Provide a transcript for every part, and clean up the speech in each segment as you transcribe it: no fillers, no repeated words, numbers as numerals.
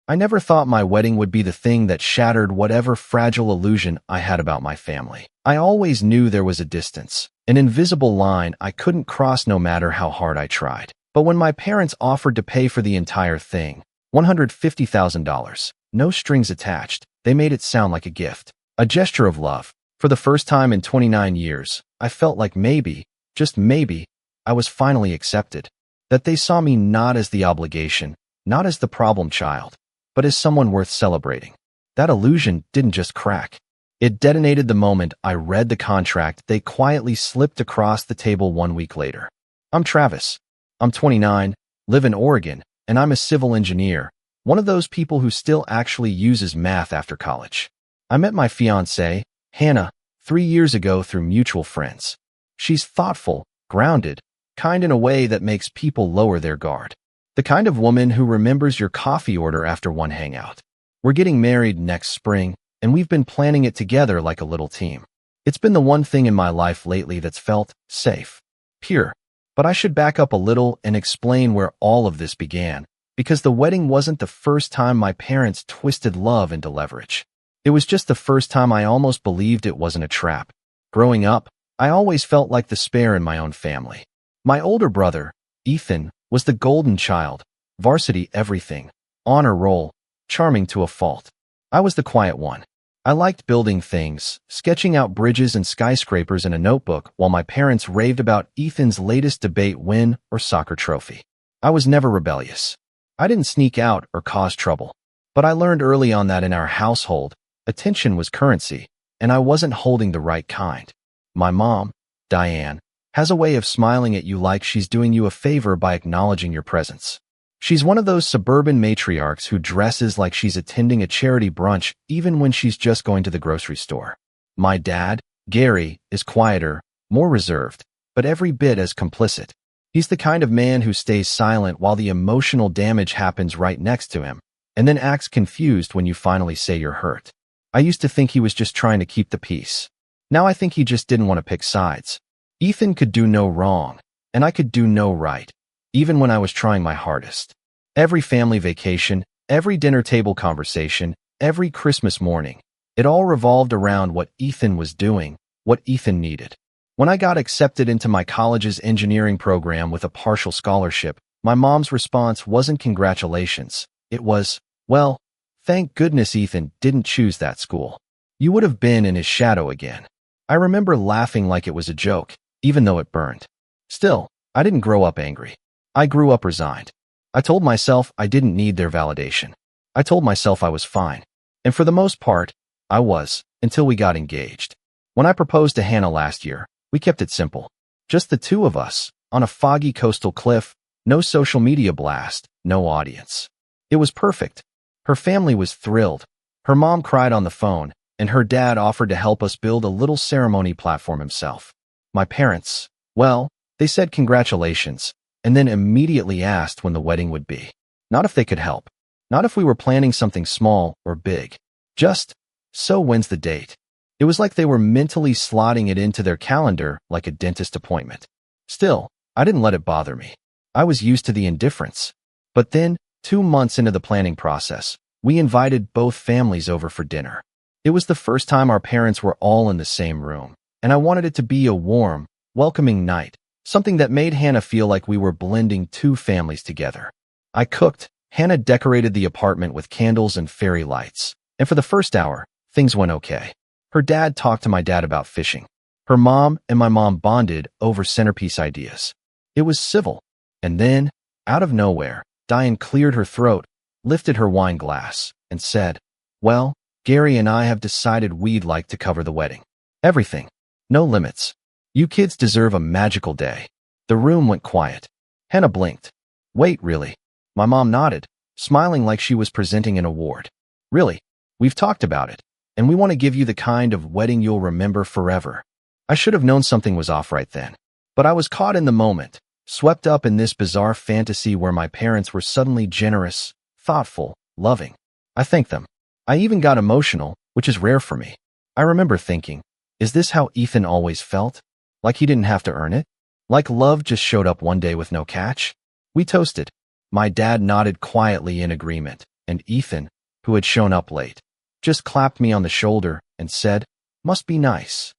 I never thought my wedding would be the thing that shattered whatever fragile illusion I had about my family. I always knew there was a distance, an invisible line I couldn't cross no matter how hard I tried. But when my parents offered to pay for the entire thing, $150,000, no strings attached, they made it sound like a gift, a gesture of love. For the first time in 29 years, I felt like maybe, just maybe, I was finally accepted. That they saw me not as the obligation, not as the problem child, but as someone worth celebrating. That illusion didn't just crack. It detonated the moment I read the contract they quietly slipped across the table 1 week later. I'm Travis. I'm 29, live in Oregon, and I'm a civil engineer, one of those people who still actually uses math after college. I met my fiancée, Hannah, 3 years ago through mutual friends. She's thoughtful, grounded, kind in a way that makes people lower their guard. The kind of woman who remembers your coffee order after one hangout. We're getting married next spring, and we've been planning it together like a little team. It's been the one thing in my life lately that's felt safe, pure. But I should back up a little and explain where all of this began, because the wedding wasn't the first time my parents twisted love into leverage. It was just the first time I almost believed it wasn't a trap. Growing up, I always felt like the spare in my own family. My older brother, Ethan, was the golden child, varsity everything, honor roll, charming to a fault. I was the quiet one. I liked building things, sketching out bridges and skyscrapers in a notebook while my parents raved about Ethan's latest debate win or soccer trophy. I was never rebellious. I didn't sneak out or cause trouble. But I learned early on that in our household, attention was currency, and I wasn't holding the right kind. My mom, Diane, has a way of smiling at you like she's doing you a favor by acknowledging your presence. She's one of those suburban matriarchs who dresses like she's attending a charity brunch even when she's just going to the grocery store. My dad, Gary, is quieter, more reserved, but every bit as complicit. He's the kind of man who stays silent while the emotional damage happens right next to him, and then acts confused when you finally say you're hurt. I used to think he was just trying to keep the peace. Now I think he just didn't want to pick sides. Ethan could do no wrong, and I could do no right, even when I was trying my hardest. Every family vacation, every dinner table conversation, every Christmas morning, it all revolved around what Ethan was doing, what Ethan needed. When I got accepted into my college's engineering program with a partial scholarship, my mom's response wasn't congratulations. It was, well, thank goodness Ethan didn't choose that school. You would have been in his shadow again. I remember laughing like it was a joke, even though it burned. Still, I didn't grow up angry. I grew up resigned. I told myself I didn't need their validation. I told myself I was fine. And for the most part, I was, until we got engaged. When I proposed to Hannah last year, we kept it simple. Just the two of us, on a foggy coastal cliff, no social media blast, no audience. It was perfect. Her family was thrilled. Her mom cried on the phone, and her dad offered to help us build a little ceremony platform himself. My parents, well, they said congratulations, and then immediately asked when the wedding would be. Not if they could help. Not if we were planning something small or big. Just, so when's the date? It was like they were mentally slotting it into their calendar like a dentist appointment. Still, I didn't let it bother me. I was used to the indifference. But then, 2 months into the planning process, we invited both families over for dinner. It was the first time our parents were all in the same room, and I wanted it to be a warm, welcoming night, something that made Hannah feel like we were blending two families together. I cooked, Hannah decorated the apartment with candles and fairy lights, and for the first hour, things went okay. Her dad talked to my dad about fishing. Her mom and my mom bonded over centerpiece ideas. It was civil. And then, out of nowhere, Diane cleared her throat, lifted her wine glass, and said, well, Gary and I have decided we'd like to cover the wedding. Everything. No limits. You kids deserve a magical day. The room went quiet. Hannah blinked. Wait, really? My mom nodded, smiling like she was presenting an award. Really? We've talked about it, and we want to give you the kind of wedding you'll remember forever. I should have known something was off right then. But I was caught in the moment, swept up in this bizarre fantasy where my parents were suddenly generous, thoughtful, loving. I thanked them. I even got emotional, which is rare for me. I remember thinking, is this how Ethan always felt? Like he didn't have to earn it? Like love just showed up one day with no catch? We toasted. My dad nodded quietly in agreement, and Ethan, who had shown up late, just clapped me on the shoulder and said, "Must be nice."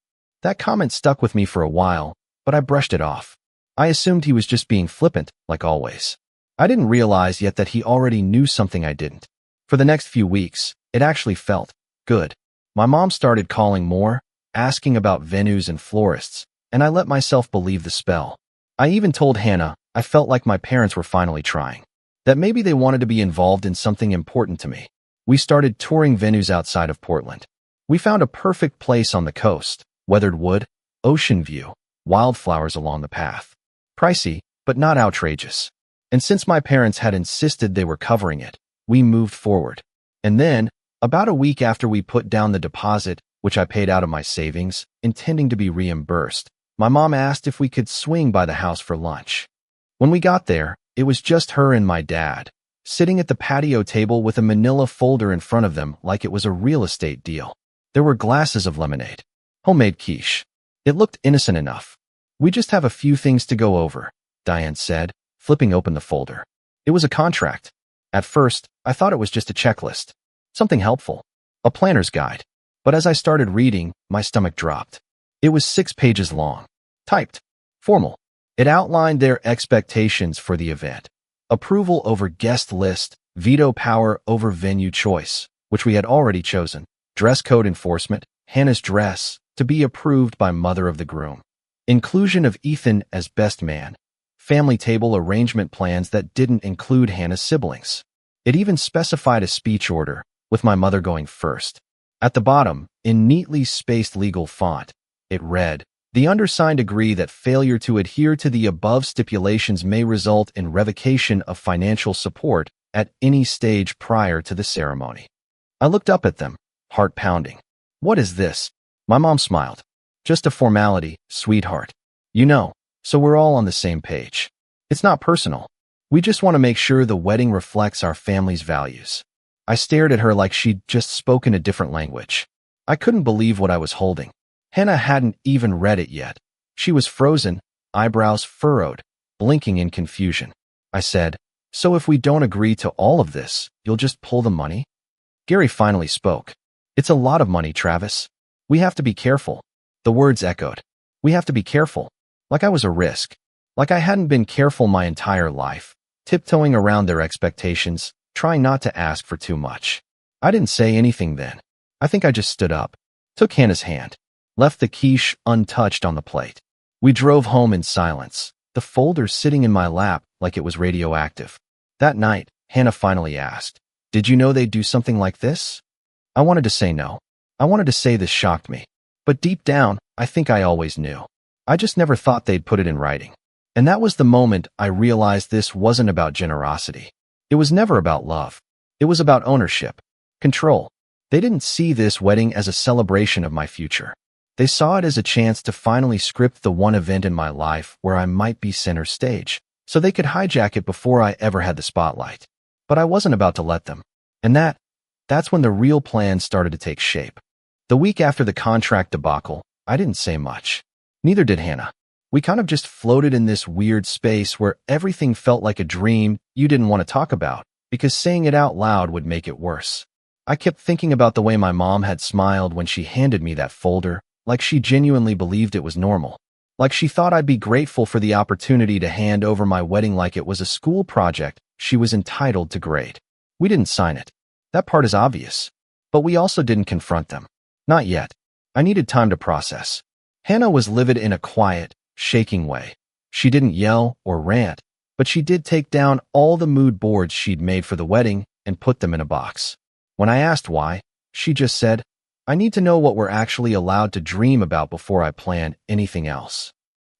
That comment stuck with me for a while, but I brushed it off. I assumed he was just being flippant, like always. I didn't realize yet that he already knew something I didn't. For the next few weeks, it actually felt good. My mom started calling more, asking about venues and florists, and I let myself believe the spell. I even told Hannah I felt like my parents were finally trying, that maybe they wanted to be involved in something important to me. We started touring venues outside of Portland. We found a perfect place on the coast, weathered wood, ocean view, wildflowers along the path. Pricey, but not outrageous. And since my parents had insisted they were covering it, we moved forward. And then, about a week after we put down the deposit, which I paid out of my savings, intending to be reimbursed, my mom asked if we could swing by the house for lunch. When we got there, it was just her and my dad, sitting at the patio table with a manila folder in front of them like it was a real estate deal. There were glasses of lemonade. Homemade quiche. It looked innocent enough. "We just have a few things to go over," Diane said, flipping open the folder. It was a contract. At first, I thought it was just a checklist. Something helpful. A planner's guide. But as I started reading, my stomach dropped. It was 6 pages long. Typed. Formal. It outlined their expectations for the event. Approval over guest list, veto power over venue choice, which we had already chosen. Dress code enforcement, Hannah's dress, to be approved by mother of the groom. Inclusion of Ethan as best man. Family table arrangement plans that didn't include Hannah's siblings. It even specified a speech order, with my mother going first. At the bottom, in neatly spaced legal font, it read, "The undersigned agree that failure to adhere to the above stipulations may result in revocation of financial support at any stage prior to the ceremony." I looked up at them, heart pounding. "What is this?" My mom smiled. "Just a formality, sweetheart. You know, so we're all on the same page. It's not personal. We just want to make sure the wedding reflects our family's values." I stared at her like she'd just spoken a different language. I couldn't believe what I was holding. Hannah hadn't even read it yet. She was frozen, eyebrows furrowed, blinking in confusion. I said, "So if we don't agree to all of this, you'll just pull the money?" Gary finally spoke. "It's a lot of money, Travis. We have to be careful." The words echoed. "We have to be careful." Like I was a risk. Like I hadn't been careful my entire life, tiptoeing around their expectations, trying not to ask for too much. I didn't say anything then. I think I just stood up, took Hannah's hand, left the quiche untouched on the plate. We drove home in silence, the folder sitting in my lap like it was radioactive. That night, Hannah finally asked, "Did you know they'd do something like this?" I wanted to say no. I wanted to say this shocked me. But deep down, I think I always knew. I just never thought they'd put it in writing. And that was the moment I realized this wasn't about generosity. It was never about love. It was about ownership, control. They didn't see this wedding as a celebration of my future. They saw it as a chance to finally script the one event in my life where I might be center stage, so they could hijack it before I ever had the spotlight. But I wasn't about to let them. And that's when the real plan started to take shape. The week after the contract debacle, I didn't say much. Neither did Hannah. We kind of just floated in this weird space where everything felt like a dream you didn't want to talk about, because saying it out loud would make it worse. I kept thinking about the way my mom had smiled when she handed me that folder, like she genuinely believed it was normal. Like she thought I'd be grateful for the opportunity to hand over my wedding like it was a school project she was entitled to grade. We didn't sign it. That part is obvious. But we also didn't confront them. Not yet. I needed time to process. Hannah was livid in a quiet, shaking way. She didn't yell or rant, but she did take down all the mood boards she'd made for the wedding and put them in a box. When I asked why, she just said, "I need to know what we're actually allowed to dream about before I plan anything else."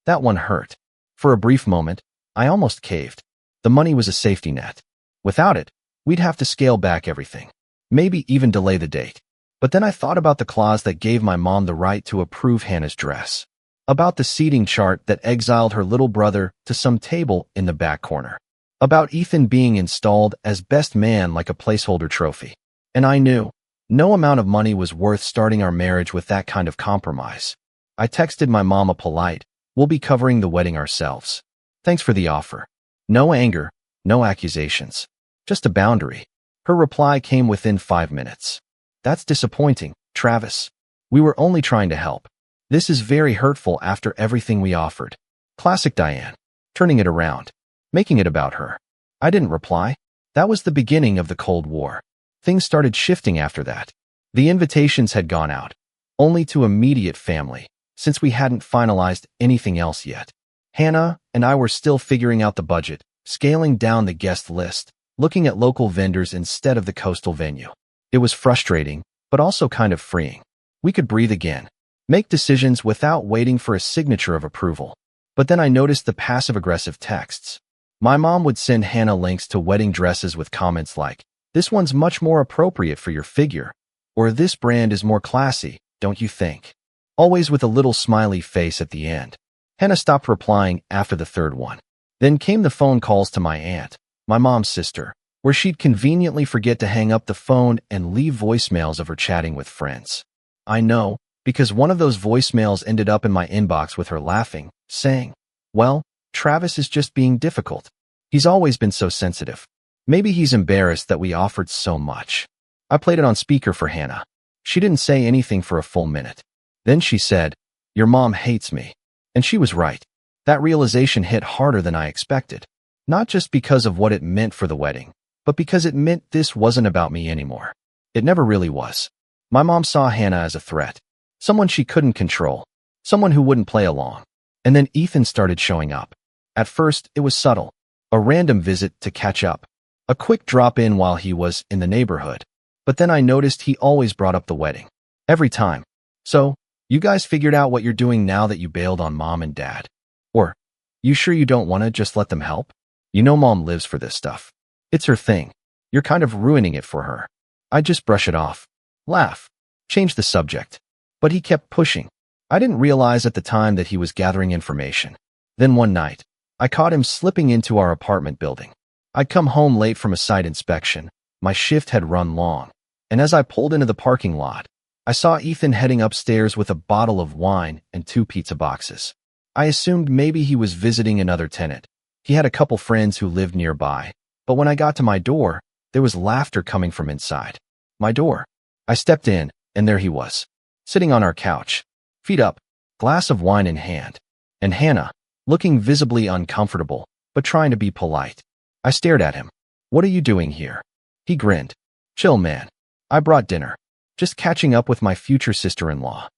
That one hurt. For a brief moment, I almost caved. The money was a safety net. Without it, we'd have to scale back everything. Maybe even delay the date. But then I thought about the clause that gave my mom the right to approve Hannah's dress. About the seating chart that exiled her little brother to some table in the back corner. About Ethan being installed as best man like a placeholder trophy. And I knew no amount of money was worth starting our marriage with that kind of compromise. I texted my mom a polite, "We'll be covering the wedding ourselves. Thanks for the offer." No anger, no accusations. Just a boundary. Her reply came within 5 minutes. That's disappointing, Travis. We were only trying to help. This is very hurtful after everything we offered. Classic Diane. Turning it around. Making it about her. I didn't reply. That was the beginning of the Cold War. Things started shifting after that. The invitations had gone out. Only to immediate family, since we hadn't finalized anything else yet. Hannah and I were still figuring out the budget, scaling down the guest list, looking at local vendors instead of the coastal venue. It was frustrating, but also kind of freeing. We could breathe again, make decisions without waiting for a signature of approval. But then I noticed the passive-aggressive texts. My mom would send Hannah links to wedding dresses with comments like, "This one's much more appropriate for your figure," or "This brand is more classy, don't you think?" Always with a little smiley face at the end. Hannah stopped replying after the third one. Then came the phone calls to my aunt, my mom's sister, where she'd conveniently forget to hang up the phone and leave voicemails of her chatting with friends. I know, because one of those voicemails ended up in my inbox with her laughing, saying, "Well, Travis is just being difficult. He's always been so sensitive. Maybe he's embarrassed that we offered so much." I played it on speaker for Hannah. She didn't say anything for a full minute. Then she said, "Your mom hates me." And she was right. That realization hit harder than I expected. Not just because of what it meant for the wedding, but because it meant this wasn't about me anymore. It never really was. My mom saw Hannah as a threat. Someone she couldn't control. Someone who wouldn't play along. And then Ethan started showing up. At first, it was subtle. A random visit to catch up. A quick drop-in while he was in the neighborhood. But then I noticed he always brought up the wedding. Every time. "So, you guys figured out what you're doing now that you bailed on mom and dad? Or, you sure you don't want to just let them help? You know mom lives for this stuff. It's her thing. You're kind of ruining it for her." I'd just brush it off. Laugh. Change the subject. But he kept pushing. I didn't realize at the time that he was gathering information. Then one night, I caught him slipping into our apartment building. I'd come home late from a site inspection. My shift had run long. And as I pulled into the parking lot, I saw Ethan heading upstairs with a bottle of wine and 2 pizza boxes. I assumed maybe he was visiting another tenant. He had a couple friends who lived nearby. But when I got to my door, there was laughter coming from inside. My door. I stepped in, and there he was, sitting on our couch, feet up, glass of wine in hand. And Hannah, looking visibly uncomfortable, but trying to be polite. I stared at him. "What are you doing here?" He grinned. "Chill, man. I brought dinner. Just catching up with my future sister-in-law."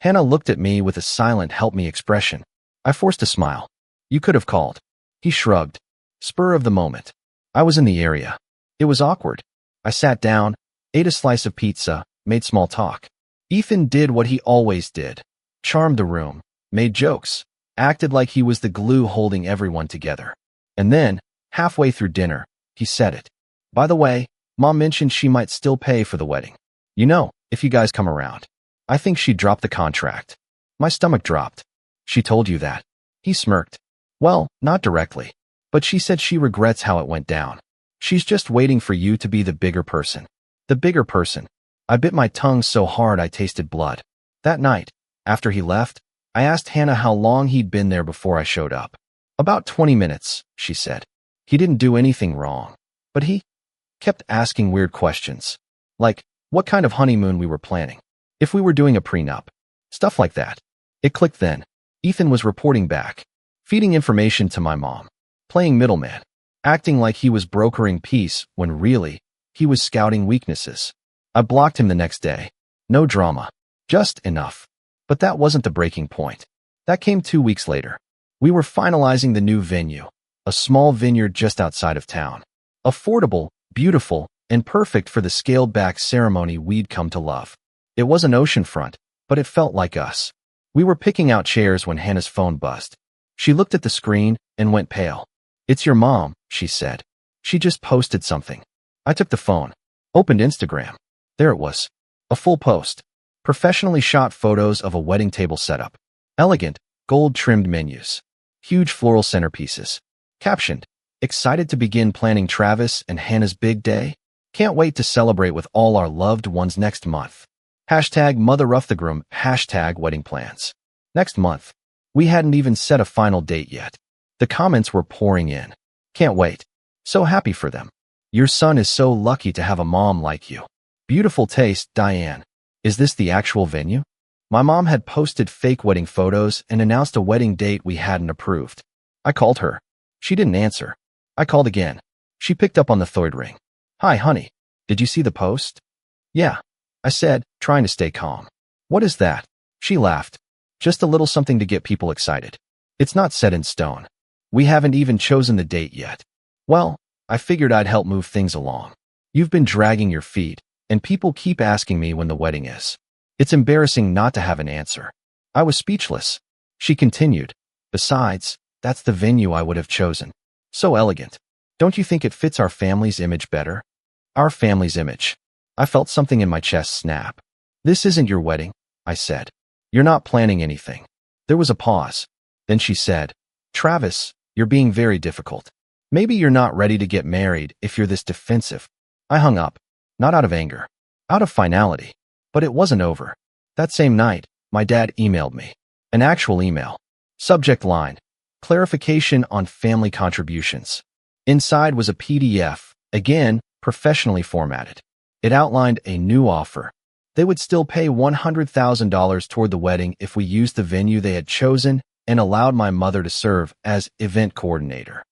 Hannah looked at me with a silent help-me expression. I forced a smile. "You could have called." He shrugged. Spur of the moment. I was in the area. It was awkward. I sat down, ate a slice of pizza, made small talk. Ethan did what he always did. Charmed the room, made jokes, acted like he was the glue holding everyone together. And then, halfway through dinner, he said it. "By the way, Mom mentioned she might still pay for the wedding. You know, if you guys come around." I think she dropped the contract. My stomach dropped. "She told you that?" He smirked. "Well, not directly. But she said she regrets how it went down. She's just waiting for you to be the bigger person." The bigger person. I bit my tongue so hard I tasted blood. That night, after he left, I asked Hannah how long he'd been there before I showed up. "About 20 minutes, she said. "He didn't do anything wrong. But he kept asking weird questions. Like, what kind of honeymoon we were planning. If we were doing a prenup. Stuff like that." It clicked then. Ethan was reporting back. Feeding information to my mom. Playing middleman. Acting like he was brokering peace when really, he was scouting weaknesses. I blocked him the next day. No drama. Just enough. But that wasn't the breaking point. That came 2 weeks later. We were finalizing the new venue. A small vineyard just outside of town. Affordable, beautiful, and perfect for the scaled-back ceremony we'd come to love. It was an oceanfront, but it felt like us. We were picking out chairs when Hannah's phone buzzed. She looked at the screen and went pale. "It's your mom," she said. "She just posted something." I took the phone. Opened Instagram. There it was. A full post. Professionally shot photos of a wedding table setup. Elegant, gold-trimmed menus. Huge floral centerpieces. Captioned, "Excited to begin planning Travis and Hannah's big day? Can't wait to celebrate with all our loved ones next month. Hashtag #MotherOfTheGroom, hashtag wedding plans." Next month. We hadn't even set a final date yet. The comments were pouring in. Can't wait. So happy for them. Your son is so lucky to have a mom like you. Beautiful taste, Diane. Is this the actual venue? My mom had posted fake wedding photos and announced a wedding date we hadn't approved. I called her. She didn't answer. I called again. She picked up on the third ring. Hi, honey. Did you see the post? Yeah, I said, trying to stay calm. What is that? She laughed. Just a little something to get people excited. It's not set in stone. We haven't even chosen the date yet. Well, I figured I'd help move things along. You've been dragging your feet, and people keep asking me when the wedding is. It's embarrassing not to have an answer. I was speechless. She continued. Besides, that's the venue I would have chosen. So elegant. Don't you think it fits our family's image better? Our family's image. I felt something in my chest snap. This isn't your wedding, I said. You're not planning anything. There was a pause. Then she said, Travis, you're being very difficult. Maybe you're not ready to get married if you're this defensive. I hung up, not out of anger, out of finality. But it wasn't over. That same night, my dad emailed me. An actual email. Subject line, clarification on family contributions. Inside was a PDF, again, professionally formatted. It outlined a new offer. They would still pay $100,000 toward the wedding if we used the venue they had chosen and allowed my mother to serve as event coordinator.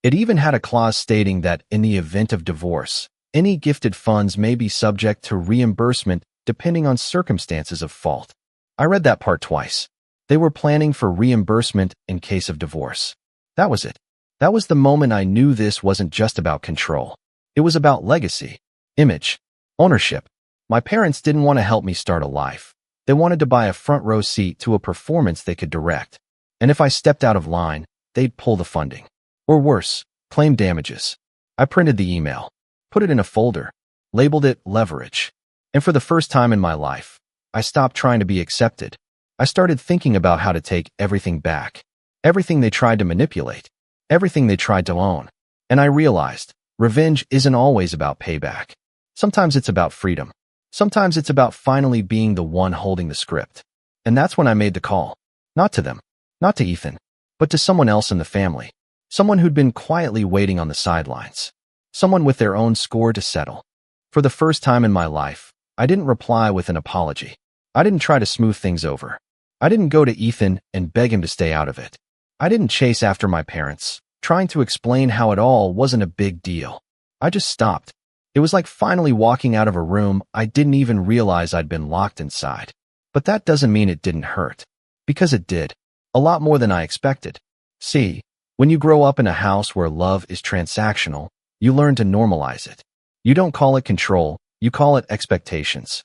It even had a clause stating that in the event of divorce, any gifted funds may be subject to reimbursement depending on circumstances of fault. I read that part twice. They were planning for reimbursement in case of divorce. That was it. That was the moment I knew this wasn't just about control. It was about legacy, image, ownership. My parents didn't want to help me start a life. They wanted to buy a front row seat to a performance they could direct. And if I stepped out of line, they'd pull the funding. Or worse, claim damages. I printed the email, put it in a folder, labeled it leverage. And for the first time in my life, I stopped trying to be accepted. I started thinking about how to take everything back. Everything they tried to manipulate. Everything they tried to own. And I realized, revenge isn't always about payback. Sometimes it's about freedom. Sometimes it's about finally being the one holding the script. And that's when I made the call. Not to them. Not to Ethan. But to someone else in the family. Someone who'd been quietly waiting on the sidelines. Someone with their own score to settle. For the first time in my life, I didn't reply with an apology. I didn't try to smooth things over. I didn't go to Ethan and beg him to stay out of it. I didn't chase after my parents, trying to explain how it all wasn't a big deal. I just stopped. It was like finally walking out of a room I didn't even realize I'd been locked inside. But that doesn't mean it didn't hurt. Because it did. A lot more than I expected. See, when you grow up in a house where love is transactional, you learn to normalize it. You don't call it control, you call it expectations.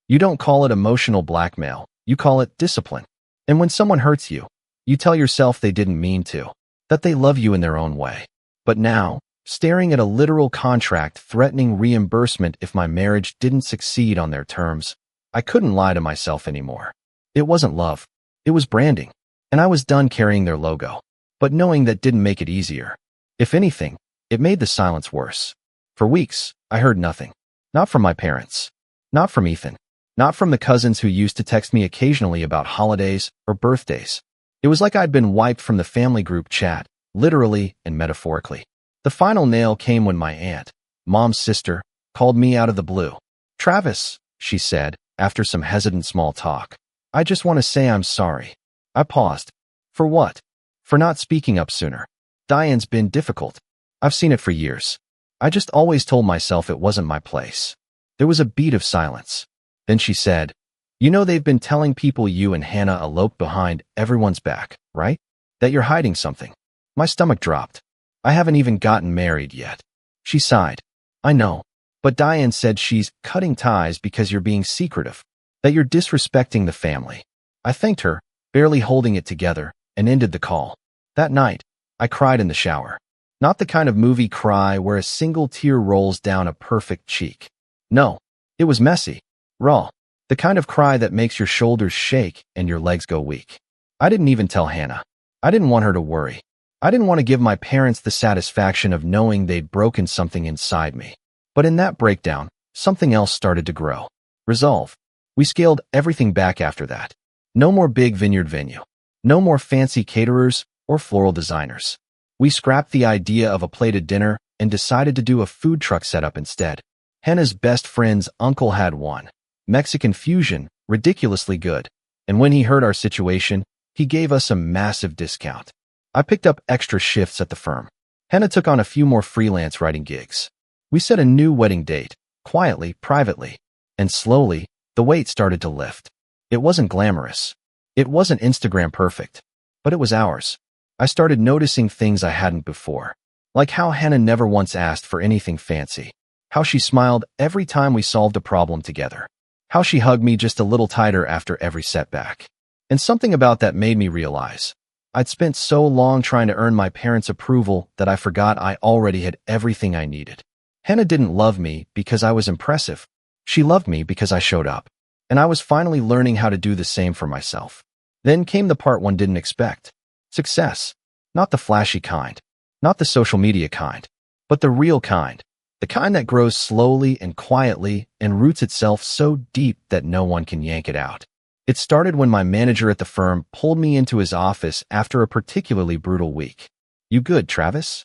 You don't call it emotional blackmail, you call it discipline. And when someone hurts you, you tell yourself they didn't mean to, that they love you in their own way. But now, staring at a literal contract threatening reimbursement if my marriage didn't succeed on their terms, I couldn't lie to myself anymore. It wasn't love. It was branding. And I was done carrying their logo. But knowing that didn't make it easier. If anything, it made the silence worse. For weeks, I heard nothing. Not from my parents. Not from Ethan. Not from the cousins who used to text me occasionally about holidays or birthdays. It was like I'd been wiped from the family group chat, literally and metaphorically. The final nail came when my aunt, Mom's sister, called me out of the blue. Travis, she said, after some hesitant small talk. I just want to say I'm sorry. I paused. For what? For not speaking up sooner. Diane's been difficult. I've seen it for years. I just always told myself it wasn't my place. There was a beat of silence. Then she said, You know they've been telling people you and Hannah eloped behind everyone's back, right? That you're hiding something. My stomach dropped. I haven't even gotten married yet. She sighed. I know. But Diane said she's cutting ties because you're being secretive. That you're disrespecting the family. I thanked her, barely holding it together, and ended the call. That night, I cried in the shower. Not the kind of movie cry where a single tear rolls down a perfect cheek. No, it was messy, raw, the kind of cry that makes your shoulders shake and your legs go weak. I didn't even tell Hannah. I didn't want her to worry. I didn't want to give my parents the satisfaction of knowing they'd broken something inside me. But in that breakdown, something else started to grow. Resolve. We scaled everything back after that. No more big vineyard venue. No more fancy caterers or floral designers. We scrapped the idea of a plated dinner and decided to do a food truck setup instead. Hannah's best friend's uncle had one. Mexican fusion, ridiculously good. And when he heard our situation, he gave us a massive discount. I picked up extra shifts at the firm. Hannah took on a few more freelance writing gigs. We set a new wedding date, quietly, privately. And slowly, the weight started to lift. It wasn't glamorous. It wasn't Instagram perfect. But it was ours. I started noticing things I hadn't before. Like how Hannah never once asked for anything fancy. How she smiled every time we solved a problem together. How she hugged me just a little tighter after every setback. And something about that made me realize I'd spent so long trying to earn my parents' approval that I forgot I already had everything I needed. Hannah didn't love me because I was impressive. She loved me because I showed up. And I was finally learning how to do the same for myself. Then came the part one didn't expect. Success. Not the flashy kind. Not the social media kind. But the real kind. The kind that grows slowly and quietly and roots itself so deep that no one can yank it out. It started when my manager at the firm pulled me into his office after a particularly brutal week. "You good, Travis?"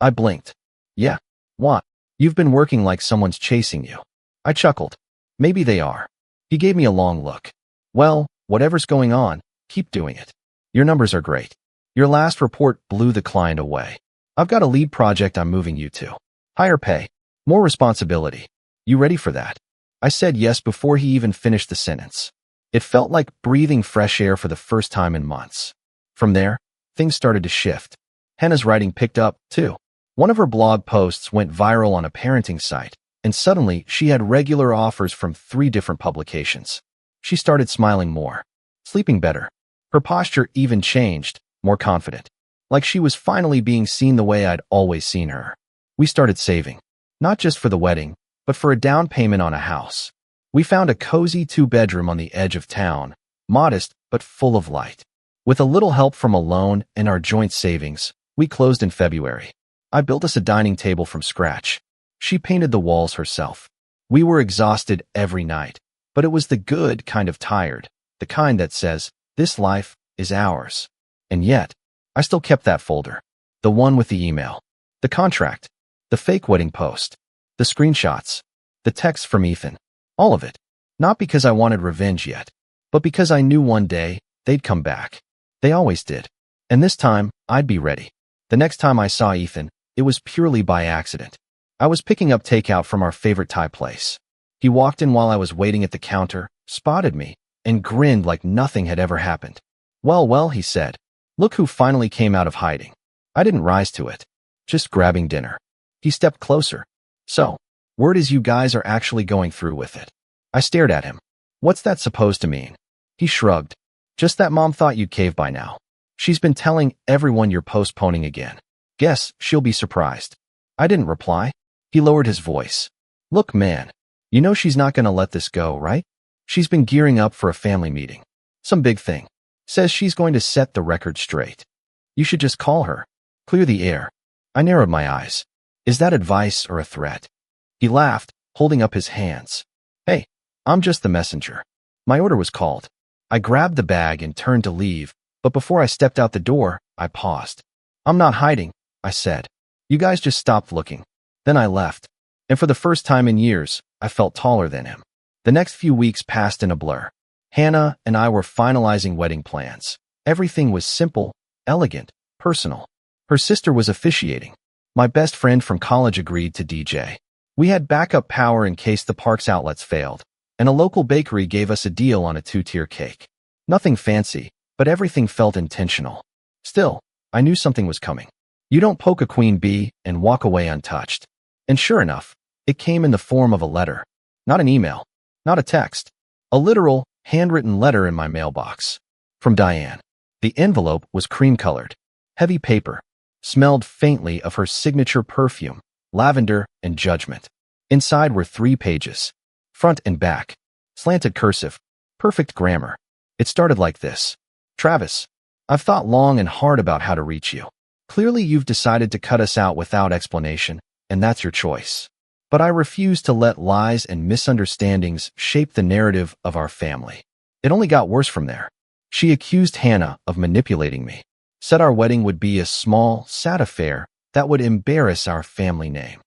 I blinked. "Yeah. What?" "You've been working like someone's chasing you." I chuckled. "Maybe they are." He gave me a long look. "Well, whatever's going on, keep doing it. Your numbers are great. Your last report blew the client away. I've got a lead project I'm moving you to. Higher pay. More responsibility. You ready for that?" I said yes before he even finished the sentence. It felt like breathing fresh air for the first time in months. From there, things started to shift. Hannah's writing picked up, too. One of her blog posts went viral on a parenting site, and suddenly she had regular offers from 3 different publications. She started smiling more, sleeping better. Her posture even changed, more confident. Like she was finally being seen the way I'd always seen her. We started saving, not just for the wedding, but for a down payment on a house. We found a cozy 2-bedroom on the edge of town, modest but full of light. With a little help from a loan and our joint savings, we closed in February. I built us a dining table from scratch. She painted the walls herself. We were exhausted every night, but it was the good kind of tired, the kind that says, "This life is ours." And yet, I still kept that folder. The one with the email, the contract, the fake wedding post, the screenshots, the text from Ethan. All of it. Not because I wanted revenge yet, but because I knew one day they'd come back. They always did. And this time, I'd be ready. The next time I saw Ethan, it was purely by accident. I was picking up takeout from our favorite Thai place. He walked in while I was waiting at the counter, spotted me, and grinned like nothing had ever happened. Well, he said. "Look who finally came out of hiding." I didn't rise to it. Just grabbing dinner. He stepped closer. "So, word is you guys are actually going through with it." I stared at him. "What's that supposed to mean?" He shrugged. "Just that Mom thought you'd cave by now. She's been telling everyone you're postponing again. Guess she'll be surprised." I didn't reply. He lowered his voice. "Look, man, you know she's not going to let this go, right? She's been gearing up for a family meeting. Some big thing. Says she's going to set the record straight. You should just call her. Clear the air." I narrowed my eyes. Is that advice or a threat? He laughed, holding up his hands. "Hey, I'm just the messenger." My order was called. I grabbed the bag and turned to leave, but before I stepped out the door, I paused. "I'm not hiding," I said. "You guys just stopped looking." Then I left. And for the first time in years, I felt taller than him. The next few weeks passed in a blur. Hannah and I were finalizing wedding plans. Everything was simple, elegant, personal. Her sister was officiating. My best friend from college agreed to DJ. We had backup power in case the park's outlets failed, and a local bakery gave us a deal on a 2-tier cake. Nothing fancy, but everything felt intentional. Still, I knew something was coming. You don't poke a queen bee and walk away untouched. And sure enough, it came in the form of a letter. Not an email, not a text. A literal, handwritten letter in my mailbox. From Diane. The envelope was cream-colored. Heavy paper. Smelled faintly of her signature perfume, lavender and judgment. Inside were 3 pages. Front and back. Slanted cursive. Perfect grammar. It started like this. "Travis, I've thought long and hard about how to reach you. Clearly you've decided to cut us out without explanation, and that's your choice. But I refuse to let lies and misunderstandings shape the narrative of our family." It only got worse from there. She accused Hannah of manipulating me. Said our wedding would be a small, sad affair, that would embarrass our family name.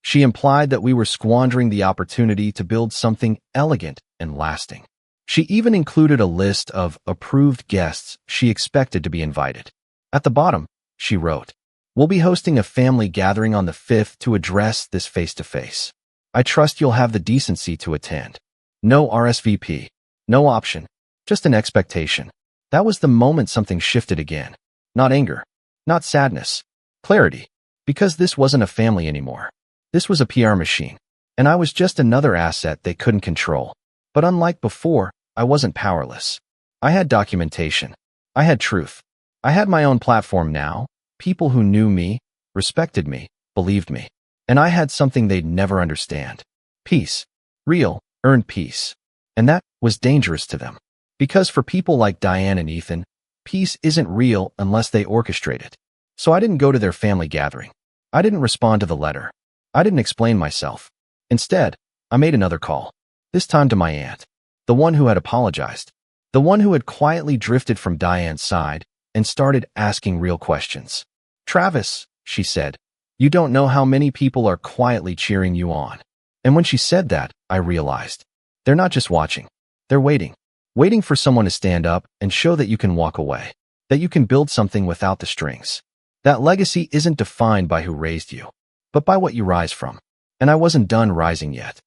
She implied that we were squandering the opportunity to build something elegant and lasting. She even included a list of approved guests she expected to be invited. At the bottom, she wrote, "We'll be hosting a family gathering on the 5th to address this face-to-face. I trust you'll have the decency to attend. No RSVP, no option, just an expectation." That was the moment something shifted again. Not anger, not sadness, clarity. Because this wasn't a family anymore. This was a PR machine, and I was just another asset they couldn't control. But unlike before, I wasn't powerless. I had documentation. I had truth. I had my own platform now, people who knew me, respected me, believed me. And I had something they'd never understand. Peace. Real, earned peace. And that was dangerous to them. Because for people like Diane and Ethan, peace isn't real unless they orchestrate it. So I didn't go to their family gathering. I didn't respond to the letter. I didn't explain myself. Instead, I made another call. This time to my aunt. The one who had apologized. The one who had quietly drifted from Diane's side and started asking real questions. "Travis," she said, "you don't know how many people are quietly cheering you on." And when she said that, I realized. They're not just watching. They're waiting. Waiting for someone to stand up and show that you can walk away. That you can build something without the strings. That legacy isn't defined by who raised you, but by what you rise from. And I wasn't done rising yet.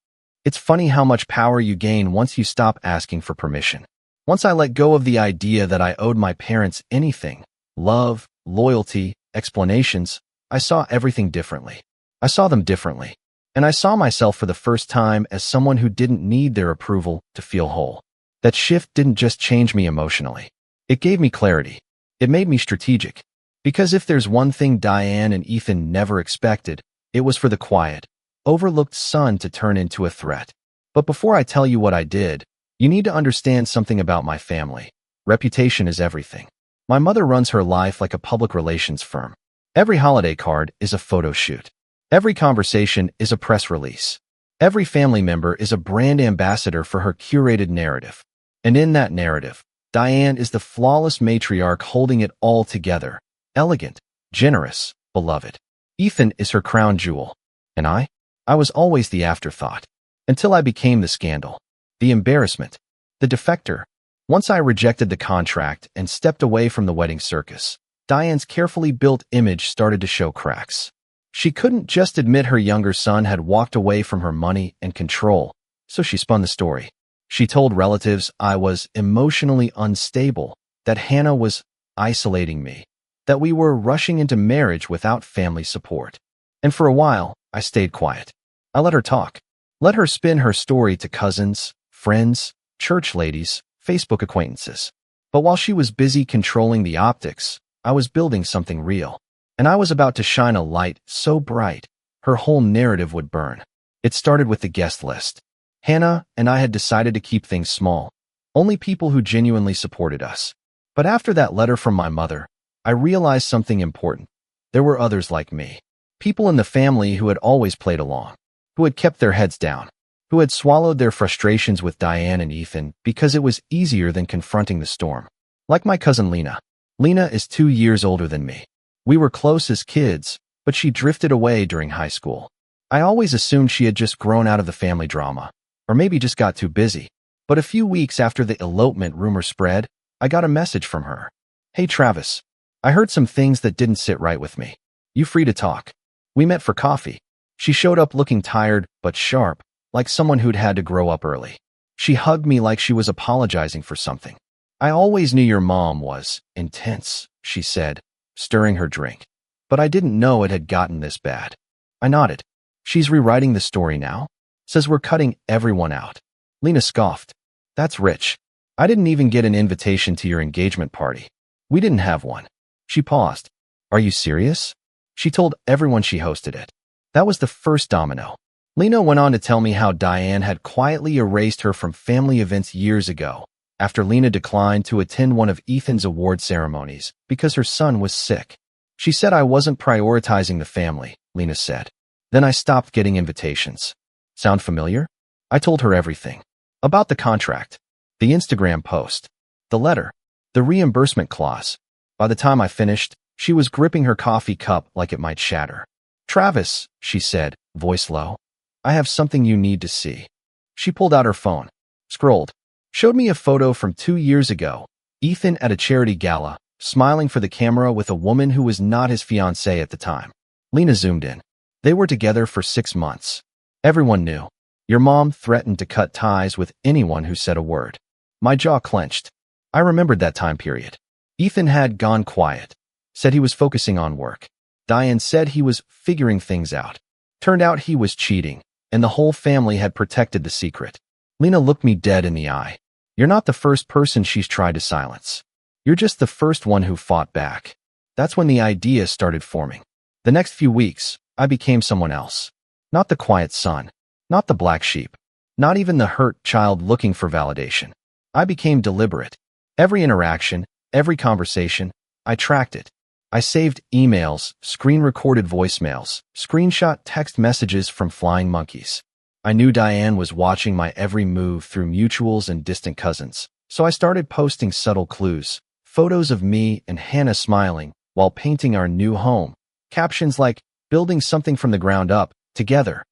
It's funny how much power you gain once you stop asking for permission. Once I let go of the idea that I owed my parents anything, love, loyalty, explanations, I saw everything differently. I saw them differently. And I saw myself for the first time as someone who didn't need their approval to feel whole. That shift didn't just change me emotionally. It gave me clarity. It made me strategic. Because if there's one thing Diane and Ethan never expected, it was for the quiet, overlooked son to turn into a threat. But before I tell you what I did, you need to understand something about my family. Reputation is everything. My mother runs her life like a public relations firm. Every holiday card is a photo shoot. Every conversation is a press release. Every family member is a brand ambassador for her curated narrative. And in that narrative, Diane is the flawless matriarch holding it all together. Elegant, generous, beloved. Ethan is her crown jewel. And I was always the afterthought. Until I became the scandal. The embarrassment. The defector. Once I rejected the contract and stepped away from the wedding circus, Diane's carefully built image started to show cracks. She couldn't just admit her younger son had walked away from her money and control, so she spun the story. She told relatives I was emotionally unstable, that Hannah was isolating me, that we were rushing into marriage without family support. And for a while, I stayed quiet. I let her talk. Let her spin her story to cousins, friends, church ladies, Facebook acquaintances. But while she was busy controlling the optics, I was building something real. And I was about to shine a light so bright, her whole narrative would burn. It started with the guest list. Hannah and I had decided to keep things small, only people who genuinely supported us. But after that letter from my mother, I realized something important. There were others like me. People in the family who had always played along, who had kept their heads down, who had swallowed their frustrations with Diane and Ethan because it was easier than confronting the storm. Like my cousin Lena. Lena is 2 years older than me. We were close as kids, but she drifted away during high school. I always assumed she had just grown out of the family drama, or maybe just got too busy. But a few weeks after the elopement rumor spread, I got a message from her. "Hey Travis, I heard some things that didn't sit right with me. You free to talk?" We met for coffee. She showed up looking tired but sharp, like someone who'd had to grow up early. She hugged me like she was apologizing for something. "I always knew your mom was intense," she said, stirring her drink. "But I didn't know it had gotten this bad." I nodded. "She's rewriting the story now? Says we're cutting everyone out." Lena scoffed. "That's rich. I didn't even get an invitation to your engagement party. We didn't have one." She paused. "Are you serious?" She told everyone she hosted it. That was the first domino. Lena went on to tell me how Diane had quietly erased her from family events years ago, after Lena declined to attend one of Ethan's award ceremonies because her son was sick. She said I wasn't prioritizing the family, Lena said. Then I stopped getting invitations. Sound familiar? I told her everything. About the contract, the Instagram post, the letter, the reimbursement clause. By the time I finished, She was gripping her coffee cup like it might shatter. "Travis," she said, voice low, "I have something you need to see." She pulled out her phone, scrolled, showed me a photo from 2 years ago. Ethan at a charity gala, smiling for the camera with a woman who was not his fiancée at the time. Lena zoomed in. They were together for 6 months. Everyone knew. Your mom threatened to cut ties with anyone who said a word. My jaw clenched. I remembered that time period. Ethan had gone quiet, said he was focusing on work. Diane said he was figuring things out. Turned out he was cheating, and the whole family had protected the secret. Lena looked me dead in the eye. You're not the first person she's tried to silence. You're just the first one who fought back. That's when the idea started forming. The next few weeks, I became someone else. Not the quiet son. Not the black sheep. Not even the hurt child looking for validation. I became deliberate. Every interaction, every conversation, I tracked it. I saved emails, screen-recorded voicemails, screenshot text messages from flying monkeys. I knew Diane was watching my every move through mutuals and distant cousins, so I started posting subtle clues, photos of me and Hannah smiling while painting our new home, captions like, "Building something from the ground up, together."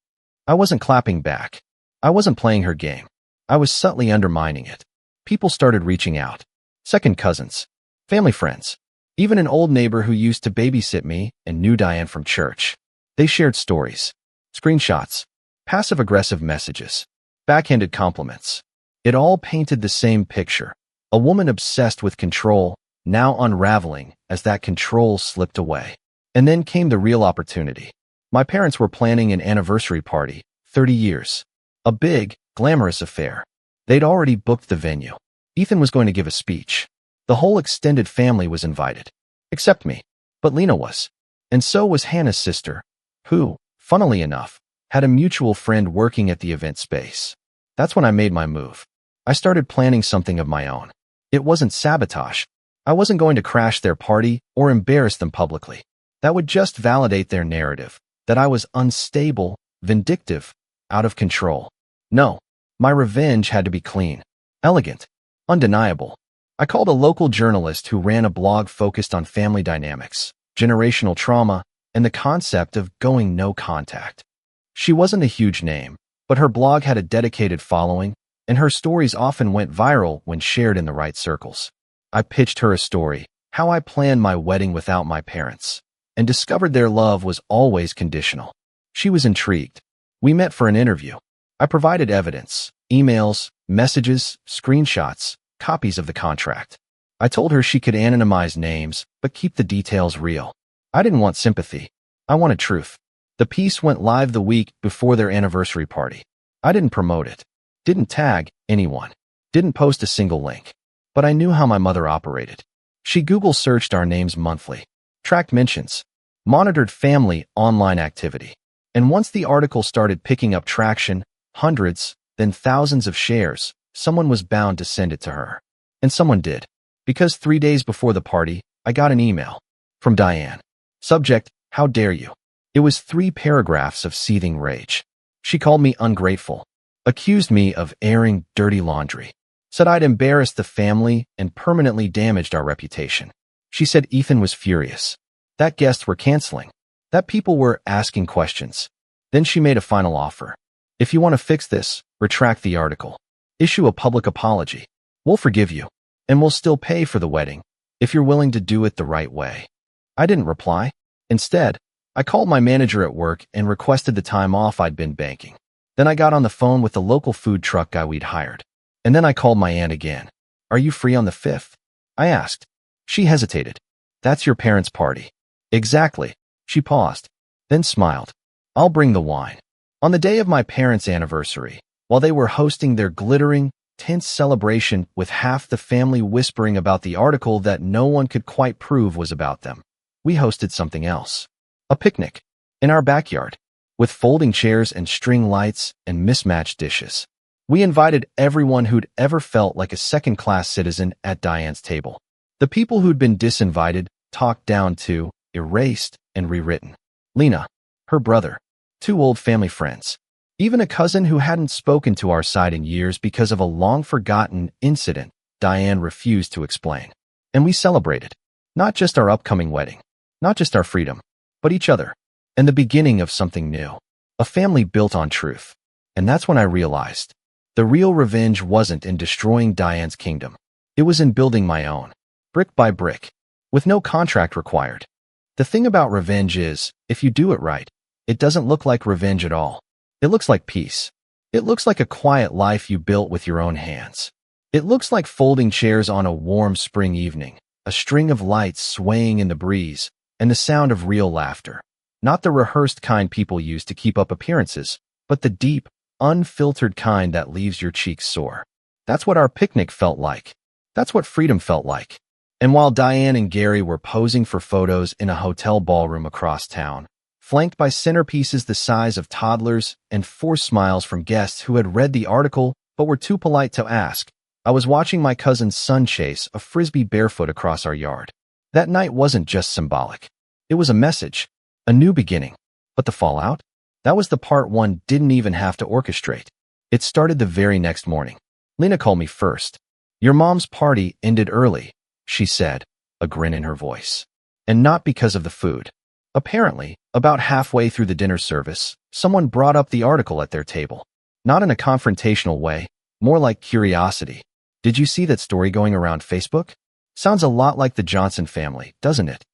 I wasn't clapping back. I wasn't playing her game. I was subtly undermining it. People started reaching out. Second cousins, family friends, even an old neighbor who used to babysit me and knew Diane from church. They shared stories, screenshots, passive-aggressive messages, backhanded compliments. It all painted the same picture. A woman obsessed with control, now unraveling as that control slipped away. And then came the real opportunity. My parents were planning an anniversary party, 30 years. A big, glamorous affair. They'd already booked the venue. Ethan was going to give a speech. The whole extended family was invited. Except me. But Lena was. And so was Hannah's sister, who, funnily enough, had a mutual friend working at the event space. That's when I made my move. I started planning something of my own. It wasn't sabotage. I wasn't going to crash their party or embarrass them publicly. That would just validate their narrative, that I was unstable, vindictive, out of control. No, my revenge had to be clean, elegant, undeniable. I called a local journalist who ran a blog focused on family dynamics, generational trauma, and the concept of going no contact. She wasn't a huge name, but her blog had a dedicated following, and her stories often went viral when shared in the right circles. I pitched her a story, how I planned my wedding without my parents, and discovered their love was always conditional. She was intrigued. We met for an interview. I provided evidence, emails, messages, screenshots, copies of the contract. I told her she could anonymize names, but keep the details real. I didn't want sympathy. I wanted truth. The piece went live the week before their anniversary party. I didn't promote it. Didn't tag anyone. Didn't post a single link. But I knew how my mother operated. She Google searched our names monthly, tracked mentions, monitored family online activity. And once the article started picking up traction, hundreds, then thousands of shares, someone was bound to send it to her. And someone did. Because 3 days before the party, I got an email from Diane. Subject, "How dare you?" It was 3 paragraphs of seething rage. She called me ungrateful, accused me of airing dirty laundry, said I'd embarrassed the family and permanently damaged our reputation. She said Ethan was furious, that guests were canceling, that people were asking questions. Then she made a final offer. If you want to fix this, retract the article. Issue a public apology. We'll forgive you, and we'll still pay for the wedding, if you're willing to do it the right way. I didn't reply. Instead, I called my manager at work and requested the time off I'd been banking. Then I got on the phone with the local food truck guy we'd hired. And then I called my aunt again. "Are you free on the 5th? I asked. She hesitated. "That's your parents' party." "Exactly." She paused, then smiled. "I'll bring the wine." On the day of my parents' anniversary, while they were hosting their glittering, tense celebration with half the family whispering about the article that no one could quite prove was about them, we hosted something else. A picnic. In our backyard. With folding chairs and string lights and mismatched dishes. We invited everyone who'd ever felt like a second-class citizen at Diane's table. The people who'd been disinvited, talked down to, erased, and rewritten. Lena, her brother, 2 old family friends, even a cousin who hadn't spoken to our side in years because of a long-forgotten incident Diane refused to explain. And we celebrated. Not just our upcoming wedding, Not just our freedom, but each other, and the beginning of something new. A family built on truth. And that's when I realized the real revenge wasn't in destroying Diane's kingdom. It was in building my own, brick by brick, with no contract required. The thing about revenge is, if you do it right, it doesn't look like revenge at all. It looks like peace. It looks like a quiet life you built with your own hands. It looks like folding chairs on a warm spring evening, a string of lights swaying in the breeze, and the sound of real laughter. Not the rehearsed kind people use to keep up appearances, but the deep, unfiltered kind that leaves your cheeks sore. That's what our picnic felt like. That's what freedom felt like. And while Diane and Gary were posing for photos in a hotel ballroom across town, flanked by centerpieces the size of toddlers and forced smiles from guests who had read the article but were too polite to ask, I was watching my cousin's son chase a frisbee barefoot across our yard. That night wasn't just symbolic. It was a message, a new beginning. But the fallout? That was the part one didn't even have to orchestrate. It started the very next morning. Lena called me first. Your mom's party ended early, she said, a grin in her voice. And not because of the food. Apparently, about halfway through the dinner service, someone brought up the article at their table. Not in a confrontational way, more like curiosity. Did you see that story going around Facebook? Sounds a lot like the Johnson family, doesn't it?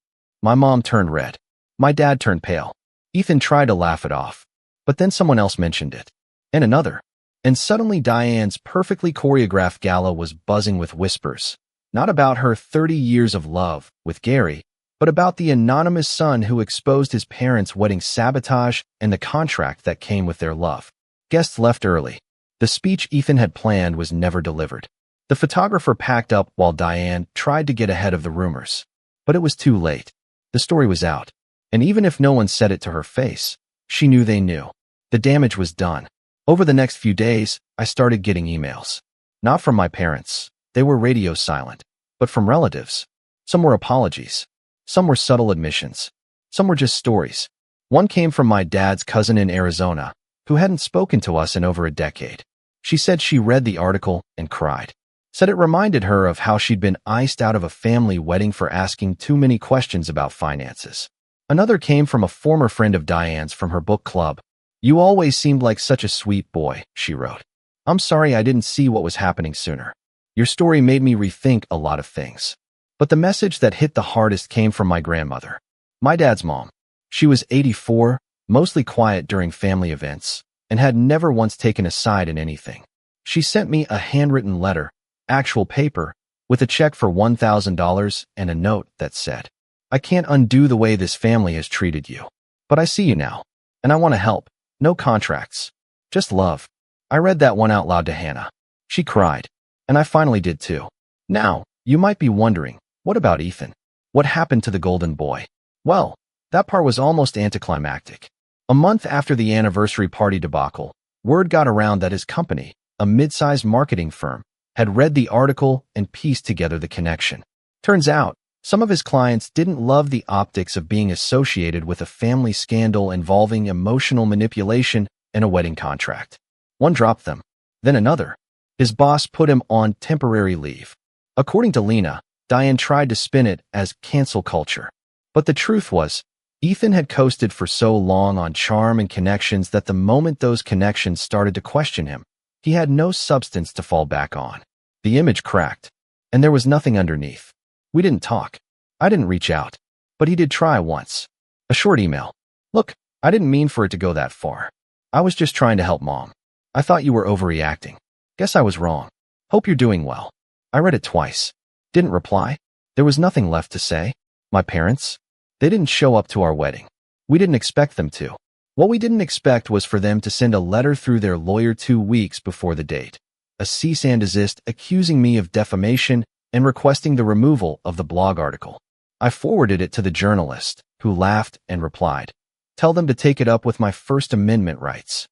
My mom turned red. My dad turned pale. Ethan tried to laugh it off. But then someone else mentioned it. And another. And suddenly Diane's perfectly choreographed gala was buzzing with whispers. Not about her 30 years of love with Gary, but about the anonymous son who exposed his parents' wedding sabotage and the contract that came with their love. Guests left early. The speech Ethan had planned was never delivered. The photographer packed up while Diane tried to get ahead of the rumors. But it was too late. The story was out. And even if no one said it to her face, she knew they knew. The damage was done. Over the next few days, I started getting emails. Not from my parents. They were radio silent. But from relatives. Some were apologies. Some were subtle admissions. Some were just stories. One came from my dad's cousin in Arizona, who hadn't spoken to us in over a decade. She said she read the article and cried. Said it reminded her of how she'd been iced out of a family wedding for asking too many questions about finances. Another came from a former friend of Diane's from her book club. You always seemed like such a sweet boy, she wrote. I'm sorry I didn't see what was happening sooner. Your story made me rethink a lot of things. But the message that hit the hardest came from my grandmother, my dad's mom. She was 84, mostly quiet during family events, and had never once taken a side in anything. She sent me a handwritten letter, actual paper, with a check for $1,000 and a note that said, I can't undo the way this family has treated you. But I see you now, and I want to help. No contracts. Just love. I read that one out loud to Hannah. She cried. And I finally did too. Now, you might be wondering, what about Ethan? What happened to the golden boy? Well, that part was almost anticlimactic. A month after the anniversary party debacle, word got around that his company, a mid-sized marketing firm, had read the article and pieced together the connection. Turns out, some of his clients didn't love the optics of being associated with a family scandal involving emotional manipulation and a wedding contract. One dropped them, then another. His boss put him on temporary leave. According to Lena, Diane tried to spin it as cancel culture. But the truth was, Ethan had coasted for so long on charm and connections that the moment those connections started to question him, he had no substance to fall back on. The image cracked, and there was nothing underneath. We didn't talk. I didn't reach out. But he did try once. A short email. Look, I didn't mean for it to go that far. I was just trying to help Mom. I thought you were overreacting. Guess I was wrong. Hope you're doing well. I read it twice. Didn't reply. There was nothing left to say. My parents? They didn't show up to our wedding. We didn't expect them to. What we didn't expect was for them to send a letter through their lawyer 2 weeks before the date. A cease and desist accusing me of defamation and requesting the removal of the blog article. I forwarded it to the journalist, who laughed and replied, Tell them to take it up with my First Amendment rights.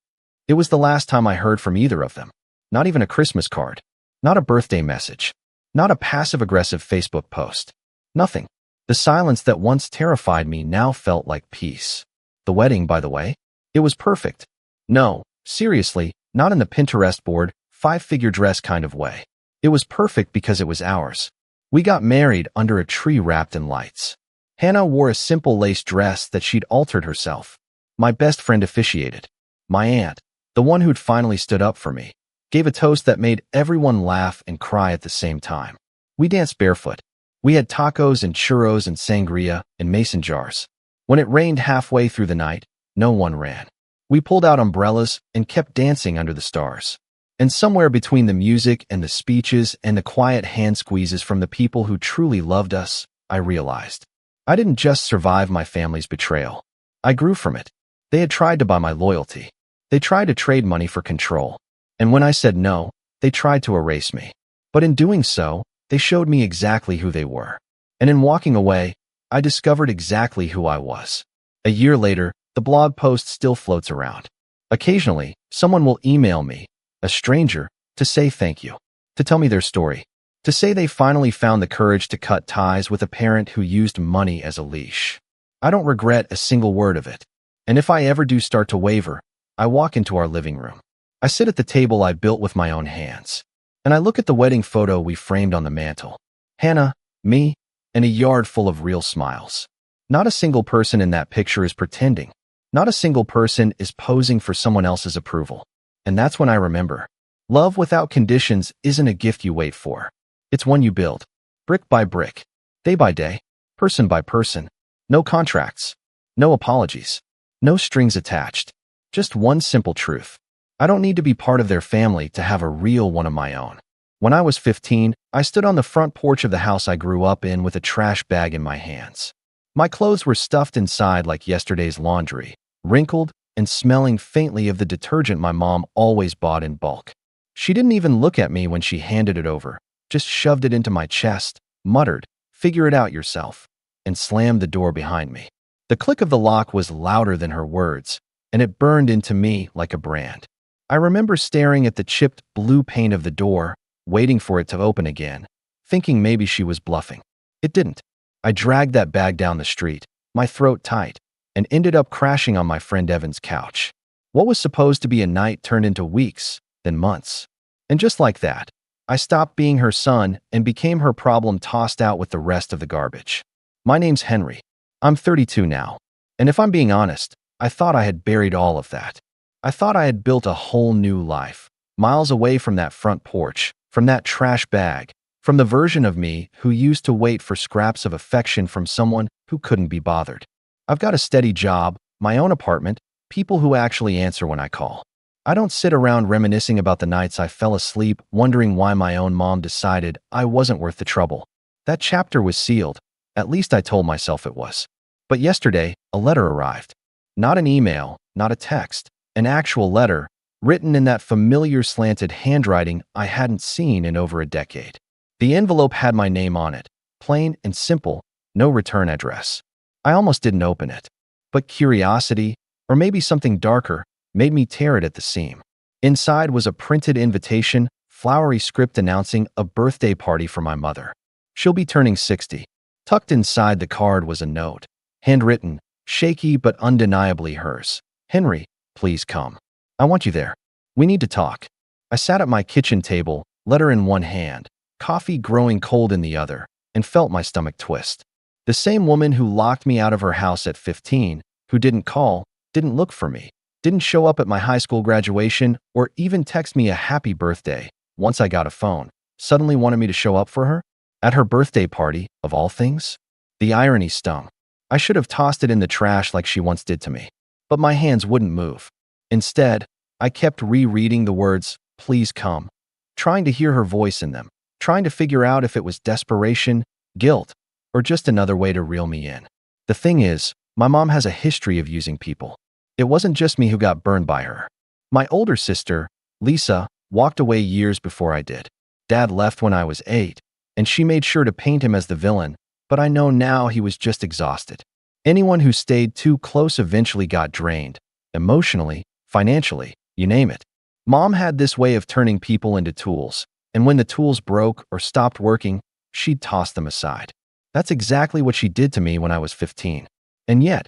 It was the last time I heard from either of them. Not even a Christmas card. Not a birthday message. Not a passive-aggressive Facebook post. Nothing. The silence that once terrified me now felt like peace. The wedding, by the way, it was perfect. No, seriously, not in the Pinterest board, 5-figure dress kind of way. It was perfect because it was ours. We got married under a tree wrapped in lights. Hannah wore a simple lace dress that she'd altered herself. My best friend officiated. My aunt, the one who'd finally stood up for me, gave a toast that made everyone laugh and cry at the same time. We danced barefoot. We had tacos and churros and sangria in mason jars. When it rained halfway through the night, no one ran. We pulled out umbrellas and kept dancing under the stars. And somewhere between the music and the speeches and the quiet hand squeezes from the people who truly loved us, I realized I didn't just survive my family's betrayal. I grew from it. They had tried to buy my loyalty. They tried to trade money for control. And when I said no, they tried to erase me. But in doing so, they showed me exactly who they were. And in walking away, I discovered exactly who I was. A year later, the blog post still floats around. Occasionally, someone will email me, a stranger, to say thank you, to tell me their story, to say they finally found the courage to cut ties with a parent who used money as a leash. I don't regret a single word of it. And if I ever do start to waver, I walk into our living room. I sit at the table I built with my own hands. And I look at the wedding photo we framed on the mantle. Hannah, me, and a yard full of real smiles. Not a single person in that picture is pretending. Not a single person is posing for someone else's approval. And that's when I remember. Love without conditions isn't a gift you wait for. It's one you build. Brick by brick. Day by day. Person by person. No contracts. No apologies. No strings attached. Just one simple truth. I don't need to be part of their family to have a real one of my own. When I was 15, I stood on the front porch of the house I grew up in with a trash bag in my hands. My clothes were stuffed inside like yesterday's laundry, wrinkled and smelling faintly of the detergent my mom always bought in bulk. She didn't even look at me when she handed it over, just shoved it into my chest, muttered, "Figure it out yourself," and slammed the door behind me. The click of the lock was louder than her words, and it burned into me like a brand. I remember staring at the chipped blue paint of the door, waiting for it to open again, thinking maybe she was bluffing. It didn't. I dragged that bag down the street, my throat tight, and ended up crashing on my friend Evan's couch. What was supposed to be a night turned into weeks, then months. And just like that, I stopped being her son and became her problem tossed out with the rest of the garbage. My name's Henry. I'm 32 now. And if I'm being honest, I thought I had buried all of that. I thought I had built a whole new life, miles away from that front porch, from that trash bag, from the version of me who used to wait for scraps of affection from someone who couldn't be bothered. I've got a steady job, my own apartment, people who actually answer when I call. I don't sit around reminiscing about the nights I fell asleep wondering why my own mom decided I wasn't worth the trouble. That chapter was sealed. At least I told myself it was. But yesterday, a letter arrived. Not an email, not a text. An actual letter, written in that familiar slanted handwriting I hadn't seen in over a decade. The envelope had my name on it, plain and simple, no return address. I almost didn't open it. But curiosity, or maybe something darker, made me tear it at the seam. Inside was a printed invitation, flowery script announcing a birthday party for my mother. She'll be turning 60. Tucked inside the card was a note, handwritten, shaky but undeniably hers. Henry, please come. I want you there. We need to talk. I sat at my kitchen table, letter in one hand, coffee growing cold in the other, and felt my stomach twist. The same woman who locked me out of her house at 15, who didn't call, didn't look for me, didn't show up at my high school graduation, or even text me a happy birthday once I got a phone, suddenly wanted me to show up for her? At her birthday party, of all things? The irony stung. I should have tossed it in the trash like she once did to me. But my hands wouldn't move. Instead, I kept rereading the words, "Please come," trying to hear her voice in them, trying to figure out if it was desperation, guilt, or just another way to reel me in. The thing is, my mom has a history of using people. It wasn't just me who got burned by her. My older sister, Lisa, walked away years before I did. Dad left when I was 8, and she made sure to paint him as the villain, but I know now he was just exhausted. Anyone who stayed too close eventually got drained, emotionally, financially, you name it. Mom had this way of turning people into tools, and when the tools broke or stopped working, she'd toss them aside. That's exactly what she did to me when I was 15. And yet,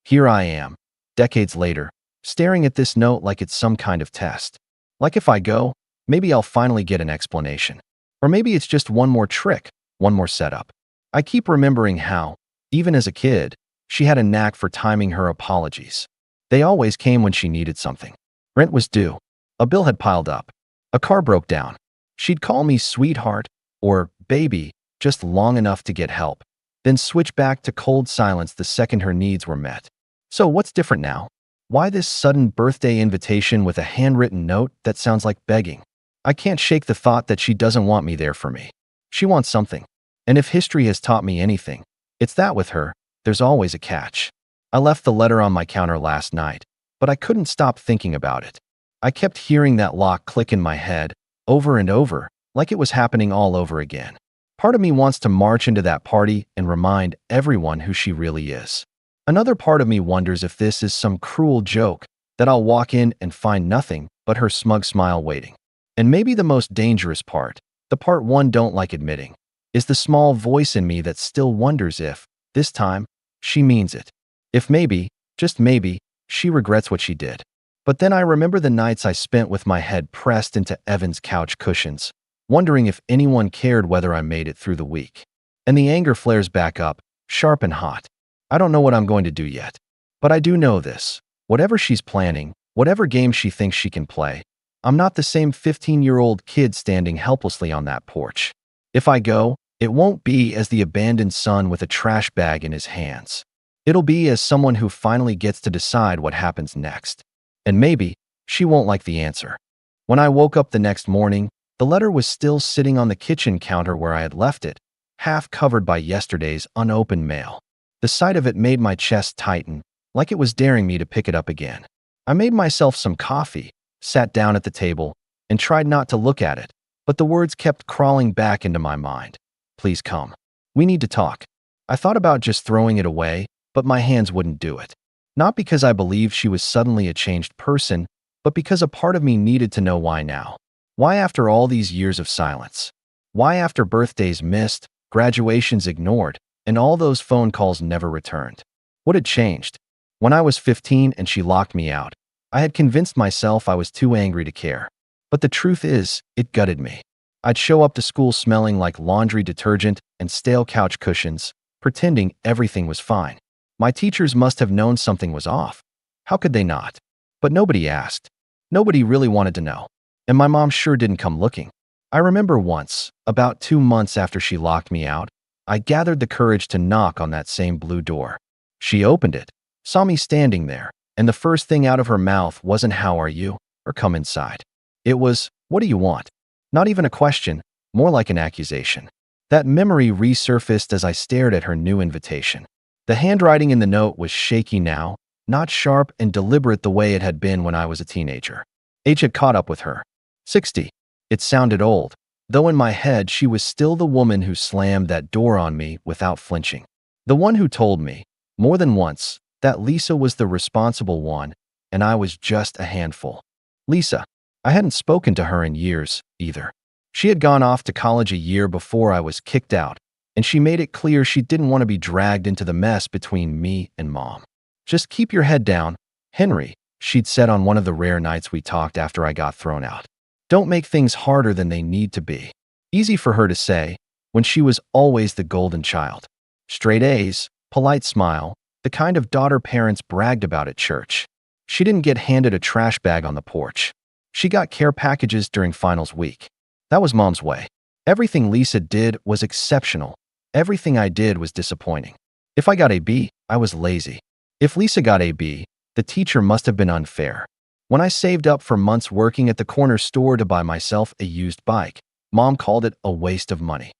here I am, decades later, staring at this note like it's some kind of test. Like if I go, maybe I'll finally get an explanation. Or maybe it's just one more trick, one more setup. I keep remembering how, Even as a kid, she had a knack for timing her apologies. They always came when she needed something. Rent was due. A bill had piled up. A car broke down. She'd call me sweetheart or baby just long enough to get help, then switch back to cold silence the second her needs were met. So what's different now? Why this sudden birthday invitation with a handwritten note that sounds like begging? I can't shake the thought that she doesn't want me there for me. She wants something. And if history has taught me anything, it's that with her, there's always a catch. I left the letter on my counter last night, but I couldn't stop thinking about it. I kept hearing that lock click in my head, over and over, like it was happening all over again. Part of me wants to march into that party and remind everyone who she really is. Another part of me wonders if this is some cruel joke, that I'll walk in and find nothing but her smug smile waiting. And maybe the most dangerous part, the part one don't like admitting, is the small voice in me that still wonders if, this time, she means it. If maybe, just maybe, she regrets what she did. But then I remember the nights I spent with my head pressed into Evan's couch cushions, wondering if anyone cared whether I made it through the week. And the anger flares back up, sharp and hot. I don't know what I'm going to do yet. But I do know this. Whatever she's planning, whatever game she thinks she can play, I'm not the same 15-year-old kid standing helplessly on that porch. If I go, it won't be as the abandoned son with a trash bag in his hands. It'll be as someone who finally gets to decide what happens next. And maybe, she won't like the answer. When I woke up the next morning, the letter was still sitting on the kitchen counter where I had left it, half covered by yesterday's unopened mail. The sight of it made my chest tighten, like it was daring me to pick it up again. I made myself some coffee, sat down at the table, and tried not to look at it, but the words kept crawling back into my mind. Please come. We need to talk. I thought about just throwing it away, but my hands wouldn't do it. Not because I believed she was suddenly a changed person, but because a part of me needed to know why now. Why after all these years of silence? Why after birthdays missed, graduations ignored, and all those phone calls never returned? What had changed? When I was 15 and she locked me out, I had convinced myself I was too angry to care. But the truth is, it gutted me. I'd show up to school smelling like laundry detergent and stale couch cushions, pretending everything was fine. My teachers must have known something was off. How could they not? But nobody asked. Nobody really wanted to know. And my mom sure didn't come looking. I remember once, about 2 months after she locked me out, I gathered the courage to knock on that same blue door. She opened it, saw me standing there, and the first thing out of her mouth wasn't "How are you?" or "Come inside." It was, "What do you want?" Not even a question, more like an accusation. That memory resurfaced as I stared at her new invitation. The handwriting in the note was shaky now, not sharp and deliberate the way it had been when I was a teenager. Age had caught up with her. 60. It sounded old, though in my head she was still the woman who slammed that door on me without flinching. The one who told me, more than once, that Lisa was the responsible one, and I was just a handful. Lisa. I hadn't spoken to her in years, either. She had gone off to college a year before I was kicked out, and she made it clear she didn't want to be dragged into the mess between me and Mom. "Just keep your head down, Henry," she'd said on one of the rare nights we talked after I got thrown out. "Don't make things harder than they need to be." Easy for her to say, when she was always the golden child. Straight A's, polite smile, the kind of daughter parents bragged about at church. She didn't get handed a trash bag on the porch. She got care packages during finals week. That was Mom's way. Everything Lisa did was exceptional. Everything I did was disappointing. If I got a B, I was lazy. If Lisa got a B, the teacher must have been unfair. When I saved up for months working at the corner store to buy myself a used bike, Mom called it a waste of money.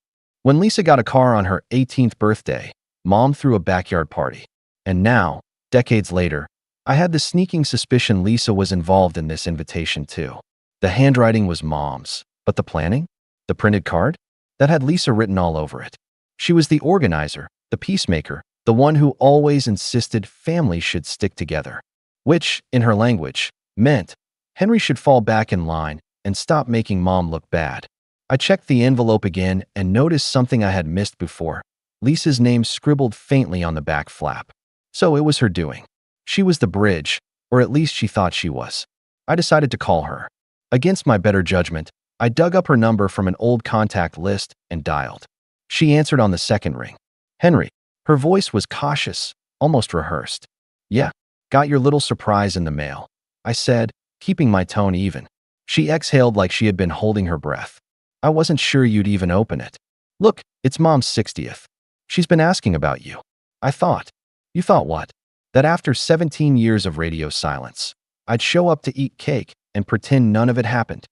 When Lisa got a car on her 18th birthday, Mom threw a backyard party. And now, decades later, I had the sneaking suspicion Lisa was involved in this invitation too. The handwriting was Mom's, but the planning? The printed card? That had Lisa written all over it. She was the organizer, the peacemaker, the one who always insisted families should stick together. Which, in her language, meant Henry should fall back in line and stop making Mom look bad. I checked the envelope again and noticed something I had missed before. Lisa's name scribbled faintly on the back flap. So it was her doing. She was the bridge, or at least she thought she was. I decided to call her. Against my better judgment, I dug up her number from an old contact list and dialed. She answered on the second ring. "Henry, Her voice was cautious, almost rehearsed. Yeah, got your little surprise in the mail, I said, keeping my tone even. She exhaled like she had been holding her breath. I wasn't sure you'd even open it. Look, it's Mom's 60th. She's been asking about you. I thought. You thought what? That after 17 years of radio silence, I'd show up to eat cake and pretend none of it happened.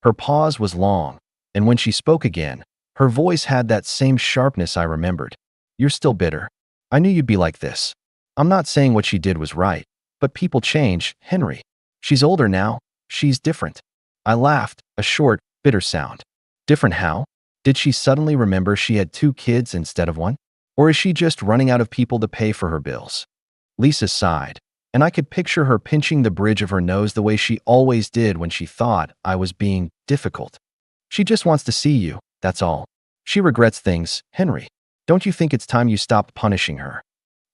Her pause was long, and when she spoke again, her voice had that same sharpness I remembered. You're still bitter. I knew you'd be like this. I'm not saying what she did was right, but people change, Henry. She's older now. She's different. I laughed, a short, bitter sound. Different how? Did she suddenly remember she had 2 kids instead of 1? Or is she just running out of people to pay for her bills? Lisa sighed, and I could picture her pinching the bridge of her nose the way she always did when she thought I was being difficult. She just wants to see you, that's all. She regrets things, Henry. Don't you think it's time you stopped punishing her?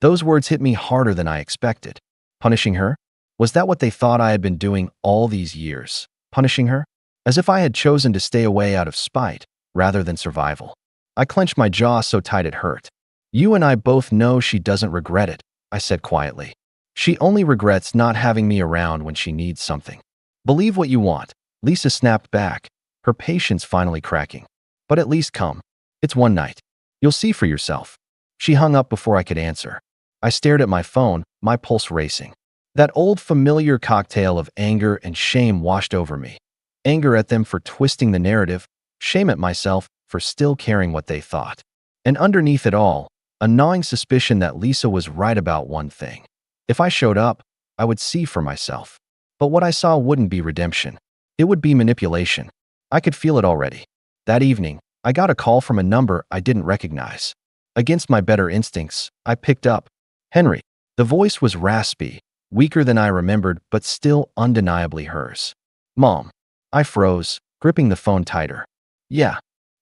Those words hit me harder than I expected. Punishing her? Was that what they thought I had been doing all these years? Punishing her? As if I had chosen to stay away out of spite, rather than survival. I clenched my jaw so tight it hurt. You and I both know she doesn't regret it, I said quietly. She only regrets not having me around when she needs something. Believe what you want, Lisa snapped back, her patience finally cracking. But at least come. It's one night. You'll see for yourself. She hung up before I could answer. I stared at my phone, my pulse racing. That old familiar cocktail of anger and shame washed over me. Anger at them for twisting the narrative, shame at myself for still caring what they thought. And underneath it all, a gnawing suspicion that Lisa was right about one thing. If I showed up, I would see for myself. But what I saw wouldn't be redemption. It would be manipulation. I could feel it already. That evening, I got a call from a number I didn't recognize. Against my better instincts, I picked up. Henry. The voice was raspy, weaker than I remembered, but still undeniably hers. Mom. I froze, gripping the phone tighter. Yeah.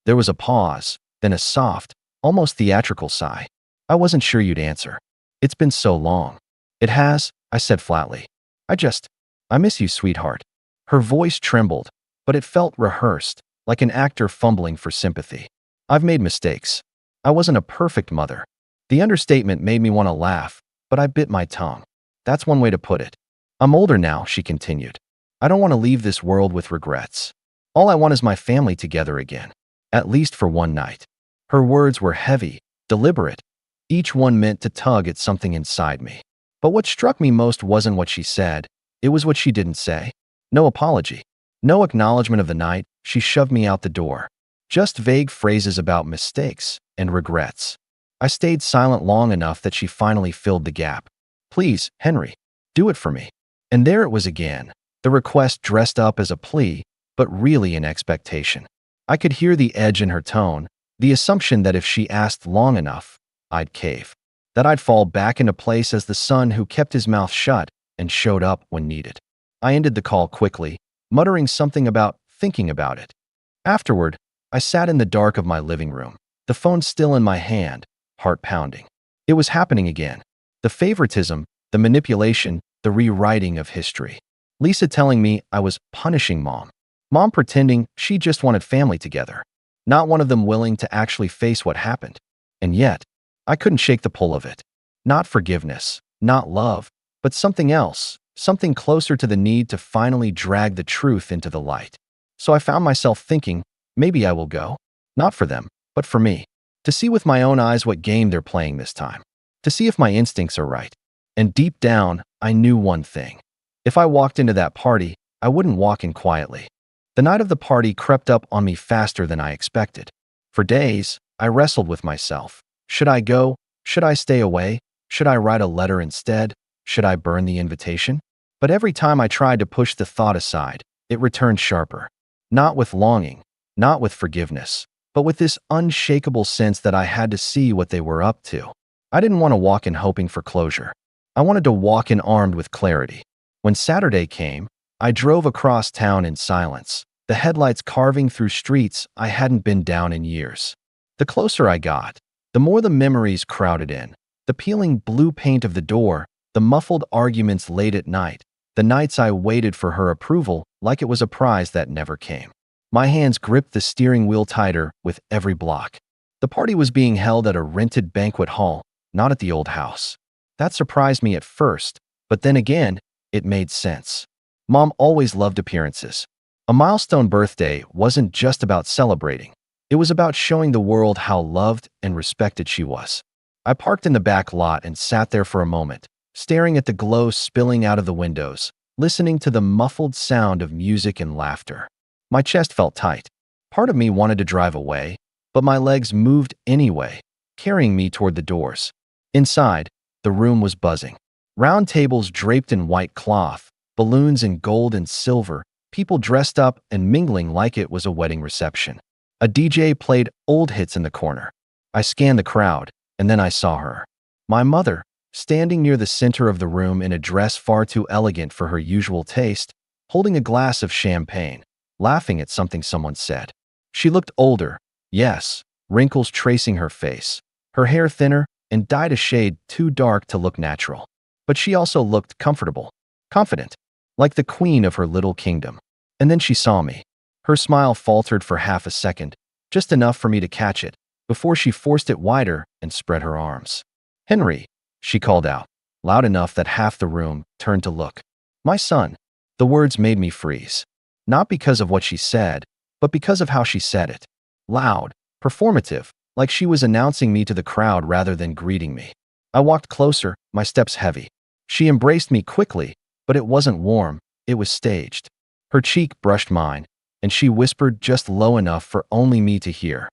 There was a pause, then a soft, almost theatrical sigh. I wasn't sure you'd answer. It's been so long. It has, I said flatly. I miss you, sweetheart. Her voice trembled, but it felt rehearsed, like an actor fumbling for sympathy. I've made mistakes. I wasn't a perfect mother. The understatement made me want to laugh, but I bit my tongue. That's one way to put it. I'm older now, she continued. I don't want to leave this world with regrets. All I want is my family together again, at least for one night. Her words were heavy, deliberate, each one meant to tug at something inside me. But what struck me most wasn't what she said, it was what she didn't say. No apology, no acknowledgement of the night. She shoved me out the door. Just vague phrases about mistakes and regrets. I stayed silent long enough that she finally filled the gap. Please, Henry, do it for me. And there it was again, the request dressed up as a plea, but really an expectation. I could hear the edge in her tone, the assumption that if she asked long enough, I'd cave. That I'd fall back into place as the son who kept his mouth shut and showed up when needed. I ended the call quickly, muttering something about thinking about it. Afterward, I sat in the dark of my living room, the phone still in my hand, heart pounding. It was happening again. The favoritism, the manipulation, the rewriting of history. Lisa telling me I was punishing Mom. Mom pretending she just wanted family together. Not one of them willing to actually face what happened. And yet, I couldn't shake the pull of it. Not forgiveness, not love, but something else, something closer to the need to finally drag the truth into the light. So I found myself thinking, maybe I will go. Not for them, but for me. To see with my own eyes what game they're playing this time. To see if my instincts are right. And deep down, I knew one thing. If I walked into that party, I wouldn't walk in quietly. The night of the party crept up on me faster than I expected. For days, I wrestled with myself. Should I go? Should I stay away? Should I write a letter instead? Should I burn the invitation? But every time I tried to push the thought aside, it returned sharper. Not with longing, not with forgiveness, but with this unshakable sense that I had to see what they were up to. I didn't want to walk in hoping for closure. I wanted to walk in armed with clarity. When Saturday came, I drove across town in silence, the headlights carving through streets I hadn't been down in years. The closer I got, the more the memories crowded in. The peeling blue paint of the door, the muffled arguments late at night, the nights I waited for her approval like it was a prize that never came. My hands gripped the steering wheel tighter with every block. The party was being held at a rented banquet hall, not at the old house. That surprised me at first, but then again, it made sense. Mom always loved appearances. A milestone birthday wasn't just about celebrating. It was about showing the world how loved and respected she was. I parked in the back lot and sat there for a moment, staring at the glow spilling out of the windows, listening to the muffled sound of music and laughter. My chest felt tight. Part of me wanted to drive away, but my legs moved anyway, carrying me toward the doors. Inside, the room was buzzing. Round tables draped in white cloth, balloons in gold and silver, people dressed up and mingling like it was a wedding reception. A DJ played old hits in the corner. I scanned the crowd, and then I saw her. My mother, standing near the center of the room in a dress far too elegant for her usual taste, holding a glass of champagne, laughing at something someone said. She looked older, yes, wrinkles tracing her face, her hair thinner and dyed a shade too dark to look natural. But she also looked comfortable, confident, like the queen of her little kingdom. And then she saw me. Her smile faltered for half a second, just enough for me to catch it, before she forced it wider and spread her arms. "Henry," she called out, loud enough that half the room turned to look. "My son." The words made me freeze. Not because of what she said, but because of how she said it. Loud, performative, like she was announcing me to the crowd rather than greeting me. I walked closer, my steps heavy. She embraced me quickly, but it wasn't warm, it was staged. Her cheek brushed mine, and she whispered just low enough for only me to hear.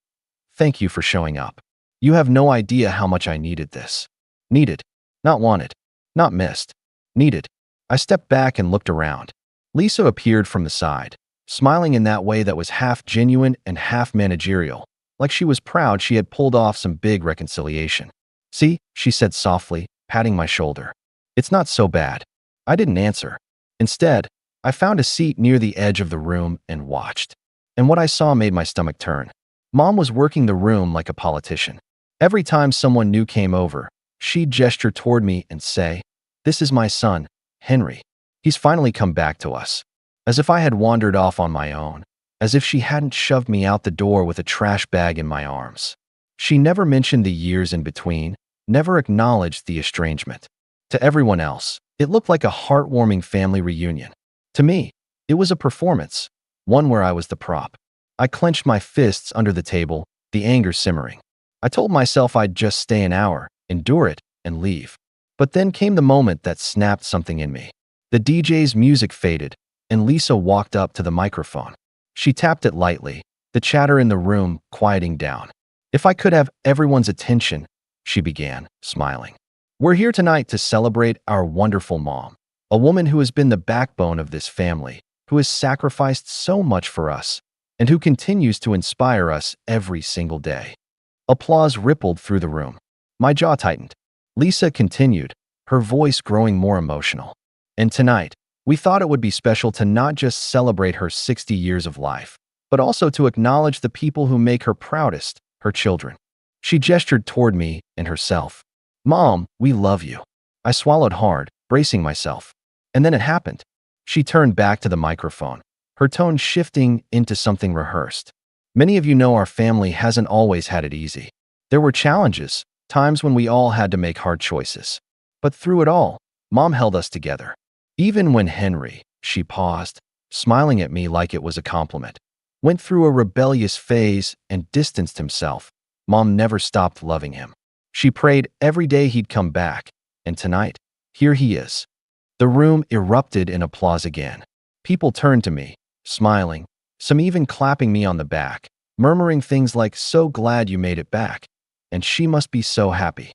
"Thank you for showing up. You have no idea how much I needed this." Needed. Not wanted. Not missed. Needed. I stepped back and looked around. Lisa appeared from the side, smiling in that way that was half genuine and half managerial, like she was proud she had pulled off some big reconciliation. "See," she said softly, patting my shoulder. "It's not so bad." I didn't answer. Instead, I found a seat near the edge of the room and watched. And what I saw made my stomach turn. Mom was working the room like a politician. Every time someone new came over, she'd gesture toward me and say, "This is my son, Henry. He's finally come back to us." As if I had wandered off on my own, as if she hadn't shoved me out the door with a trash bag in my arms. She never mentioned the years in between, never acknowledged the estrangement. To everyone else, it looked like a heartwarming family reunion. To me, it was a performance, one where I was the prop. I clenched my fists under the table, the anger simmering. I told myself I'd just stay an hour, endure it, and leave. But then came the moment that snapped something in me. The DJ's music faded, and Lisa walked up to the microphone. She tapped it lightly, the chatter in the room quieting down. "If I could have everyone's attention," she began, smiling. "We're here tonight to celebrate our wonderful mom, a woman who has been the backbone of this family, who has sacrificed so much for us, and who continues to inspire us every single day." Applause rippled through the room. My jaw tightened. Lisa continued, her voice growing more emotional. "And tonight, we thought it would be special to not just celebrate her 60 years of life, but also to acknowledge the people who make her proudest, her children." She gestured toward me and herself. "Mom, we love you." I swallowed hard, bracing myself. And then it happened. She turned back to the microphone, her tone shifting into something rehearsed. "Many of you know our family hasn't always had it easy. There were challenges, times when we all had to make hard choices. But through it all, Mom held us together. Even when Henry," she paused, smiling at me like it was a compliment, "went through a rebellious phase and distanced himself, Mom never stopped loving him. She prayed every day he'd come back, and tonight, here he is." The room erupted in applause again. People turned to me, smiling, some even clapping me on the back, murmuring things like, "So glad you made it back," and "She must be so happy."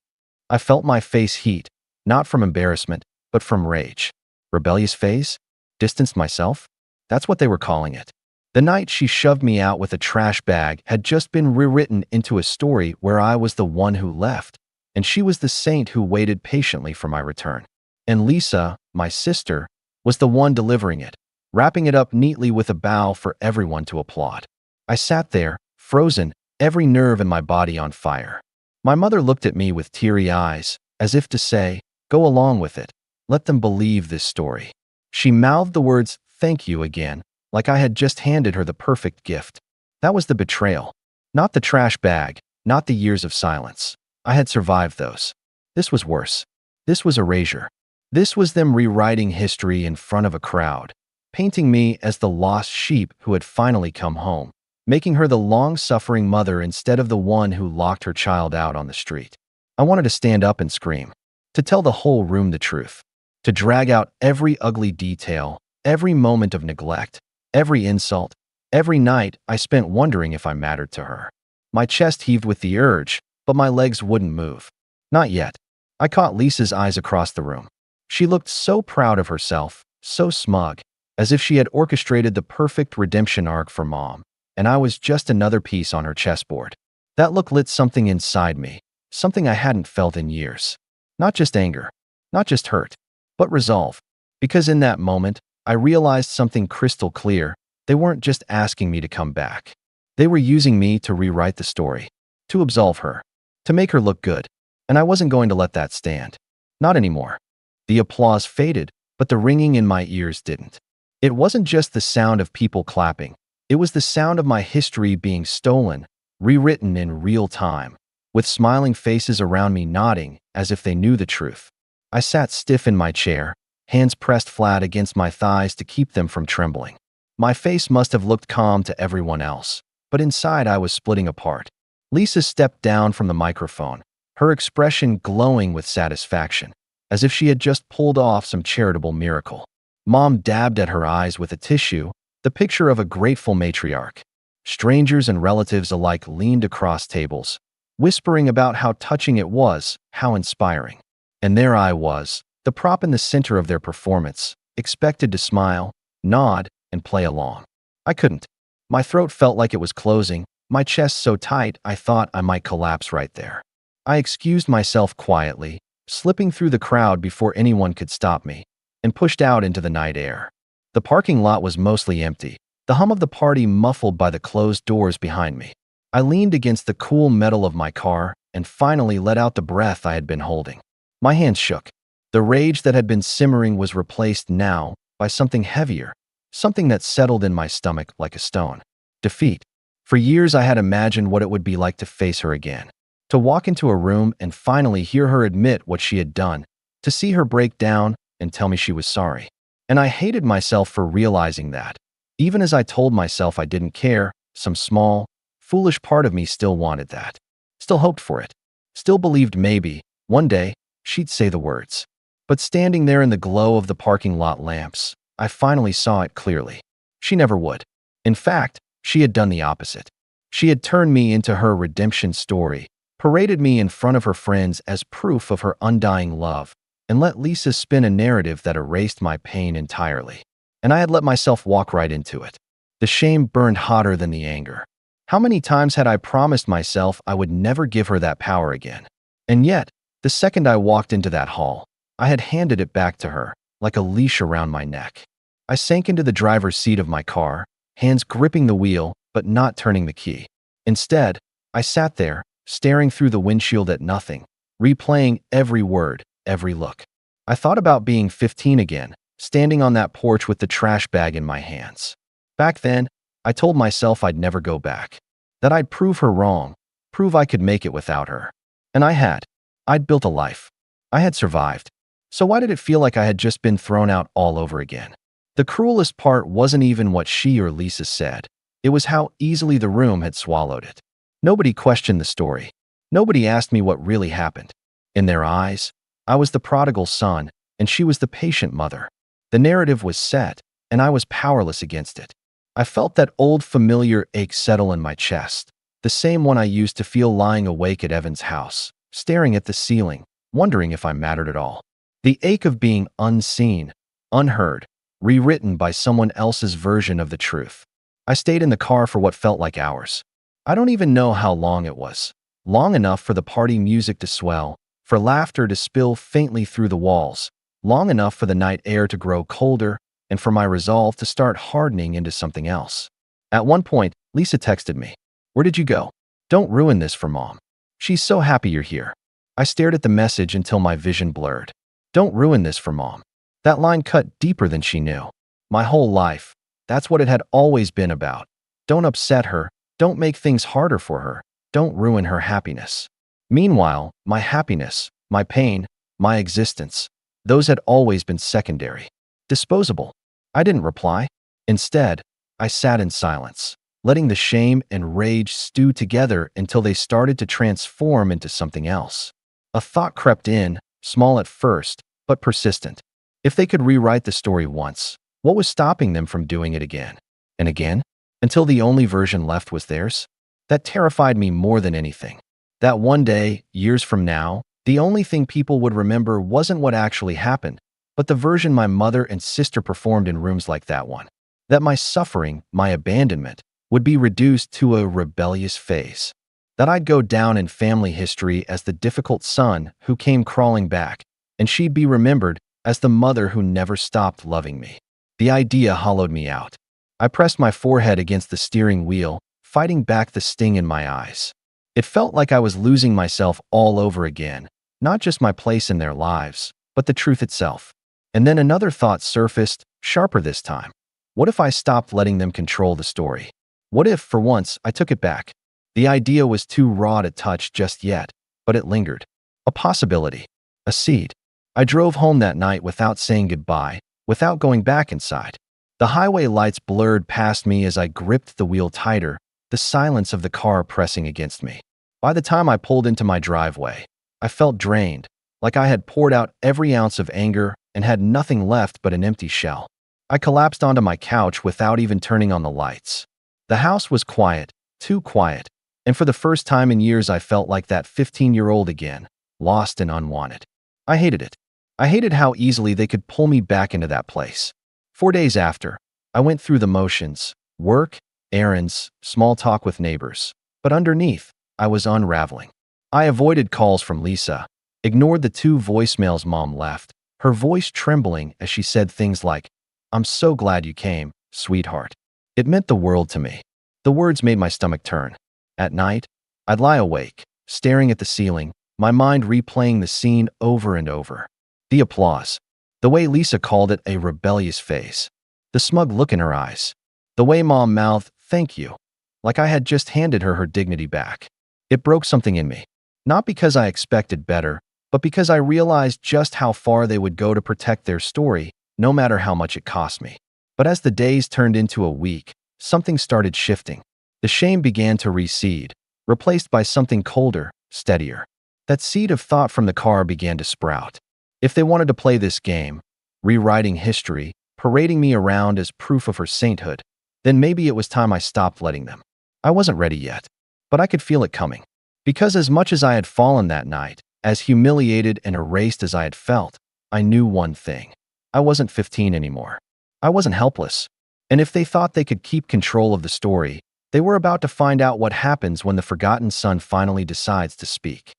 I felt my face heat, not from embarrassment, but from rage. Rebellious phase? Distanced myself? That's what they were calling it. The night she shoved me out with a trash bag had just been rewritten into a story where I was the one who left, and she was the saint who waited patiently for my return. And Lisa, my sister, was the one delivering it, wrapping it up neatly with a bow for everyone to applaud. I sat there, frozen, every nerve in my body on fire. My mother looked at me with teary eyes, as if to say, "Go along with it. Let them believe this story." She mouthed the words, "Thank you," again, like I had just handed her the perfect gift. That was the betrayal. Not the trash bag, not the years of silence. I had survived those. This was worse. This was erasure. This was them rewriting history in front of a crowd, painting me as the lost sheep who had finally come home, making her the long-suffering mother instead of the one who locked her child out on the street. I wanted to stand up and scream, to tell the whole room the truth, to drag out every ugly detail, every moment of neglect, every insult, every night I spent wondering if I mattered to her. My chest heaved with the urge, but my legs wouldn't move. Not yet. I caught Lisa's eyes across the room. She looked so proud of herself, so smug, as if she had orchestrated the perfect redemption arc for Mom, and I was just another piece on her chessboard. That look lit something inside me, something I hadn't felt in years. Not just anger, not just hurt, but resolve. Because in that moment, I realized something crystal clear. They weren't just asking me to come back. They were using me to rewrite the story, to absolve her, to make her look good, and I wasn't going to let that stand. Not anymore. The applause faded, but the ringing in my ears didn't. It wasn't just the sound of people clapping. It was the sound of my history being stolen, rewritten in real time, with smiling faces around me nodding as if they knew the truth. I sat stiff in my chair, hands pressed flat against my thighs to keep them from trembling. My face must have looked calm to everyone else, but inside I was splitting apart. Lisa stepped down from the microphone, her expression glowing with satisfaction, as if she had just pulled off some charitable miracle. Mom dabbed at her eyes with a tissue, the picture of a grateful matriarch. Strangers and relatives alike leaned across tables, whispering about how touching it was, how inspiring. And there I was, the prop in the center of their performance, expected to smile, nod, and play along. I couldn't. My throat felt like it was closing, my chest so tight I thought I might collapse right there. I excused myself quietly, slipping through the crowd before anyone could stop me, and pushed out into the night air. The parking lot was mostly empty, the hum of the party muffled by the closed doors behind me. I leaned against the cool metal of my car and finally let out the breath I had been holding. My hands shook. The rage that had been simmering was replaced now by something heavier, something that settled in my stomach like a stone. Defeat. For years I had imagined what it would be like to face her again, to walk into a room and finally hear her admit what she had done, to see her break down and tell me she was sorry. And I hated myself for realizing that. Even as I told myself I didn't care, some small, foolish part of me still wanted that. Still hoped for it. Still believed maybe, one day, she'd say the words. But standing there in the glow of the parking lot lamps, I finally saw it clearly. She never would. In fact, she had done the opposite. She had turned me into her redemption story, paraded me in front of her friends as proof of her undying love, and let Lisa spin a narrative that erased my pain entirely. And I had let myself walk right into it. The shame burned hotter than the anger. How many times had I promised myself I would never give her that power again? And yet, the second I walked into that hall, I had handed it back to her, like a leash around my neck. I sank into the driver's seat of my car, hands gripping the wheel, but not turning the key. Instead, I sat there, staring through the windshield at nothing, replaying every word, every look. I thought about being 15 again, standing on that porch with the trash bag in my hands. Back then, I told myself I'd never go back, that I'd prove her wrong, prove I could make it without her. And I had. I'd built a life. I had survived. So why did it feel like I had just been thrown out all over again? The cruelest part wasn't even what she or Lisa said. It was how easily the room had swallowed it. Nobody questioned the story. Nobody asked me what really happened. In their eyes, I was the prodigal son, and she was the patient mother. The narrative was set, and I was powerless against it. I felt that old familiar ache settle in my chest, the same one I used to feel lying awake at Evan's house, staring at the ceiling, wondering if I mattered at all. The ache of being unseen, unheard, rewritten by someone else's version of the truth. I stayed in the car for what felt like hours. I don't even know how long it was. Long enough for the party music to swell, for laughter to spill faintly through the walls, long enough for the night air to grow colder, and for my resolve to start hardening into something else. At one point, Lisa texted me, "Where did you go? Don't ruin this for Mom. She's so happy you're here." I stared at the message until my vision blurred. Don't ruin this for Mom. That line cut deeper than she knew. My whole life, that's what it had always been about. Don't upset her, don't make things harder for her, don't ruin her happiness. Meanwhile, my happiness, My pain, my existence, those had always been secondary. Disposable. I didn't reply. Instead, I sat in silence, letting the shame and rage stew together until they started to transform into something else. A thought crept in, small at first, but persistent. If they could rewrite the story once, what was stopping them from doing it again and again, until the only version left was theirs? That terrified me more than anything. That one day, years from now, the only thing people would remember wasn't what actually happened, but the version my mother and sister performed in rooms like that one. That my suffering, my abandonment, would be reduced to a rebellious phase. That I'd go down in family history as the difficult son who came crawling back, and she'd be remembered as the mother who never stopped loving me. The idea hollowed me out. I pressed my forehead against the steering wheel, fighting back the sting in my eyes. It felt like I was losing myself all over again, not just my place in their lives, but the truth itself. And then another thought surfaced, sharper this time. What if I stopped letting them control the story? What if, for once, I took it back? The idea was too raw to touch just yet, but it lingered. A possibility. A seed. I drove home that night without saying goodbye, without going back inside. The highway lights blurred past me as I gripped the wheel tighter, the silence of the car pressing against me. By the time I pulled into my driveway, I felt drained, like I had poured out every ounce of anger and had nothing left but an empty shell. I collapsed onto my couch without even turning on the lights. The house was quiet, too quiet, and for the first time in years I felt like that 15-year-old again, lost and unwanted. I hated it. I hated how easily they could pull me back into that place. 4 days after, I went through the motions, work, errands, small talk with neighbors, but underneath, I was unraveling. I avoided calls from Lisa, ignored the 2 voicemails Mom left, her voice trembling as she said things like, "I'm so glad you came, sweetheart." It meant the world to me. The words made my stomach turn. At night, I'd lie awake, staring at the ceiling, my mind replaying the scene over and over. The applause. The way Lisa called it a rebellious phase. The smug look in her eyes. The way Mom mouthed, "Thank you," like I had just handed her dignity back. It broke something in me. Not because I expected better, but because I realized just how far they would go to protect their story, no matter how much it cost me. But as the days turned into a week, something started shifting. The shame began to recede, replaced by something colder, steadier. That seed of thought from the car began to sprout. If they wanted to play this game, rewriting history, parading me around as proof of her sainthood, then maybe it was time I stopped letting them. I wasn't ready yet, but I could feel it coming. Because as much as I had fallen that night, as humiliated and erased as I had felt, I knew one thing. I wasn't 15 anymore. I wasn't helpless. And if they thought they could keep control of the story, they were about to find out what happens when the forgotten son finally decides to speak.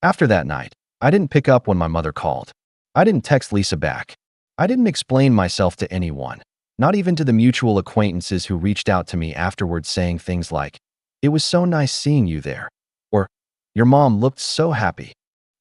After that night, I didn't pick up when my mother called. I didn't text Lisa back. I didn't explain myself to anyone, not even to the mutual acquaintances who reached out to me afterwards saying things like, "It was so nice seeing you there," or "Your mom looked so happy."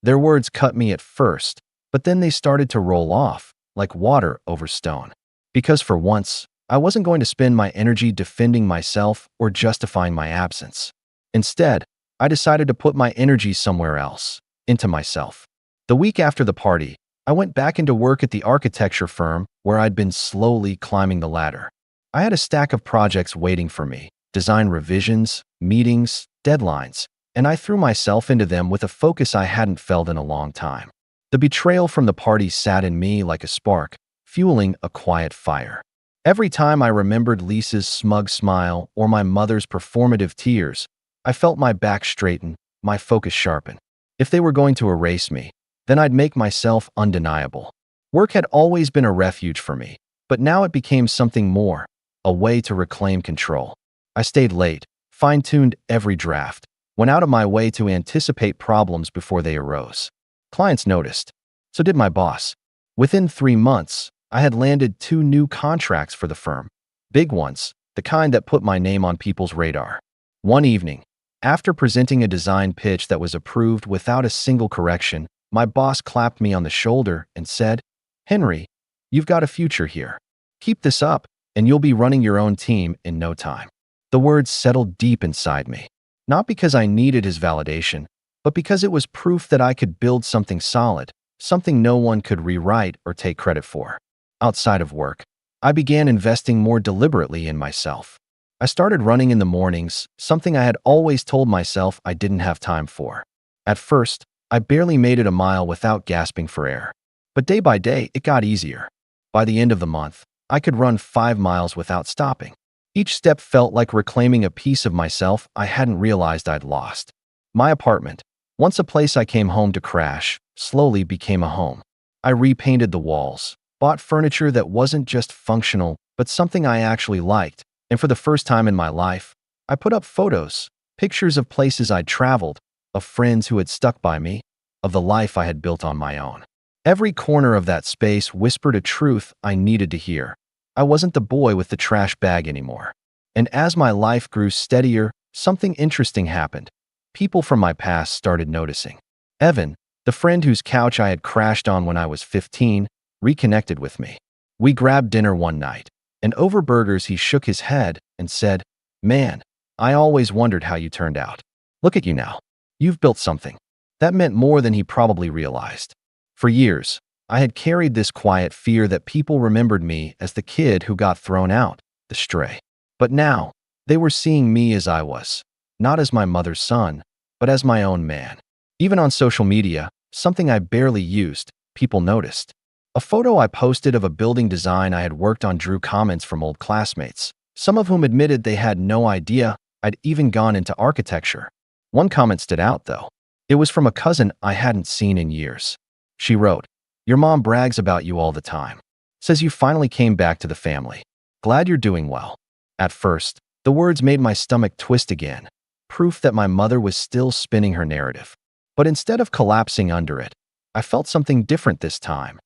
Their words cut me at first, but then they started to roll off, like water over stone. Because for once, I wasn't going to spend my energy defending myself or justifying my absence. Instead, I decided to put my energy somewhere else, into myself. The week after the party, I went back into work at the architecture firm where I'd been slowly climbing the ladder. I had a stack of projects waiting for me, design revisions, meetings, deadlines, and I threw myself into them with a focus I hadn't felt in a long time. The betrayal from the party sat in me like a spark, fueling a quiet fire. Every time I remembered Lisa's smug smile or my mother's performative tears, I felt my back straighten, my focus sharpen. If they were going to erase me, then I'd make myself undeniable. Work had always been a refuge for me, but now it became something more, a way to reclaim control. I stayed late, fine-tuned every draft, went out of my way to anticipate problems before they arose. Clients noticed. So did my boss. Within 3 months, I had landed 2 new contracts for the firm. Big ones, the kind that put my name on people's radar. One evening, after presenting a design pitch that was approved without a single correction, my boss clapped me on the shoulder and said, "Henry, you've got a future here. Keep this up, and you'll be running your own team in no time." The words settled deep inside me, not because I needed his validation, but because it was proof that I could build something solid, something no one could rewrite or take credit for. Outside of work, I began investing more deliberately in myself. I started running in the mornings, something I had always told myself I didn't have time for. At first, I barely made it a mile without gasping for air. But day by day, it got easier. By the end of the month, I could run 5 miles without stopping. Each step felt like reclaiming a piece of myself I hadn't realized I'd lost. My apartment, once a place I came home to crash, slowly became a home. I repainted the walls, bought furniture that wasn't just functional, but something I actually liked, and for the first time in my life, I put up photos, pictures of places I'd traveled, of friends who had stuck by me, of the life I had built on my own. Every corner of that space whispered a truth I needed to hear. I wasn't the boy with the trash bag anymore. And as my life grew steadier, something interesting happened. People from my past started noticing. Evan, the friend whose couch I had crashed on when I was 15, reconnected with me. We grabbed dinner one night, and over burgers he shook his head and said, "Man, I always wondered how you turned out. Look at you now. You've built something." That meant more than he probably realized. For years, I had carried this quiet fear that people remembered me as the kid who got thrown out, the stray. But now, they were seeing me as I was, not as my mother's son, but as my own man. Even on social media, something I barely used, people noticed. A photo I posted of a building design I had worked on drew comments from old classmates, some of whom admitted they had no idea I'd even gone into architecture. One comment stood out, though. It was from a cousin I hadn't seen in years. She wrote, "Your mom brags about you all the time. Says you finally came back to the family. Glad you're doing well." At first, the words made my stomach twist again, proof that my mother was still spinning her narrative. But instead of collapsing under it, I felt something different this time.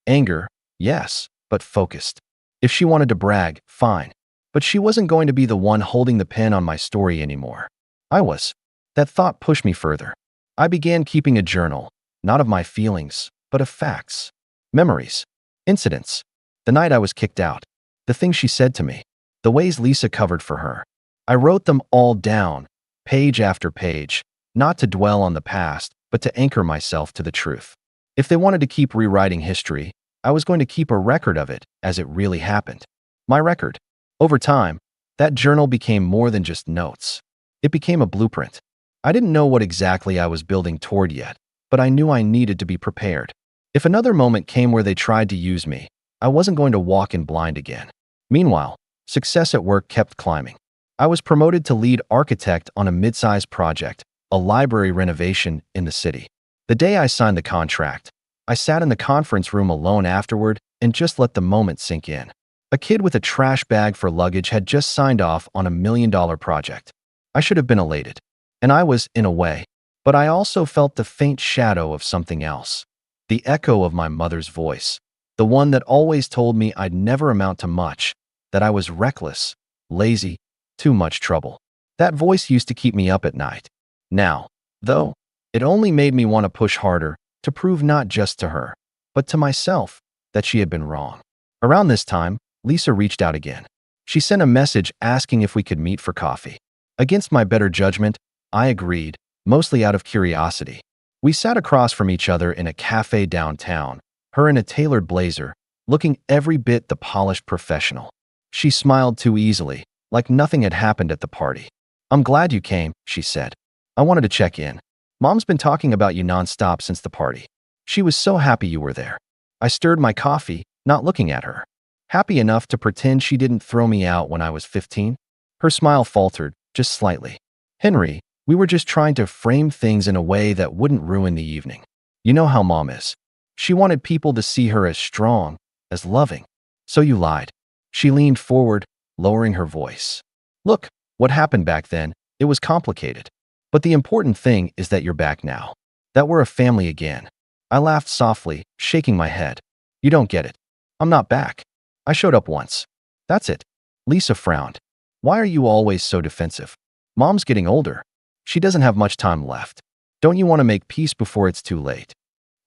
Anger, yes, but focused. If she wanted to brag, fine. But she wasn't going to be the one holding the pen on my story anymore. I was. That thought pushed me further. I began keeping a journal, not of my feelings, but of facts, memories, incidents. The night I was kicked out, the things she said to me, the ways Lisa covered for her. I wrote them all down, page after page, not to dwell on the past, but to anchor myself to the truth. If they wanted to keep rewriting history, I was going to keep a record of it as it really happened. My record. Over time, that journal became more than just notes. It became a blueprint. I didn't know what exactly I was building toward yet, but I knew I needed to be prepared. If another moment came where they tried to use me, I wasn't going to walk in blind again. Meanwhile, success at work kept climbing. I was promoted to lead architect on a mid-sized project, a library renovation in the city. The day I signed the contract, I sat in the conference room alone afterward and just let the moment sink in. A kid with a trash bag for luggage had just signed off on $1 million project. I should have been elated. And I was, in a way. But I also felt the faint shadow of something else. The echo of my mother's voice. The one that always told me I'd never amount to much, that I was reckless, lazy, too much trouble. That voice used to keep me up at night. Now, though, it only made me want to push harder, to prove not just to her, but to myself, that she had been wrong. Around this time, Lisa reached out again. She sent a message asking if we could meet for coffee. Against my better judgment, I agreed, mostly out of curiosity. We sat across from each other in a cafe downtown, her in a tailored blazer, looking every bit the polished professional. She smiled too easily, like nothing had happened at the party. "I'm glad you came," she said. "I wanted to check in. Mom's been talking about you nonstop since the party. She was so happy you were there." I stirred my coffee, not looking at her. Happy enough to pretend she didn't throw me out when I was 15? Her smile faltered, just slightly. "Henry, we were just trying to frame things in a way that wouldn't ruin the evening. You know how Mom is. She wanted people to see her as strong, as loving. So you lied." She leaned forward, lowering her voice. "Look, what happened back then, it was complicated. But the important thing is that you're back now. That we're a family again." I laughed softly, shaking my head. "You don't get it. I'm not back. I showed up once. That's it." Lisa frowned. "Why are you always so defensive? Mom's getting older. She doesn't have much time left. Don't you want to make peace before it's too late?"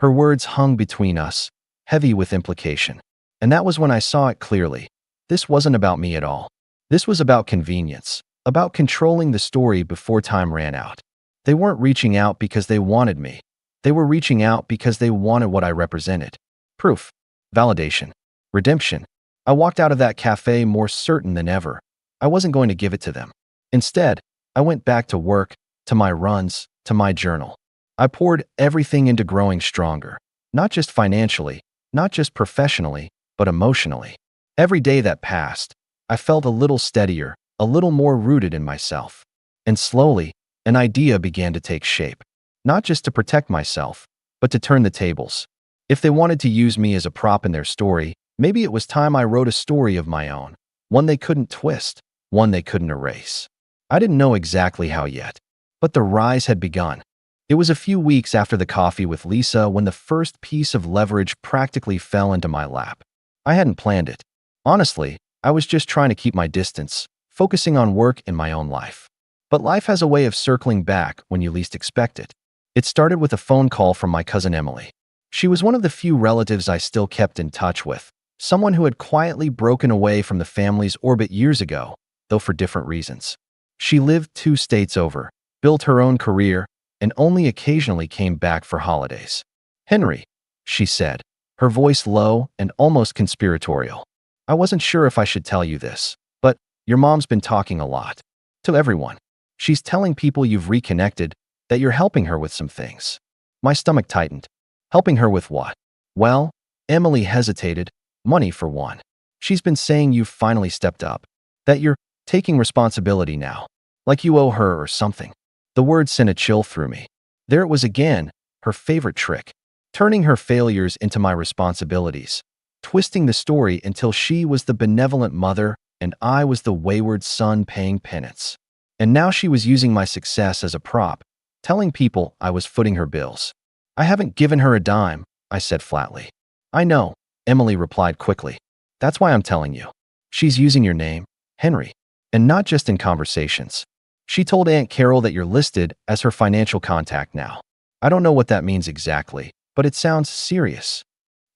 Her words hung between us, heavy with implication. And that was when I saw it clearly. This wasn't about me at all. This was about convenience, about controlling the story before time ran out. They weren't reaching out because they wanted me. They were reaching out because they wanted what I represented. Proof, validation, redemption. I walked out of that cafe more certain than ever. I wasn't going to give it to them. Instead, I went back to work, to my runs, to my journal. I poured everything into growing stronger, not just financially, not just professionally, but emotionally. Every day that passed, I felt a little steadier, a little more rooted in myself. And slowly, an idea began to take shape, not just to protect myself, but to turn the tables. If they wanted to use me as a prop in their story, maybe it was time I wrote a story of my own, one they couldn't twist, one they couldn't erase. I didn't know exactly how yet, but the rise had begun. It was a few weeks after the coffee with Lisa when the first piece of leverage practically fell into my lap. I hadn't planned it. Honestly, I was just trying to keep my distance, focusing on work in my own life. But life has a way of circling back when you least expect it. It started with a phone call from my cousin Emily. She was one of the few relatives I still kept in touch with, someone who had quietly broken away from the family's orbit years ago, though for different reasons. She lived 2 states over, built her own career, and only occasionally came back for holidays. "Henry," she said, her voice low and almost conspiratorial. "I wasn't sure if I should tell you this, but your mom's been talking a lot. To everyone. She's telling people you've reconnected, that you're helping her with some things." My stomach tightened. Helping her with what? Well, Emily hesitated. Money for one. "She's been saying you've finally stepped up, that you're taking responsibility now, like you owe her or something." The word sent a chill through me. There it was again, her favorite trick, turning her failures into my responsibilities, twisting the story until she was the benevolent mother and I was the wayward son paying penance. And now she was using my success as a prop, telling people I was footing her bills. "I haven't given her a dime," I said flatly. "I know," Emily replied quickly. "That's why I'm telling you. She's using your name, Henry, and not just in conversations. She told Aunt Carol that you're listed as her financial contact now. I don't know what that means exactly, but it sounds serious."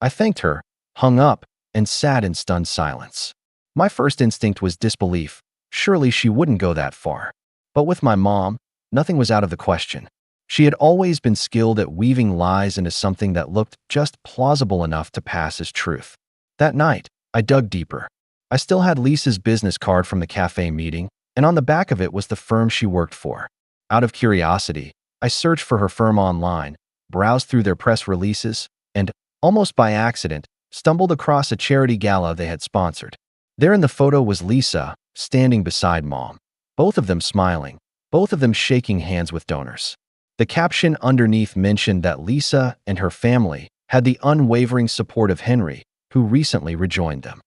I thanked her, hung up, and sat in stunned silence. My first instinct was disbelief. Surely she wouldn't go that far. But with my mom, nothing was out of the question. She had always been skilled at weaving lies into something that looked just plausible enough to pass as truth. That night, I dug deeper. I still had Lisa's business card from the cafe meeting, and on the back of it was the firm she worked for. Out of curiosity, I searched for her firm online, browsed through their press releases, and, almost by accident, stumbled across a charity gala they had sponsored. There in the photo was Lisa, standing beside Mom, both of them smiling, both of them shaking hands with donors. The caption underneath mentioned that Lisa and her family had the unwavering support of Henry, who recently rejoined them.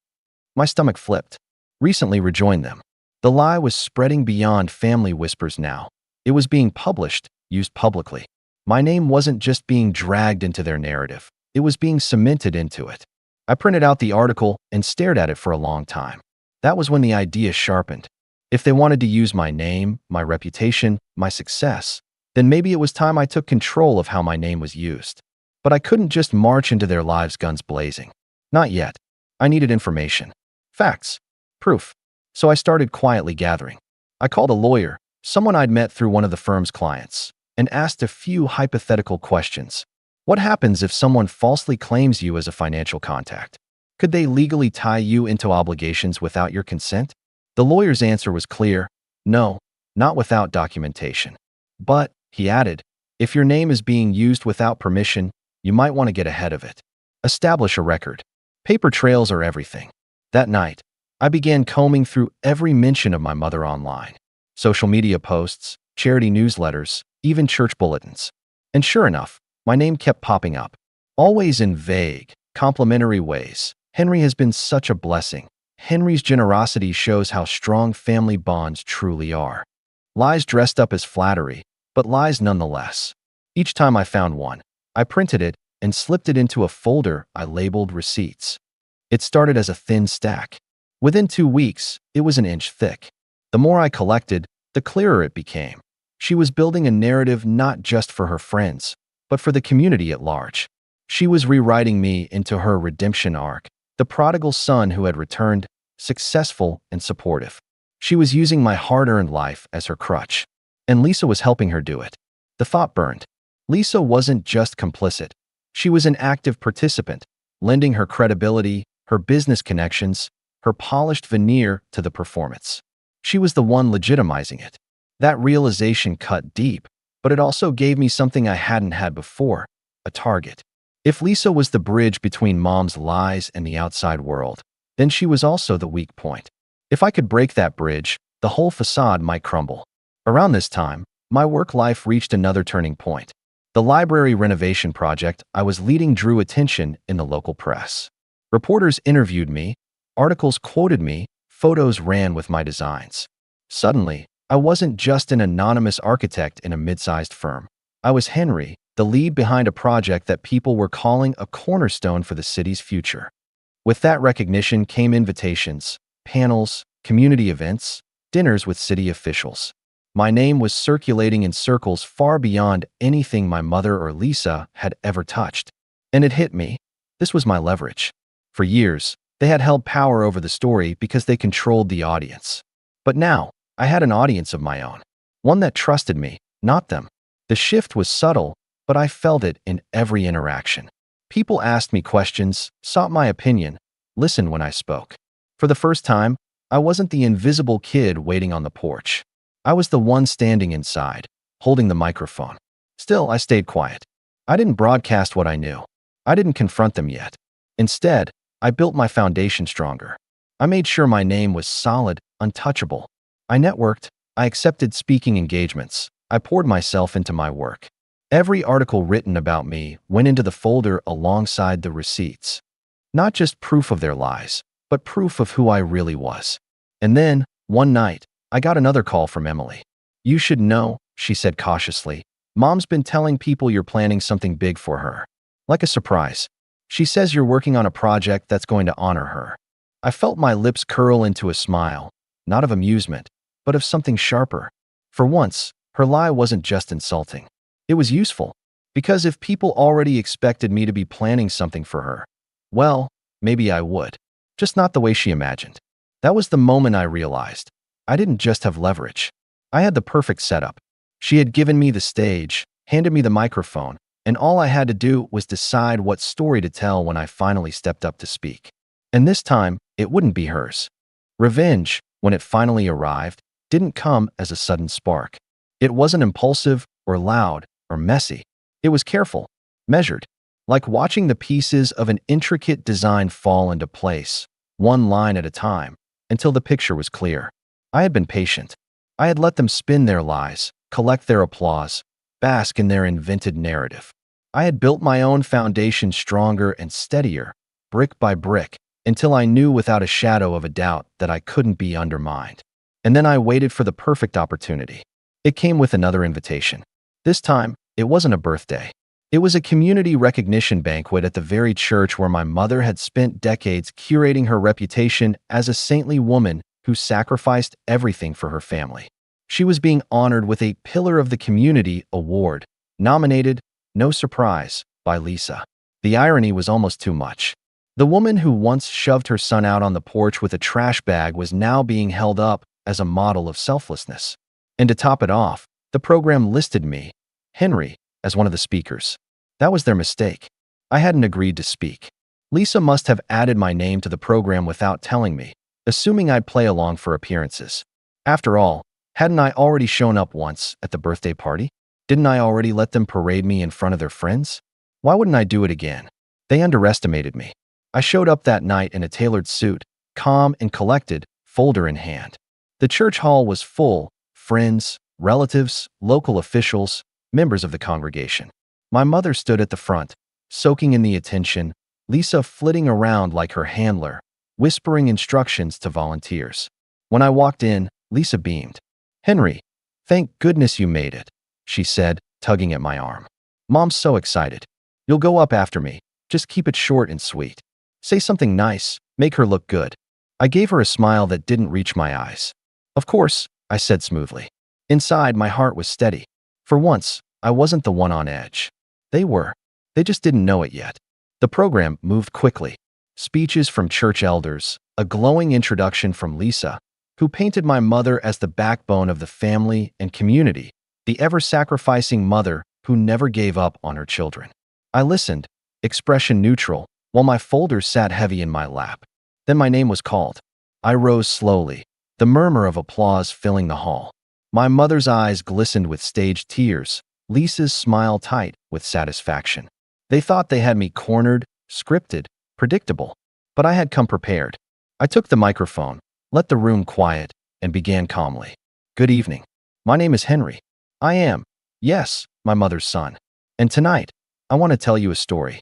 My stomach flipped. Recently rejoined them. The lie was spreading beyond family whispers now. It was being published, used publicly. My name wasn't just being dragged into their narrative. It was being cemented into it. I printed out the article and stared at it for a long time. That was when the idea sharpened. If they wanted to use my name, my reputation, my success, then maybe it was time I took control of how my name was used. But I couldn't just march into their lives guns blazing. Not yet. I needed information. Facts. Proof. So I started quietly gathering. I called a lawyer, someone I'd met through one of the firm's clients, and asked a few hypothetical questions. What happens if someone falsely claims you as a financial contact? Could they legally tie you into obligations without your consent? The lawyer's answer was clear. No, not without documentation. But, he added, if your name is being used without permission, you might want to get ahead of it. Establish a record. Paper trails are everything. That night, I began combing through every mention of my mother online. Social media posts, charity newsletters, even church bulletins. And sure enough, my name kept popping up. Always in vague, complimentary ways. Henry has been such a blessing. Henry's generosity shows how strong family bonds truly are. Lies dressed up as flattery, but lies nonetheless. Each time I found one, I printed it and slipped it into a folder I labeled receipts. It started as a thin stack. Within 2 weeks, it was an inch thick. The more I collected, the clearer it became. She was building a narrative not just for her friends, but for the community at large. She was rewriting me into her redemption arc, the prodigal son who had returned, successful and supportive. She was using my hard-earned life as her crutch, and Lisa was helping her do it. The thought burned. Lisa wasn't just complicit. She was an active participant, lending her credibility, her business connections, her polished veneer to the performance. She was the one legitimizing it. That realization cut deep, but it also gave me something I hadn't had before, a target. If Lisa was the bridge between Mom's lies and the outside world, then she was also the weak point. If I could break that bridge, the whole facade might crumble. Around this time, my work life reached another turning point. The library renovation project I was leading drew attention in the local press. Reporters interviewed me, articles quoted me, photos ran with my designs. Suddenly, I wasn't just an anonymous architect in a mid-sized firm. I was Henry, the lead behind a project that people were calling a cornerstone for the city's future. With that recognition came invitations, panels, community events, dinners with city officials. My name was circulating in circles far beyond anything my mother or Lisa had ever touched. And it hit me. This was my leverage. For years, they had held power over the story because they controlled the audience. But now, I had an audience of my own. One that trusted me, not them. The shift was subtle, but I felt it in every interaction. People asked me questions, sought my opinion, listened when I spoke. For the first time, I wasn't the invisible kid waiting on the porch. I was the one standing inside, holding the microphone. Still, I stayed quiet. I didn't broadcast what I knew. I didn't confront them yet. Instead, I built my foundation stronger. I made sure my name was solid, untouchable. I networked, I accepted speaking engagements, I poured myself into my work. Every article written about me went into the folder alongside the receipts. Not just proof of their lies, but proof of who I really was. And then, one night, I got another call from Emily. "You should know," she said cautiously. "Mom's been telling people you're planning something big for her. Like a surprise. She says you're working on a project that's going to honor her." I felt my lips curl into a smile, not of amusement, but of something sharper. For once, her lie wasn't just insulting. It was useful, because if people already expected me to be planning something for her, well, maybe I would. Just not the way she imagined. That was the moment I realized. I didn't just have leverage. I had the perfect setup. She had given me the stage, handed me the microphone, and all I had to do was decide what story to tell when I finally stepped up to speak. And this time, it wouldn't be hers. Revenge, when it finally arrived, didn't come as a sudden spark. It wasn't impulsive or loud or messy. It was careful, measured, like watching the pieces of an intricate design fall into place, one line at a time, until the picture was clear. I had been patient. I had let them spin their lies, collect their applause, bask in their invented narrative. I had built my own foundation stronger and steadier, brick by brick, until I knew without a shadow of a doubt that I couldn't be undermined. And then I waited for the perfect opportunity. It came with another invitation. This time, it wasn't a birthday. It was a community recognition banquet at the very church where my mother had spent decades curating her reputation as a saintly woman who sacrificed everything for her family. She was being honored with a Pillar of the Community award, nominated, no surprise, by Lisa. The irony was almost too much. The woman who once shoved her son out on the porch with a trash bag was now being held up as a model of selflessness. And to top it off, the program listed me, Henry, as one of the speakers. That was their mistake. I hadn't agreed to speak. Lisa must have added my name to the program without telling me, assuming I'd play along for appearances. After all, hadn't I already shown up once at the birthday party? Didn't I already let them parade me in front of their friends? Why wouldn't I do it again? They underestimated me. I showed up that night in a tailored suit, calm and collected, folder in hand. The church hall was full, friends, relatives, local officials, members of the congregation. My mother stood at the front, soaking in the attention, Lisa flitting around like her handler, whispering instructions to volunteers. When I walked in, Lisa beamed. "Henry, thank goodness you made it," she said, tugging at my arm. "Mom's so excited. You'll go up after me. Just keep it short and sweet. Say something nice, make her look good." I gave her a smile that didn't reach my eyes. "Of course," I said smoothly. Inside, my heart was steady. For once, I wasn't the one on edge. They were. They just didn't know it yet. The program moved quickly. Speeches from church elders, a glowing introduction from Lisa, who painted my mother as the backbone of the family and community, the ever-sacrificing mother who never gave up on her children. I listened, expression neutral, while my folders sat heavy in my lap. Then my name was called. I rose slowly, the murmur of applause filling the hall. My mother's eyes glistened with staged tears, Lisa's smile tight with satisfaction. They thought they had me cornered, scripted, predictable. But I had come prepared. I took the microphone, let the room quiet, and began calmly. Good evening. My name is Henry. I am, yes, my mother's son. And tonight, I want to tell you a story.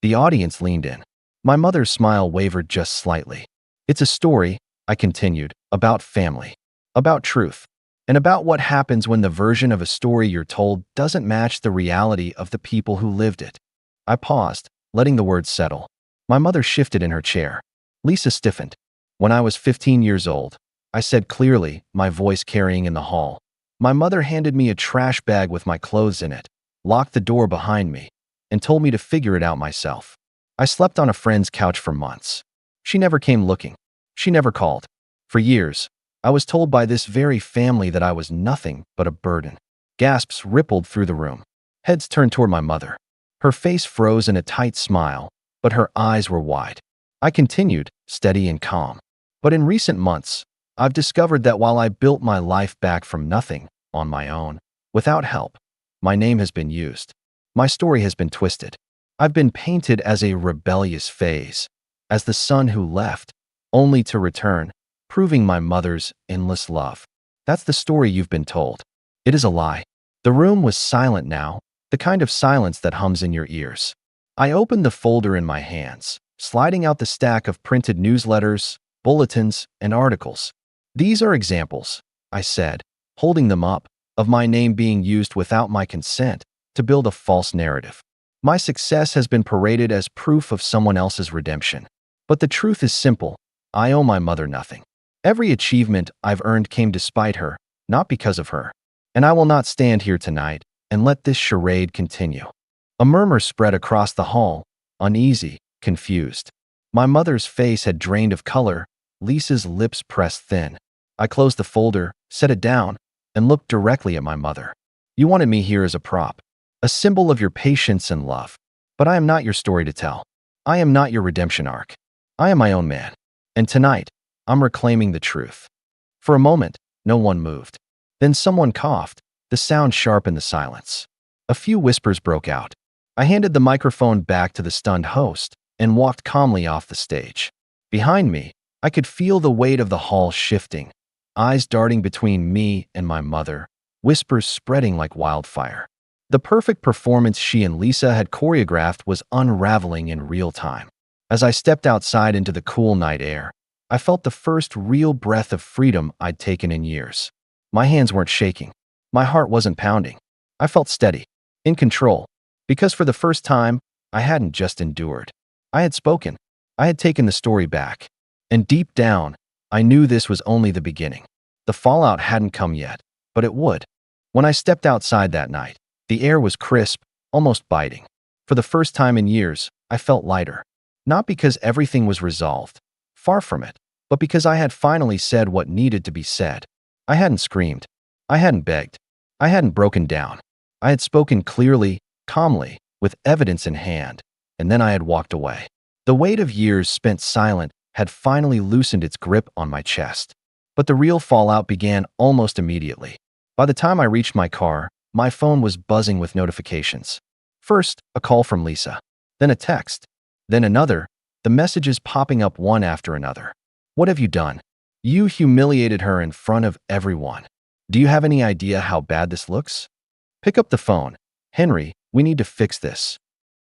The audience leaned in. My mother's smile wavered just slightly. It's a story, I continued, about family, about truth, and about what happens when the version of a story you're told doesn't match the reality of the people who lived it. I paused, letting the words settle. My mother shifted in her chair. Lisa stiffened. When I was 15 years old, I said clearly, my voice carrying in the hall. My mother handed me a trash bag with my clothes in it, locked the door behind me, and told me to figure it out myself. I slept on a friend's couch for months. She never came looking. She never called. For years, I was told by this very family that I was nothing but a burden. Gasps rippled through the room. Heads turned toward my mother. Her face froze in a tight smile, but her eyes were wide. I continued, steady and calm. But in recent months, I've discovered that while I built my life back from nothing, on my own, without help, my name has been used. My story has been twisted. I've been painted as a rebellious phase, as the son who left, only to return, proving my mother's endless love. That's the story you've been told. It is a lie. The room was silent now, the kind of silence that hums in your ears. I opened the folder in my hands, sliding out the stack of printed newsletters, bulletins, and articles. These are examples, I said, holding them up, of my name being used without my consent to build a false narrative. My success has been paraded as proof of someone else's redemption. But the truth is simple. I owe my mother nothing. Every achievement I've earned came despite her, not because of her. And I will not stand here tonight and let this charade continue. A murmur spread across the hall, uneasy, confused. My mother's face had drained of color, Lisa's lips pressed thin. I closed the folder, set it down, and looked directly at my mother. You wanted me here as a prop, a symbol of your patience and love. But I am not your story to tell. I am not your redemption arc. I am my own man. And tonight, I'm reclaiming the truth. For a moment, no one moved. Then someone coughed, the sound sharp in the silence. A few whispers broke out. I handed the microphone back to the stunned host and walked calmly off the stage. Behind me, I could feel the weight of the hall shifting, eyes darting between me and my mother, whispers spreading like wildfire. The perfect performance she and Lisa had choreographed was unraveling in real time. As I stepped outside into the cool night air, I felt the first real breath of freedom I'd taken in years. My hands weren't shaking. My heart wasn't pounding. I felt steady, in control, because for the first time, I hadn't just endured. I had spoken. I had taken the story back. And deep down, I knew this was only the beginning. The fallout hadn't come yet, but it would. When I stepped outside that night, the air was crisp, almost biting. For the first time in years, I felt lighter. Not because everything was resolved, far from it, but because I had finally said what needed to be said. I hadn't screamed. I hadn't begged. I hadn't broken down. I had spoken clearly, calmly, with evidence in hand, and then I had walked away. The weight of years spent silent had finally loosened its grip on my chest. But the real fallout began almost immediately. By the time I reached my car, my phone was buzzing with notifications. First, a call from Lisa. Then a text. Then another, the messages popping up one after another. What have you done? You humiliated her in front of everyone. Do you have any idea how bad this looks? Pick up the phone. Henry, we need to fix this.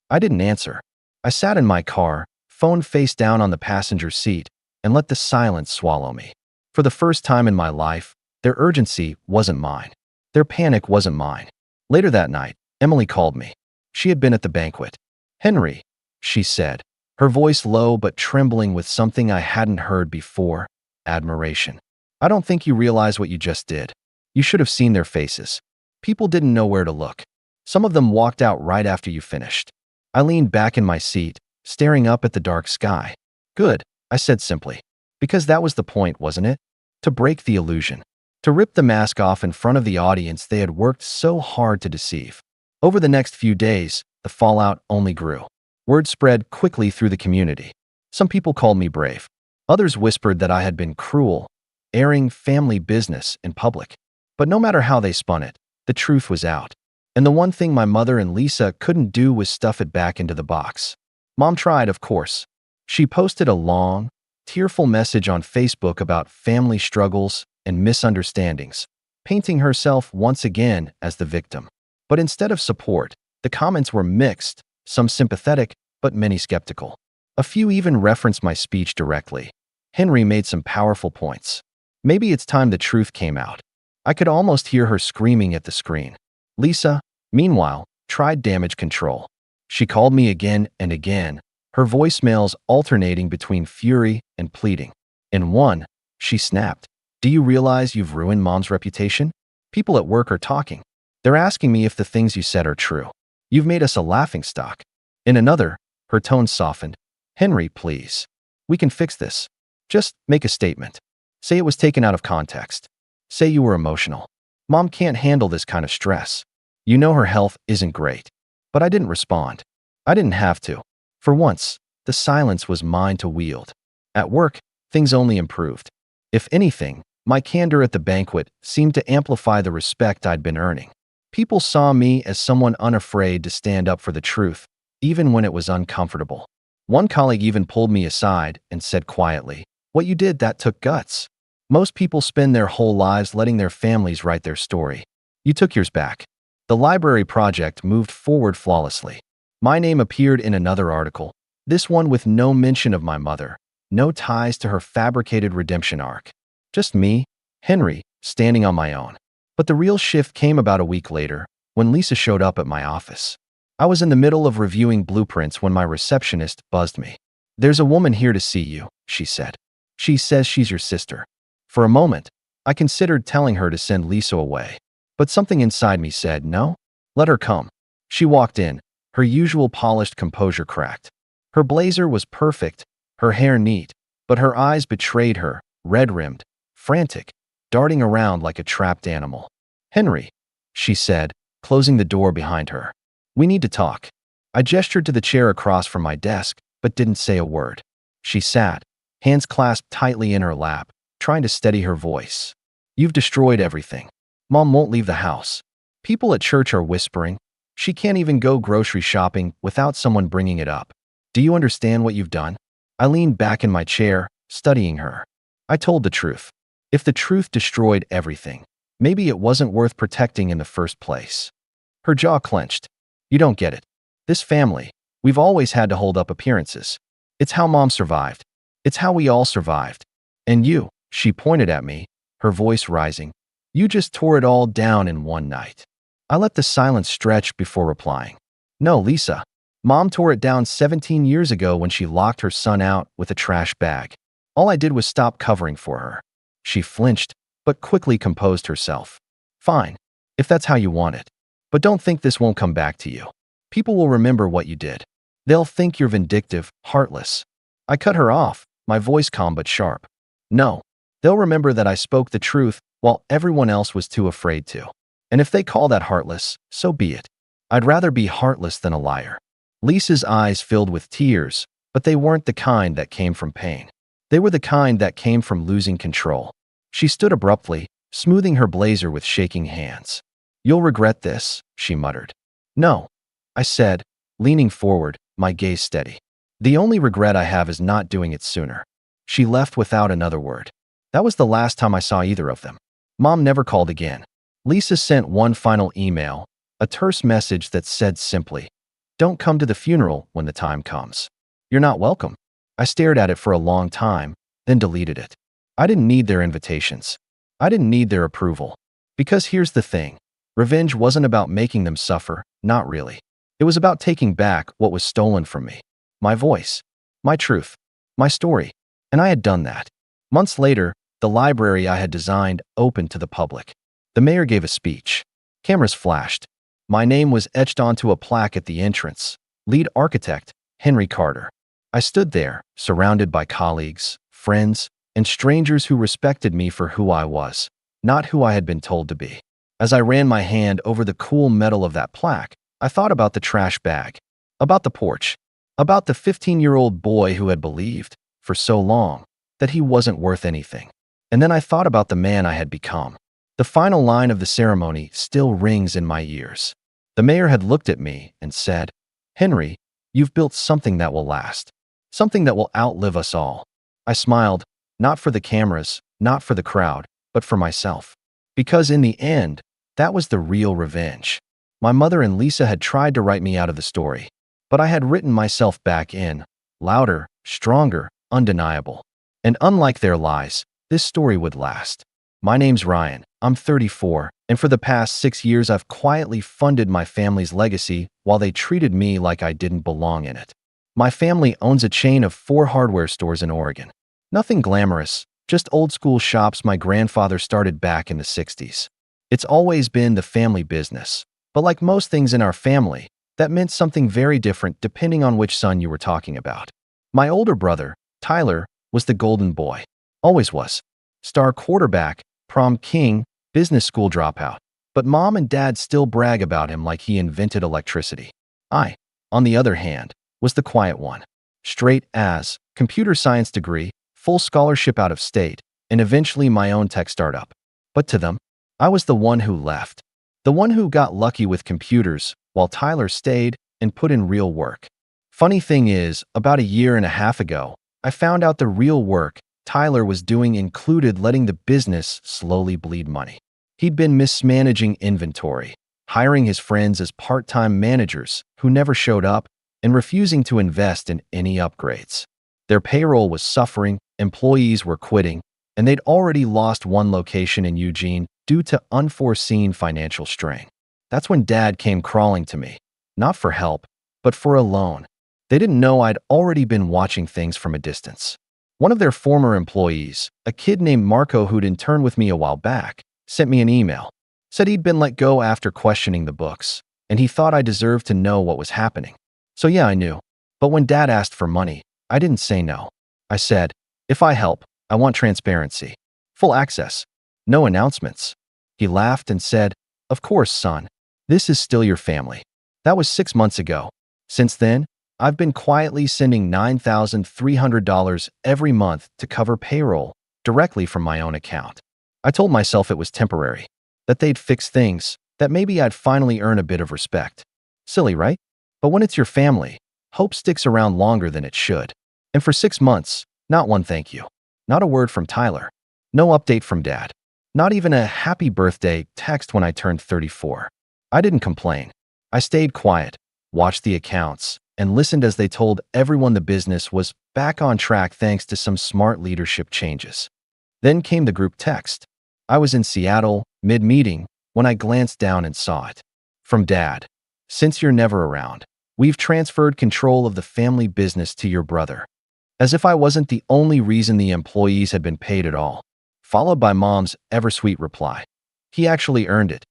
I didn't answer. I sat in my car, phone face down on the passenger seat, and let the silence swallow me. For the first time in my life, their urgency wasn't mine. Their panic wasn't mine. Later that night, Emily called me. She had been at the banquet. Henry, she said, her voice low but trembling with something I hadn't heard before, admiration. I don't think you realize what you just did. You should have seen their faces. People didn't know where to look. Some of them walked out right after you finished. I leaned back in my seat, staring up at the dark sky. Good, I said simply. Because that was the point, wasn't it? To break the illusion. to rip the mask off in front of the audience they had worked so hard to deceive. Over the next few days, the fallout only grew. Word spread quickly through the community. Some people called me brave. Others whispered that I had been cruel, airing family business in public. But no matter how they spun it, the truth was out. And the one thing my mother and Lisa couldn't do was stuff it back into the box. Mom tried, of course. She posted a long, tearful message on Facebook about family struggles and misunderstandings, painting herself once again as the victim. But instead of support, the comments were mixed, some sympathetic, but many skeptical. A few even referenced my speech directly. Henry made some powerful points. Maybe it's time the truth came out. I could almost hear her screaming at the screen. Lisa, meanwhile, tried damage control. She called me again and again, her voicemails alternating between fury and pleading. In one, she snapped, "Do you realize you've ruined Mom's reputation? People at work are talking. They're asking me if the things you said are true. You've made us a laughingstock." In another, her tone softened. "Henry, please. We can fix this. Just make a statement. Say it was taken out of context. Say you were emotional. Mom can't handle this kind of stress. You know her health isn't great." But I didn't respond. I didn't have to. For once, the silence was mine to wield. At work, things only improved. If anything, my candor at the banquet seemed to amplify the respect I'd been earning. People saw me as someone unafraid to stand up for the truth, even when it was uncomfortable. One colleague even pulled me aside and said quietly, "What you did, that took guts. Most people spend their whole lives letting their families write their story. You took yours back." The library project moved forward flawlessly. My name appeared in another article, this one with no mention of my mother, no ties to her fabricated redemption arc. Just me, Henry, standing on my own. But the real shift came about a week later, when Lisa showed up at my office. I was in the middle of reviewing blueprints when my receptionist buzzed me. "There's a woman here to see you," she said. "She says she's your sister." For a moment, I considered telling her to send Lisa away. But something inside me said, "No, let her come." She walked in, her usual polished composure cracked. Her blazer was perfect, her hair neat, but her eyes betrayed her, red-rimmed, frantic, darting around like a trapped animal. "Henry," she said, closing the door behind her. "We need to talk." I gestured to the chair across from my desk, but didn't say a word. She sat, hands clasped tightly in her lap, trying to steady her voice. "You've destroyed everything. Mom won't leave the house. People at church are whispering. She can't even go grocery shopping without someone bringing it up. Do you understand what you've done?" I leaned back in my chair, studying her. I told the truth. If the truth destroyed everything, maybe it wasn't worth protecting in the first place. Her jaw clenched. "You don't get it. This family, we've always had to hold up appearances. It's how Mom survived. It's how we all survived. And you," she pointed at me, her voice rising, "you just tore it all down in one night." I let the silence stretch before replying. "No, Lisa. Mom tore it down 17 years ago when she locked her son out with a trash bag. All I did was stop covering for her." She flinched, but quickly composed herself. "Fine, if that's how you want it. But don't think this won't come back to you. People will remember what you did. They'll think you're vindictive, heartless." I cut her off, my voice calm but sharp. "No, they'll remember that I spoke the truth while everyone else was too afraid to. And if they call that heartless, so be it. I'd rather be heartless than a liar." Lisa's eyes filled with tears, but they weren't the kind that came from pain. They were the kind that came from losing control. She stood abruptly, smoothing her blazer with shaking hands. "You'll regret this," she muttered. "No," I said, leaning forward, my gaze steady. "The only regret I have is not doing it sooner." She left without another word. That was the last time I saw either of them. Mom never called again. Lisa sent one final email, a terse message that said simply, "Don't come to the funeral when the time comes. You're not welcome." I stared at it for a long time, then deleted it. I didn't need their invitations. I didn't need their approval. Because here's the thing. Revenge wasn't about making them suffer, not really. It was about taking back what was stolen from me. My voice, my truth, my story. And I had done that. Months later, the library I had designed opened to the public. The mayor gave a speech. Cameras flashed. My name was etched onto a plaque at the entrance. Lead architect, Henry Carter. I stood there, surrounded by colleagues, friends, and strangers who respected me for who I was, not who I had been told to be. As I ran my hand over the cool metal of that plaque, I thought about the trash bag, about the porch, about the 15-year-old boy who had believed, for so long, that he wasn't worth anything. And then I thought about the man I had become. The final line of the ceremony still rings in my ears. The mayor had looked at me and said, "Henry, you've built something that will last, something that will outlive us all." I smiled, not for the cameras, not for the crowd, but for myself. Because in the end, that was the real revenge. My mother and Lisa had tried to write me out of the story, but I had written myself back in, louder, stronger, undeniable. And unlike their lies, this story would last. My name's Ryan, I'm 34, and for the past 6 years I've quietly funded my family's legacy while they treated me like I didn't belong in it. My family owns a chain of 4 hardware stores in Oregon. Nothing glamorous, just old-school shops my grandfather started back in the 60s. It's always been the family business, but like most things in our family, that meant something very different depending on which son you were talking about. My older brother, Tyler, was the golden boy. Always was. Star quarterback, prom king, business school dropout. But mom and dad still brag about him like he invented electricity. I, on the other hand, was the quiet one. Straight A's, computer science degree, full scholarship out of state, and eventually my own tech startup. But to them, I was the one who left. The one who got lucky with computers, while Tyler stayed and put in real work. Funny thing is, about 1.5 years ago, I found out the real work Tyler was doing included letting the business slowly bleed money. He'd been mismanaging inventory, hiring his friends as part-time managers who never showed up, and refusing to invest in any upgrades. Their payroll was suffering, employees were quitting, and they'd already lost one location in Eugene due to unforeseen financial strain. That's when Dad came crawling to me, not for help, but for a loan. They didn't know I'd already been watching things from a distance. One of their former employees, a kid named Marco who'd interned with me a while back, sent me an email. Said he'd been let go after questioning the books, and he thought I deserved to know what was happening. So yeah, I knew. But when Dad asked for money, I didn't say no. I said, if I help, I want transparency. Full access. No announcements. He laughed and said, of course, son. This is still your family. That was 6 months ago. Since then, I've been quietly sending $9,300 every month to cover payroll directly from my own account. I told myself it was temporary, that they'd fix things, that maybe I'd finally earn a bit of respect. Silly, right? But when it's your family, hope sticks around longer than it should. And for 6 months, not one thank you. Not a word from Tyler. No update from Dad. Not even a happy birthday text when I turned 34. I didn't complain. I stayed quiet, watched the accounts, and listened as they told everyone the business was back on track thanks to some smart leadership changes. Then came the group text. I was in Seattle, mid-meeting, when I glanced down and saw it. From Dad. Since you're never around, we've transferred control of the family business to your brother. As if I wasn't the only reason the employees had been paid at all. Followed by Mom's ever-sweet reply. He actually earned it.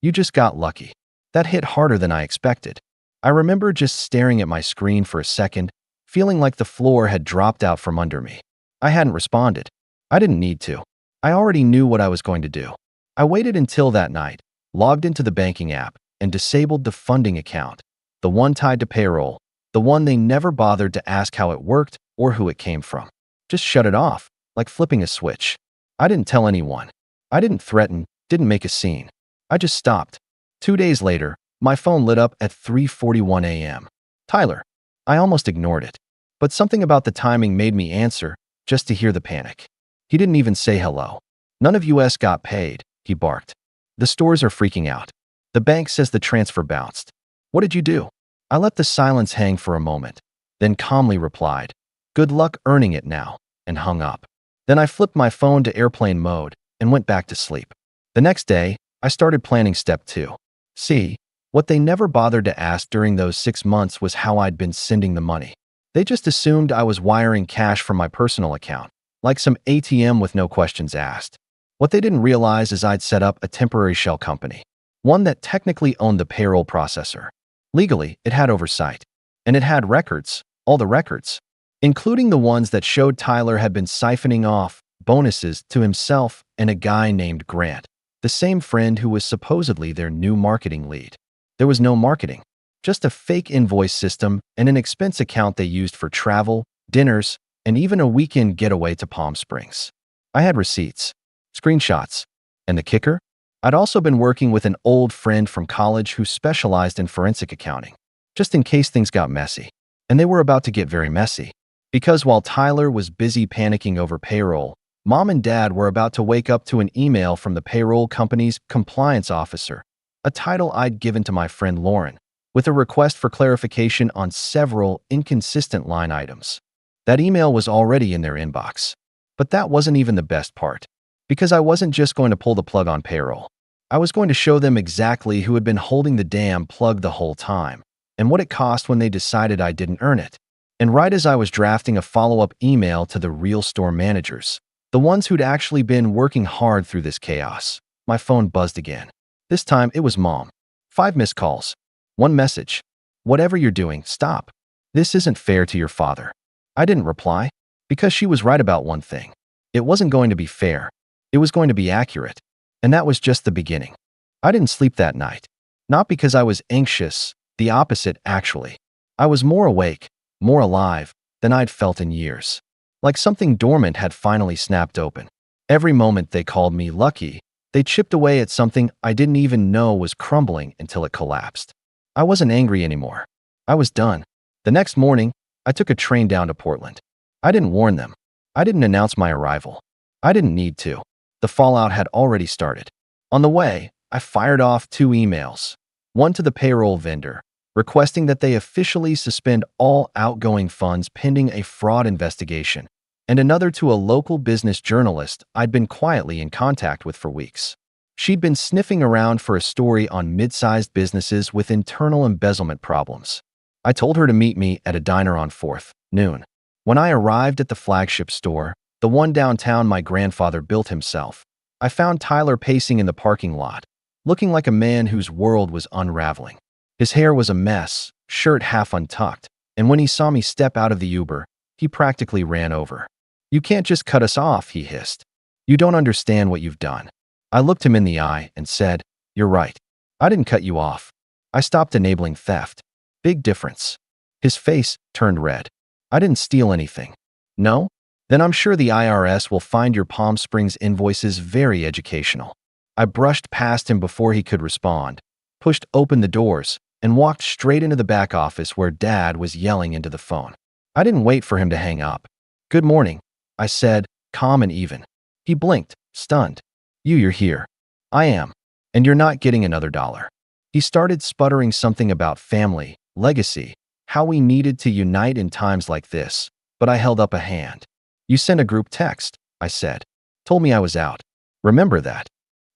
You just got lucky. That hit harder than I expected. I remember just staring at my screen for a second, feeling like the floor had dropped out from under me. I hadn't responded. I didn't need to. I already knew what I was going to do. I waited until that night, logged into the banking app, and disabled the funding account, the one tied to payroll, the one they never bothered to ask how it worked or who it came from. Just shut it off, like flipping a switch. I didn't tell anyone. I didn't threaten, didn't make a scene. I just stopped. 2 days later, my phone lit up at 3:41 a.m. Tyler. I almost ignored it. But something about the timing made me answer, just to hear the panic. He didn't even say hello. None of us got paid, he barked. The stores are freaking out. The bank says the transfer bounced. What did you do? I let the silence hang for a moment, then calmly replied, good luck earning it now, and hung up. Then I flipped my phone to airplane mode and went back to sleep. The next day, I started planning step 2. See, what they never bothered to ask during those 6 months was how I'd been sending the money. They just assumed I was wiring cash from my personal account, like some ATM with no questions asked. What they didn't realize is I'd set up a temporary shell company, one that technically owned the payroll processor. Legally, it had oversight, and it had records, all the records, including the ones that showed Tyler had been siphoning off bonuses to himself and a guy named Grant, the same friend who was supposedly their new marketing lead. There was no marketing, just a fake invoice system and an expense account they used for travel, dinners, and even a weekend getaway to Palm Springs. I had receipts, screenshots, and the kicker? I'd also been working with an old friend from college who specialized in forensic accounting, just in case things got messy. And they were about to get very messy. Because while Tyler was busy panicking over payroll, Mom and Dad were about to wake up to an email from the payroll company's compliance officer, a title I'd given to my friend Lauren, with a request for clarification on several inconsistent line items. That email was already in their inbox. But that wasn't even the best part. Because I wasn't just going to pull the plug on payroll. I was going to show them exactly who had been holding the damn plug the whole time, and what it cost when they decided I didn't earn it. And right as I was drafting a follow-up email to the real store managers, the ones who'd actually been working hard through this chaos, my phone buzzed again. This time it was Mom. 5 missed calls. 1 message. "Whatever you're doing, stop. This isn't fair to your father." I didn't reply, because she was right about one thing. It wasn't going to be fair. It was going to be accurate. And that was just the beginning. I didn't sleep that night. Not because I was anxious, the opposite actually. I was more awake, more alive, than I'd felt in years. Like something dormant had finally snapped open. Every moment they called me lucky, they chipped away at something I didn't even know was crumbling until it collapsed. I wasn't angry anymore. I was done. The next morning, I took a train down to Portland. I didn't warn them. I didn't announce my arrival. I didn't need to. The fallout had already started. On the way, I fired off 2 emails. One to the payroll vendor, requesting that they officially suspend all outgoing funds pending a fraud investigation, and another to a local business journalist I'd been quietly in contact with for weeks. She'd been sniffing around for a story on mid-sized businesses with internal embezzlement problems. I told her to meet me at a diner on 4th, noon. When I arrived at the flagship store, the one downtown my grandfather built himself, I found Tyler pacing in the parking lot, looking like a man whose world was unraveling. His hair was a mess, shirt half untucked, and when he saw me step out of the Uber, he practically ran over. "You can't just cut us off," he hissed. "You don't understand what you've done." I looked him in the eye and said, "You're right. I didn't cut you off. I stopped enabling theft. Big difference." His face turned red. "I didn't steal anything." "No? Then I'm sure the IRS will find your Palm Springs invoices very educational." I brushed past him before he could respond, pushed open the doors, and walked straight into the back office where Dad was yelling into the phone. I didn't wait for him to hang up. "Good morning," I said, calm and even. He blinked, stunned. You're here." "I am. And you're not getting another dollar." He started sputtering something about family, legacy, how we needed to unite in times like this, but I held up a hand. "You sent a group text," I said. "Told me I was out. Remember that."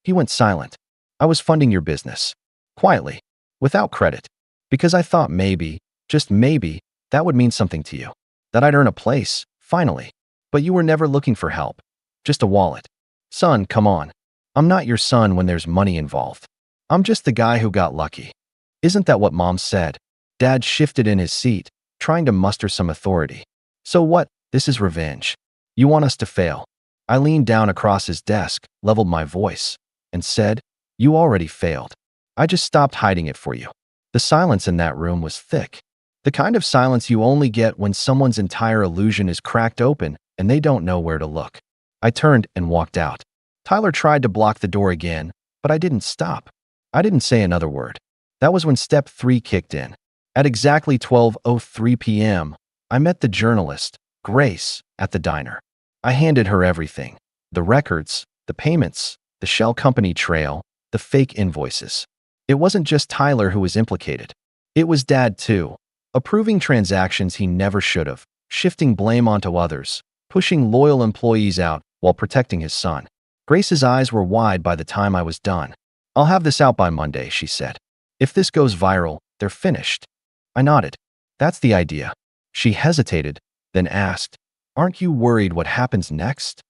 He went silent. "I was funding your business. Quietly. Without credit. Because I thought maybe, just maybe, that would mean something to you. That I'd earn a place, finally. But you were never looking for help. Just a wallet. Son, come on. I'm not your son when there's money involved. I'm just the guy who got lucky." "Isn't that what Mom said?" Dad shifted in his seat, trying to muster some authority. "So what? This is revenge. You want us to fail." I leaned down across his desk, leveled my voice, and said, "You already failed. I just stopped hiding it for you." The silence in that room was thick. The kind of silence you only get when someone's entire illusion is cracked open and they don't know where to look. I turned and walked out. Tyler tried to block the door again, but I didn't stop. I didn't say another word. That was when step 3 kicked in. At exactly 12:03 p.m., I met the journalist, Grace, at the diner. I handed her everything. The records, the payments, the shell company trail, the fake invoices. It wasn't just Tyler who was implicated. It was Dad too, approving transactions he never should have, shifting blame onto others, pushing loyal employees out while protecting his son. Grace's eyes were wide by the time I was done. "I'll have this out by Monday," she said. "If this goes viral, they're finished." I nodded. "That's the idea." She hesitated, then asked, "Aren't you worried what happens next?"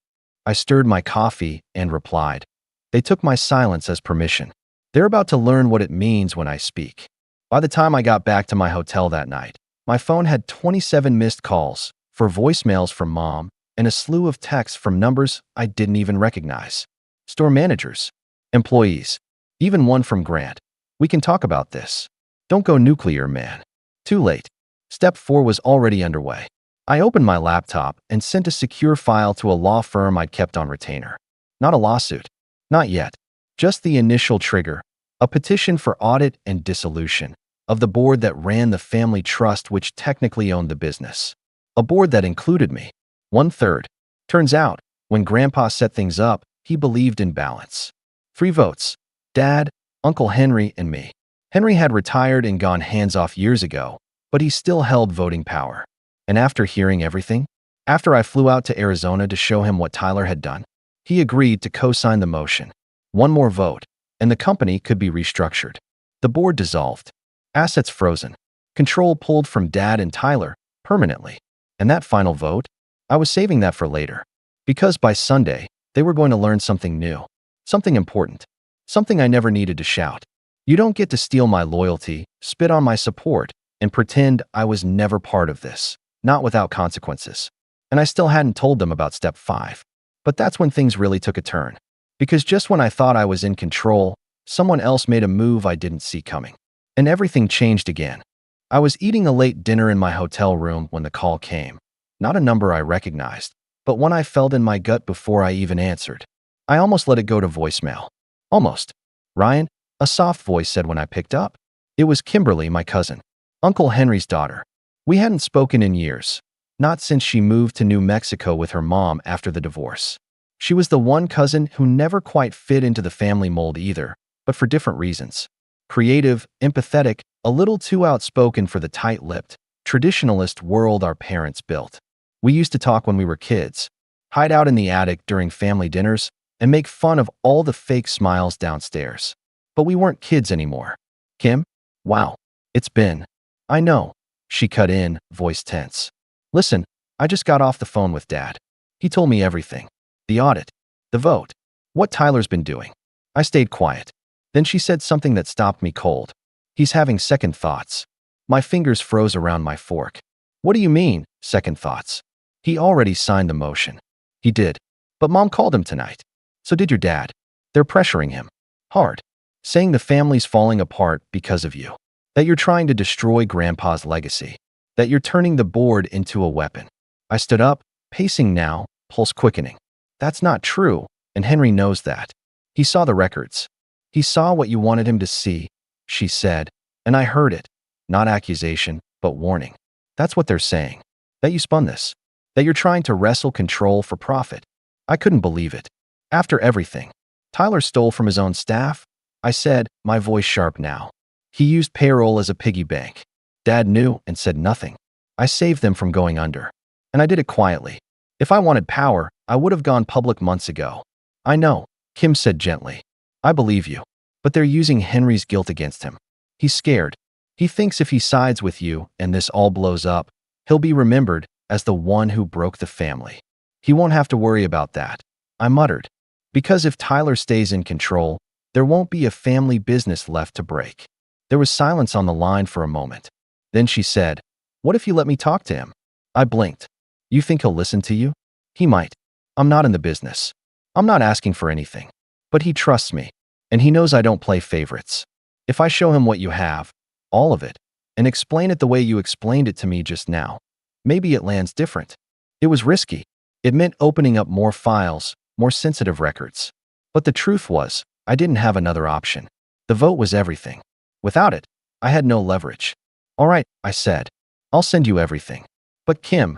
I stirred my coffee and replied, "They took my silence as permission. They're about to learn what it means when I speak." By the time I got back to my hotel that night, my phone had 27 missed calls, 4 voicemails from Mom, and a slew of texts from numbers I didn't even recognize. Store managers, employees, even one from Grant. We can talk about this. Don't go nuclear, man. Too late. Step 4 was already underway. I opened my laptop and sent a secure file to a law firm I'd kept on retainer. Not a lawsuit. Not yet. Just the initial trigger, a petition for audit and dissolution of the board that ran the family trust which technically owned the business. A board that included me. 1/3. Turns out, when Grandpa set things up, he believed in balance. 3 votes. Dad, Uncle Henry, and me. Henry had retired and gone hands-off years ago, but he still held voting power. And after hearing everything, after I flew out to Arizona to show him what Tyler had done, he agreed to co-sign the motion. 1 more vote, and the company could be restructured. The board dissolved. Assets frozen. Control pulled from Dad and Tyler permanently. And that final vote? I was saving that for later. Because by Sunday, they were going to learn something new. Something important. Something I never needed to shout. You don't get to steal my loyalty, spit on my support, and pretend I was never part of this. Not without consequences. And I still hadn't told them about step 5. But that's when things really took a turn. Because just when I thought I was in control, someone else made a move I didn't see coming. And everything changed again. I was eating a late dinner in my hotel room when the call came. Not a number I recognized, but one I felt in my gut before I even answered. I almost let it go to voicemail. Almost. Ryan, a soft voice said when I picked up. It was Kimberly, my cousin. Uncle Henry's daughter. We hadn't spoken in years. Not since she moved to New Mexico with her mom after the divorce. She was the one cousin who never quite fit into the family mold either, but for different reasons. Creative, empathetic, a little too outspoken for the tight-lipped, traditionalist world our parents built. We used to talk when we were kids, hide out in the attic during family dinners, and make fun of all the fake smiles downstairs. But we weren't kids anymore. Kim? Wow. It's been. I know. She cut in, voice tense. Listen, I just got off the phone with Dad. He told me everything. The audit. The vote. What Tyler's been doing. I stayed quiet. Then she said something that stopped me cold. He's having second thoughts. My fingers froze around my fork. What do you mean, second thoughts? He already signed the motion. He did. But Mom called him tonight. So did your dad. They're pressuring him. Hard. Saying the family's falling apart because of you. That you're trying to destroy Grandpa's legacy. That you're turning the board into a weapon. I stood up, pacing now, pulse quickening. That's not true, and Henry knows that. He saw the records. He saw what you wanted him to see, she said, and I heard it. Not accusation, but warning. That's what they're saying. That you spun this. That you're trying to wrestle control for profit. I couldn't believe it. After everything. Tyler stole from his own staff? I said, my voice sharp now. He used payroll as a piggy bank. Dad knew and said nothing. I saved them from going under. And I did it quietly. If I wanted power, I would have gone public months ago. I know, Kim said gently. I believe you. But they're using Henry's guilt against him. He's scared. He thinks if he sides with you and this all blows up, he'll be remembered as the one who broke the family. He won't have to worry about that. I muttered. Because if Tyler stays in control, there won't be a family business left to break. There was silence on the line for a moment. Then she said, what if you let me talk to him? I blinked. You think he'll listen to you? He might. I'm not in the business. I'm not asking for anything. But he trusts me. And he knows I don't play favorites. If I show him what you have, all of it, and explain it the way you explained it to me just now, maybe it lands different. It was risky. It meant opening up more files, more sensitive records. But the truth was, I didn't have another option. The vote was everything. Without it, I had no leverage. All right, I said. I'll send you everything. But Kim,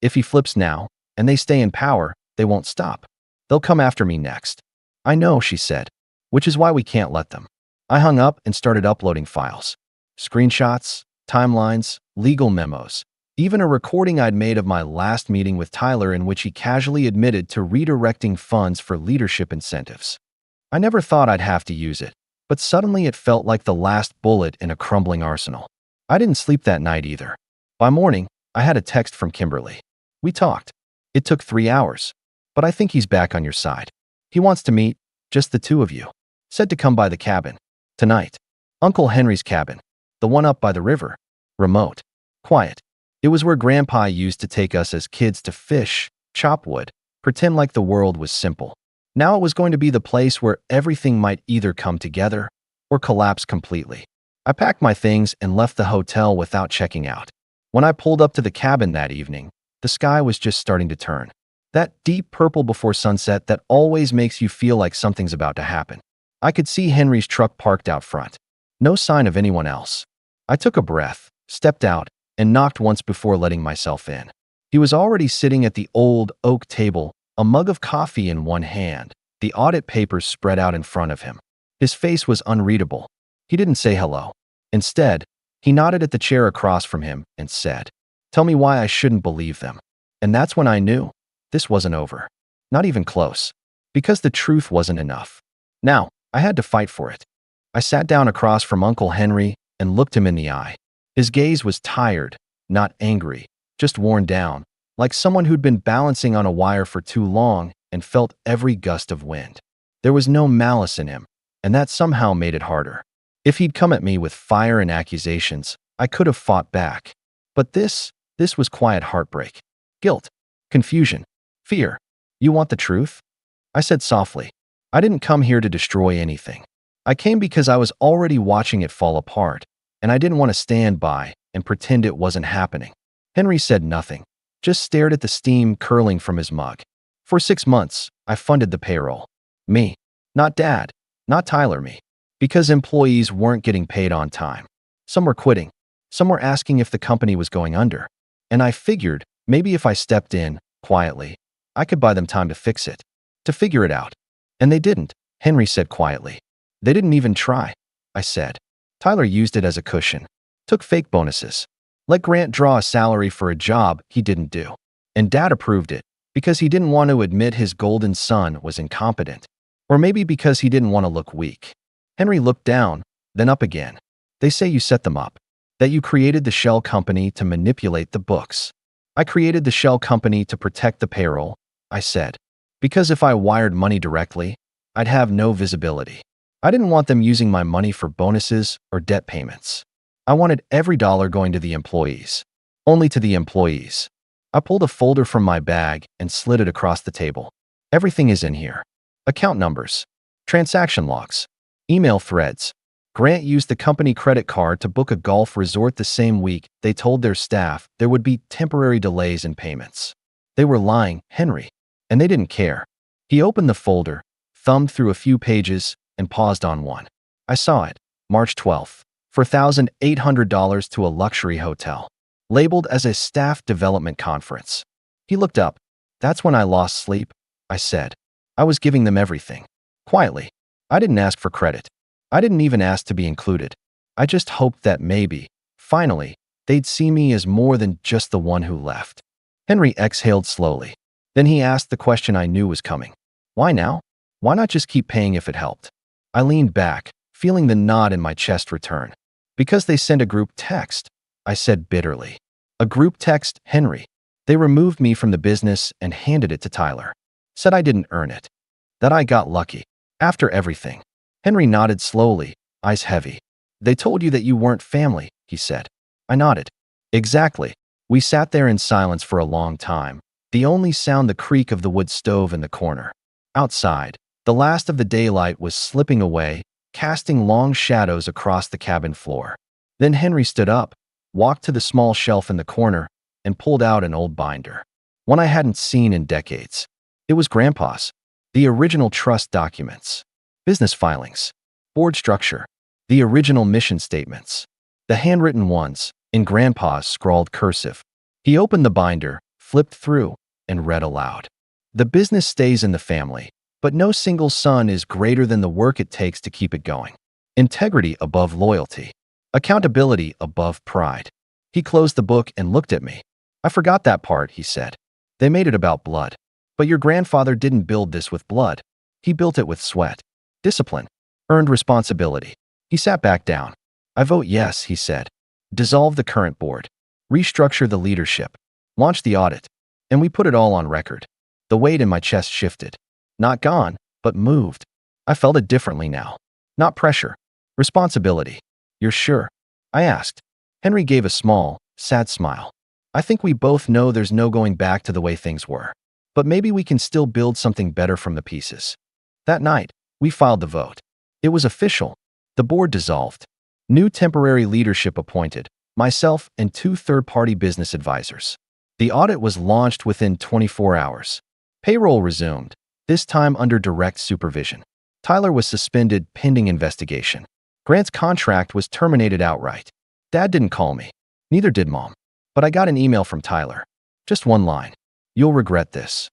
if he flips now, and they stay in power, they won't stop. They'll come after me next. I know, she said. Which is why we can't let them. I hung up and started uploading files. Screenshots, timelines, legal memos. Even a recording I'd made of my last meeting with Tyler in which he casually admitted to redirecting funds for leadership incentives. I never thought I'd have to use it, but suddenly it felt like the last bullet in a crumbling arsenal. I didn't sleep that night either. By morning, I had a text from Kimberly. We talked. It took 3 hours. But I think he's back on your side. He wants to meet, just the two of you. Said to come by the cabin. Tonight. Uncle Henry's cabin. The one up by the river. Remote. Quiet. It was where Grandpa used to take us as kids to fish, chop wood, pretend like the world was simple. Now it was going to be the place where everything might either come together or collapse completely. I packed my things and left the hotel without checking out. When I pulled up to the cabin that evening, the sky was just starting to turn. That deep purple before sunset that always makes you feel like something's about to happen. I could see Henry's truck parked out front. No sign of anyone else. I took a breath, stepped out, and knocked once before letting myself in. He was already sitting at the old oak table, a mug of coffee in one hand, the audit papers spread out in front of him. His face was unreadable. He didn't say hello. Instead, he nodded at the chair across from him and said, "Tell me why I shouldn't believe them." And that's when I knew this wasn't over. Not even close. Because the truth wasn't enough. Now, I had to fight for it. I sat down across from Uncle Henry and looked him in the eye. His gaze was tired, not angry, just worn down, like someone who'd been balancing on a wire for too long and felt every gust of wind. There was no malice in him, and that somehow made it harder. If he'd come at me with fire and accusations, I could have fought back. But this was quiet heartbreak. Guilt. Confusion. Fear. "You want the truth?" I said softly. "I didn't come here to destroy anything. I came because I was already watching it fall apart, and I didn't want to stand by and pretend it wasn't happening." Henry said nothing, just stared at the steam curling from his mug. "For 6 months, I funded the payroll. Me. Not Dad. Not Tyler, me. Because employees weren't getting paid on time. Some were quitting. Some were asking if the company was going under. And I figured maybe if I stepped in, quietly, I could buy them time to fix it. To figure it out. And they didn't," Henry said quietly. "They didn't even try," I said. "Tyler used it as a cushion. Took fake bonuses. Let Grant draw a salary for a job he didn't do. And Dad approved it because he didn't want to admit his golden son was incompetent. Or maybe because he didn't want to look weak." Henry looked down, then up again. "They say you set them up. That you created the shell company to manipulate the books." "I created the shell company to protect the payroll," I said. "Because if I wired money directly, I'd have no visibility. I didn't want them using my money for bonuses or debt payments. I wanted every dollar going to the employees. Only to the employees." I pulled a folder from my bag and slid it across the table. "Everything is in here. Account numbers. Transaction logs. Email threads. Grant used the company credit card to book a golf resort the same week they told their staff there would be temporary delays in payments. They were lying, Henry. And they didn't care." He opened the folder, thumbed through a few pages, and paused on one. I saw it, March 12th, for $1,800 to a luxury hotel, labeled as a staff development conference. He looked up. "That's when I lost sleep," I said. "I was giving them everything. Quietly. I didn't ask for credit. I didn't even ask to be included. I just hoped that maybe, finally, they'd see me as more than just the one who left." Henry exhaled slowly. Then he asked the question I knew was coming. "Why now? Why not just keep paying if it helped?" I leaned back, feeling the knot in my chest return. "Because they sent a group text," I said bitterly. "A group text, Henry. They removed me from the business and handed it to Tyler. Said I didn't earn it. That I got lucky. After everything." Henry nodded slowly, eyes heavy. "They told you that you weren't family," he said. I nodded. "Exactly." We sat there in silence for a long time, the only sound the creak of the wood stove in the corner. Outside, the last of the daylight was slipping away, casting long shadows across the cabin floor. Then Henry stood up, walked to the small shelf in the corner, and pulled out an old binder. One I hadn't seen in decades. It was Grandpa's. The original trust documents. Business filings. Board structure. The original mission statements. The handwritten ones, in Grandpa's scrawled cursive. He opened the binder, flipped through, and read aloud. "The business stays in the family, but no single son is greater than the work it takes to keep it going. Integrity above loyalty. Accountability above pride." He closed the book and looked at me. "I forgot that part," he said. "They made it about blood. But your grandfather didn't build this with blood. He built it with sweat. Discipline. Earned responsibility." He sat back down. "I vote yes," he said. "Dissolve the current board. Restructure the leadership. Launch the audit." And we put it all on record. The weight in my chest shifted. Not gone, but moved. I felt it differently now. Not pressure. Responsibility. "You're sure?" I asked. Henry gave a small, sad smile. "I think we both know there's no going back to the way things were." but maybe we can still build something better from the pieces. That night, we filed the vote. It was official. The board dissolved. New temporary leadership appointed, myself and 2 third-party business advisors. The audit was launched within 24 hours. Payroll resumed, this time under direct supervision. Tyler was suspended pending investigation. Grant's contract was terminated outright. Dad didn't call me. Neither did Mom. But I got an email from Tyler. Just one line. "You'll regret this."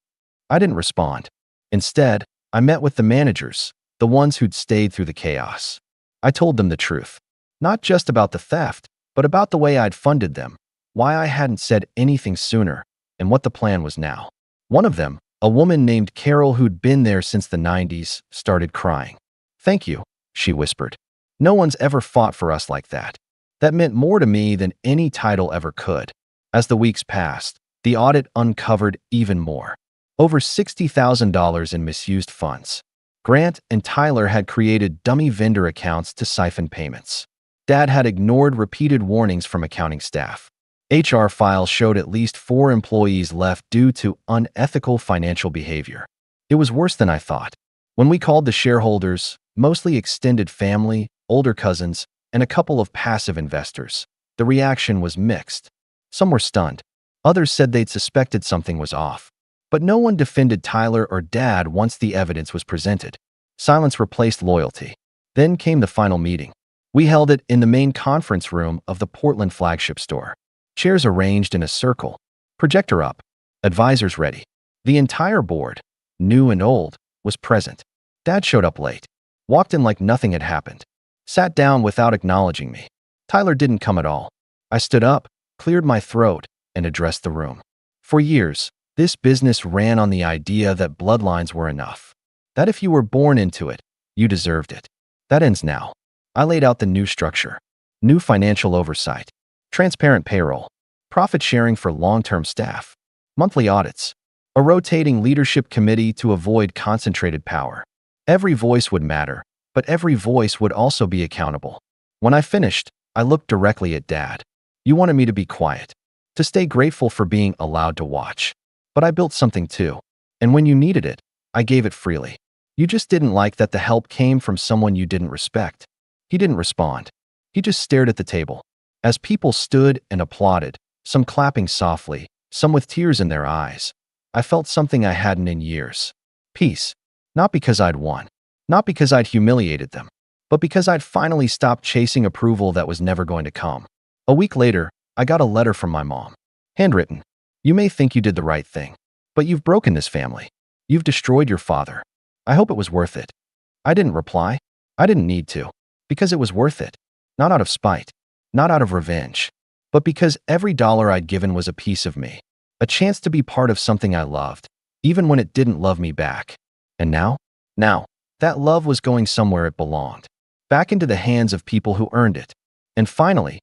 I didn't respond. Instead, I met with the managers, the ones who'd stayed through the chaos. I told them the truth. Not just about the theft, but about the way I'd funded them, why I hadn't said anything sooner, and what the plan was now. One of them, a woman named Carol who'd been there since the 90s, started crying. "Thank you," she whispered. "No one's ever fought for us like that." That meant more to me than any title ever could. As the weeks passed, the audit uncovered even more. Over $60,000 in misused funds. Grant and Tyler had created dummy vendor accounts to siphon payments. Dad had ignored repeated warnings from accounting staff. HR files showed at least 4 employees left due to unethical financial behavior. It was worse than I thought. When we called the shareholders, mostly extended family, older cousins, and a couple of passive investors, the reaction was mixed. Some were stunned. Others said they'd suspected something was off. But no one defended Tyler or Dad once the evidence was presented. Silence replaced loyalty. Then came the final meeting. We held it in the main conference room of the Portland flagship store. Chairs arranged in a circle. Projector up. Advisors ready. The entire board, new and old, was present. Dad showed up late. Walked in like nothing had happened. Sat down without acknowledging me. Tyler didn't come at all. I stood up, cleared my throat, and addressed the room. For years, this business ran on the idea that bloodlines were enough. That if you were born into it, you deserved it. That ends now. I laid out the new structure. New financial oversight. Transparent payroll. Profit sharing for long-term staff. Monthly audits. A rotating leadership committee to avoid concentrated power. Every voice would matter, but every voice would also be accountable. When I finished, I looked directly at Dad. "You wanted me to be quiet, to stay grateful for being allowed to watch. But I built something too. And when you needed it, I gave it freely. You just didn't like that the help came from someone you didn't respect." He didn't respond. He just stared at the table. As people stood and applauded, some clapping softly, some with tears in their eyes, I felt something I hadn't in years. Peace. Not because I'd won. Not because I'd humiliated them. But because I'd finally stopped chasing approval that was never going to come. A week later, I got a letter from my mom. Handwritten. "You may think you did the right thing, but you've broken this family. You've destroyed your father. I hope it was worth it." I didn't reply. I didn't need to. Because it was worth it. Not out of spite. Not out of revenge. But because every dollar I'd given was a piece of me. A chance to be part of something I loved, even when it didn't love me back. And now? Now, that love was going somewhere it belonged. Back into the hands of people who earned it. And finally,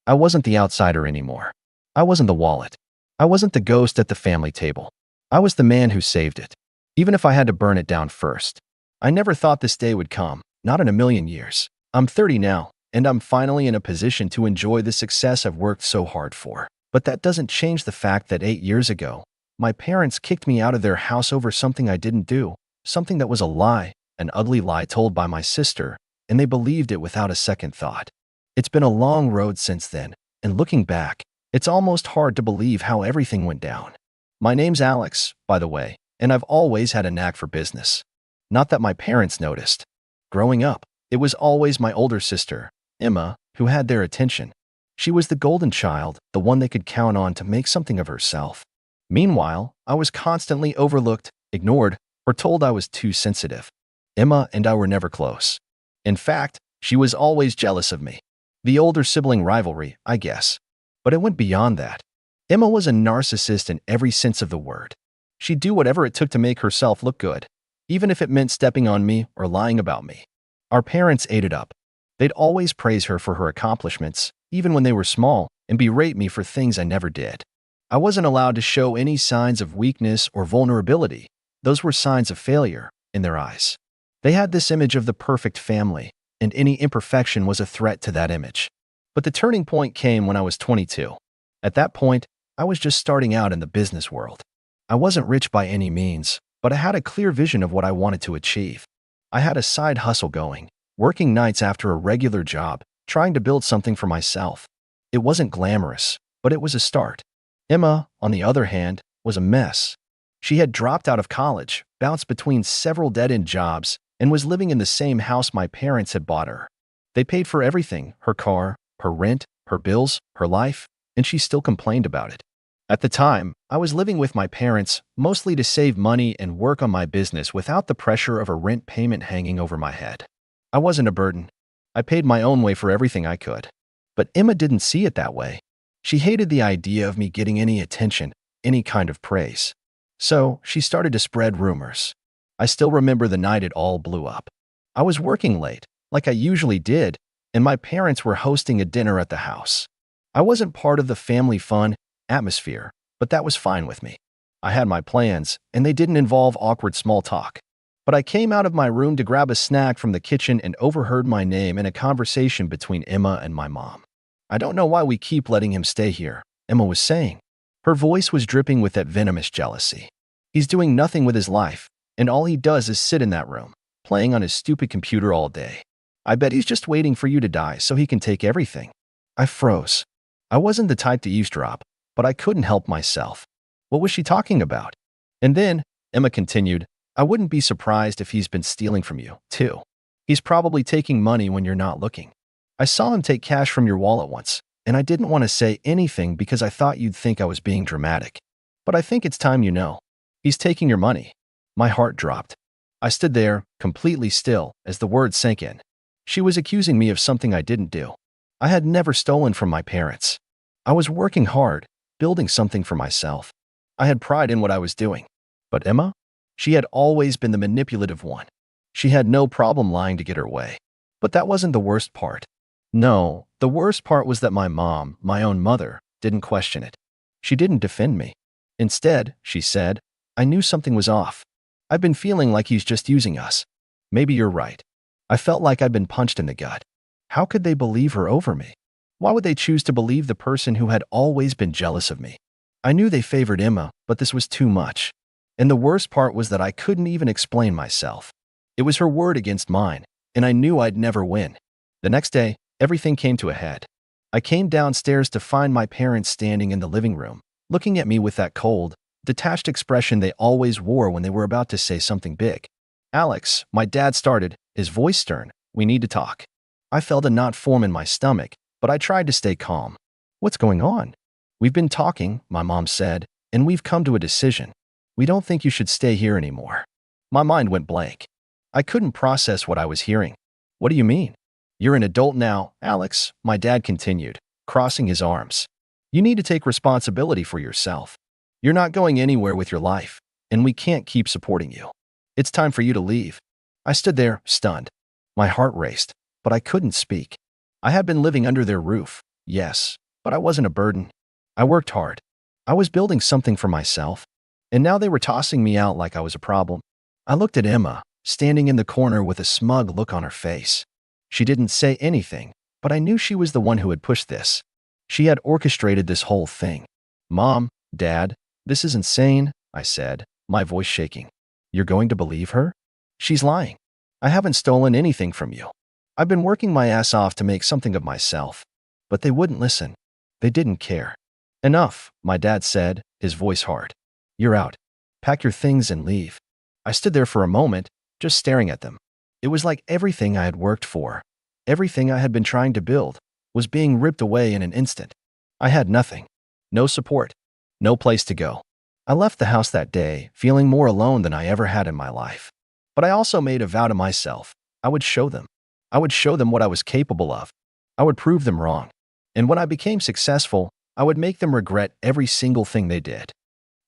I wasn't the outsider anymore. I wasn't the wallet. I wasn't the ghost at the family table. I was the man who saved it. Even if I had to burn it down first. I never thought this day would come, not in a million years. I'm 30 now, and I'm finally in a position to enjoy the success I've worked so hard for. But that doesn't change the fact that 8 years ago, my parents kicked me out of their house over something I didn't do, something that was a lie, an ugly lie told by my sister, and they believed it without a second thought. It's been a long road since then, and looking back, it's almost hard to believe how everything went down. My name's Alex, by the way, and I've always had a knack for business. Not that my parents noticed. Growing up, it was always my older sister, Emma, who had their attention. She was the golden child, the one they could count on to make something of herself. Meanwhile, I was constantly overlooked, ignored, or told I was too sensitive. Emma and I were never close. In fact, she was always jealous of me. The older sibling rivalry, I guess. But it went beyond that. Emma was a narcissist in every sense of the word. She'd do whatever it took to make herself look good, even if it meant stepping on me or lying about me. Our parents ate it up. They'd always praise her for her accomplishments, even when they were small, and berate me for things I never did. I wasn't allowed to show any signs of weakness or vulnerability. Those were signs of failure, in their eyes. They had this image of the perfect family, and any imperfection was a threat to that image. But the turning point came when I was 22. At that point, I was just starting out in the business world. I wasn't rich by any means, but I had a clear vision of what I wanted to achieve. I had a side hustle going, working nights after a regular job, trying to build something for myself. It wasn't glamorous, but it was a start. Emma, on the other hand, was a mess. She had dropped out of college, bounced between several dead-end jobs, and was living in the same house my parents had bought her. They paid for everything, her car, her rent, her bills, her life, and she still complained about it. At the time, I was living with my parents, mostly to save money and work on my business without the pressure of a rent payment hanging over my head. I wasn't a burden. I paid my own way for everything I could. But Emma didn't see it that way. She hated the idea of me getting any attention, any kind of praise. So, she started to spread rumors. I still remember the night it all blew up. I was working late, like I usually did, and my parents were hosting a dinner at the house. I wasn't part of the family fun atmosphere, but that was fine with me. I had my plans, and they didn't involve awkward small talk. But I came out of my room to grab a snack from the kitchen and overheard my name in a conversation between Emma and my mom. "I don't know why we keep letting him stay here," Emma was saying. Her voice was dripping with that venomous jealousy. "He's doing nothing with his life, and all he does is sit in that room, playing on his stupid computer all day. I bet he's just waiting for you to die so he can take everything." I froze. I wasn't the type to eavesdrop, but I couldn't help myself. What was she talking about? And then, Emma continued, "I wouldn't be surprised if he's been stealing from you, too. He's probably taking money when you're not looking. I saw him take cash from your wallet once, and I didn't want to say anything because I thought you'd think I was being dramatic. But I think it's time you know. He's taking your money." My heart dropped. I stood there, completely still, as the words sank in. She was accusing me of something I didn't do. I had never stolen from my parents. I was working hard, building something for myself. I had pride in what I was doing. But Emma? She had always been the manipulative one. She had no problem lying to get her way. But that wasn't the worst part. No, the worst part was that my mom, my own mother, didn't question it. She didn't defend me. Instead, she said, "I knew something was off. I've been feeling like he's just using us. Maybe you're right." I felt like I'd been punched in the gut. How could they believe her over me? Why would they choose to believe the person who had always been jealous of me? I knew they favored Emma, but this was too much. And the worst part was that I couldn't even explain myself. It was her word against mine, and I knew I'd never win. The next day, everything came to a head. I came downstairs to find my parents standing in the living room, looking at me with that cold, detached expression they always wore when they were about to say something big. "Alex," my dad started, his voice stern, "we need to talk." I felt a knot form in my stomach, but I tried to stay calm. "What's going on?" "We've been talking," my mom said, "and we've come to a decision. We don't think you should stay here anymore." My mind went blank. I couldn't process what I was hearing. "What do you mean?" "You're an adult now, Alex," my dad continued, crossing his arms. "You need to take responsibility for yourself. You're not going anywhere with your life, and we can't keep supporting you. It's time for you to leave." I stood there, stunned. My heart raced, but I couldn't speak. I had been living under their roof, yes, but I wasn't a burden. I worked hard. I was building something for myself, and now they were tossing me out like I was a problem. I looked at Emma, standing in the corner with a smug look on her face. She didn't say anything, but I knew she was the one who had pushed this. She had orchestrated this whole thing. "Mom, Dad, this is insane," I said, my voice shaking. "You're going to believe her? She's lying. I haven't stolen anything from you. I've been working my ass off to make something of myself." But they wouldn't listen. They didn't care. "Enough," my dad said, his voice hard. "You're out. Pack your things and leave." I stood there for a moment, just staring at them. It was like everything I had worked for, everything I had been trying to build, was being ripped away in an instant. I had nothing. No support. No place to go. I left the house that day, feeling more alone than I ever had in my life. But I also made a vow to myself. I would show them. I would show them what I was capable of. I would prove them wrong. And when I became successful, I would make them regret every single thing they did.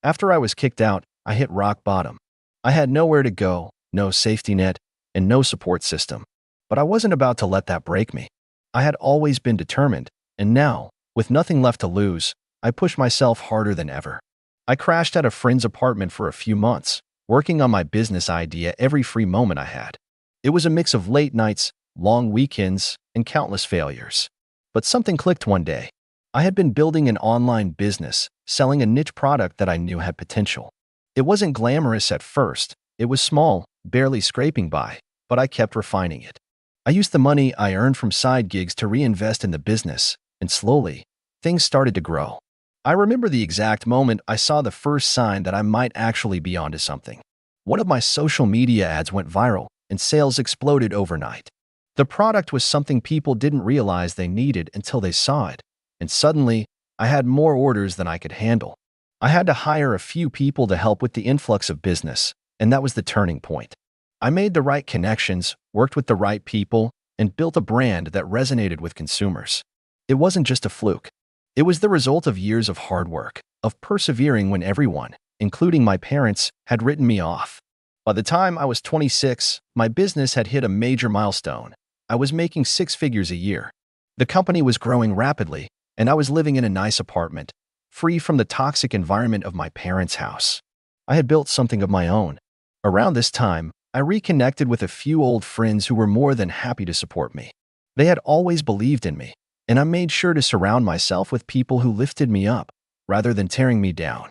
After I was kicked out, I hit rock bottom. I had nowhere to go, no safety net, and no support system. But I wasn't about to let that break me. I had always been determined, and now, with nothing left to lose, I pushed myself harder than ever. I crashed at a friend's apartment for a few months, working on my business idea every free moment I had. It was a mix of late nights, long weekends, and countless failures. But something clicked one day. I had been building an online business, selling a niche product that I knew had potential. It wasn't glamorous at first. It was small, barely scraping by, but I kept refining it. I used the money I earned from side gigs to reinvest in the business, and slowly, things started to grow. I remember the exact moment I saw the first sign that I might actually be onto something. One of my social media ads went viral, and sales exploded overnight. The product was something people didn't realize they needed until they saw it, and suddenly, I had more orders than I could handle. I had to hire a few people to help with the influx of business, and that was the turning point. I made the right connections, worked with the right people, and built a brand that resonated with consumers. It wasn't just a fluke. It was the result of years of hard work, of persevering when everyone, including my parents, had written me off. By the time I was 26, my business had hit a major milestone. I was making 6 figures a year. The company was growing rapidly, and I was living in a nice apartment, free from the toxic environment of my parents' house. I had built something of my own. Around this time, I reconnected with a few old friends who were more than happy to support me. They had always believed in me, and I made sure to surround myself with people who lifted me up, rather than tearing me down.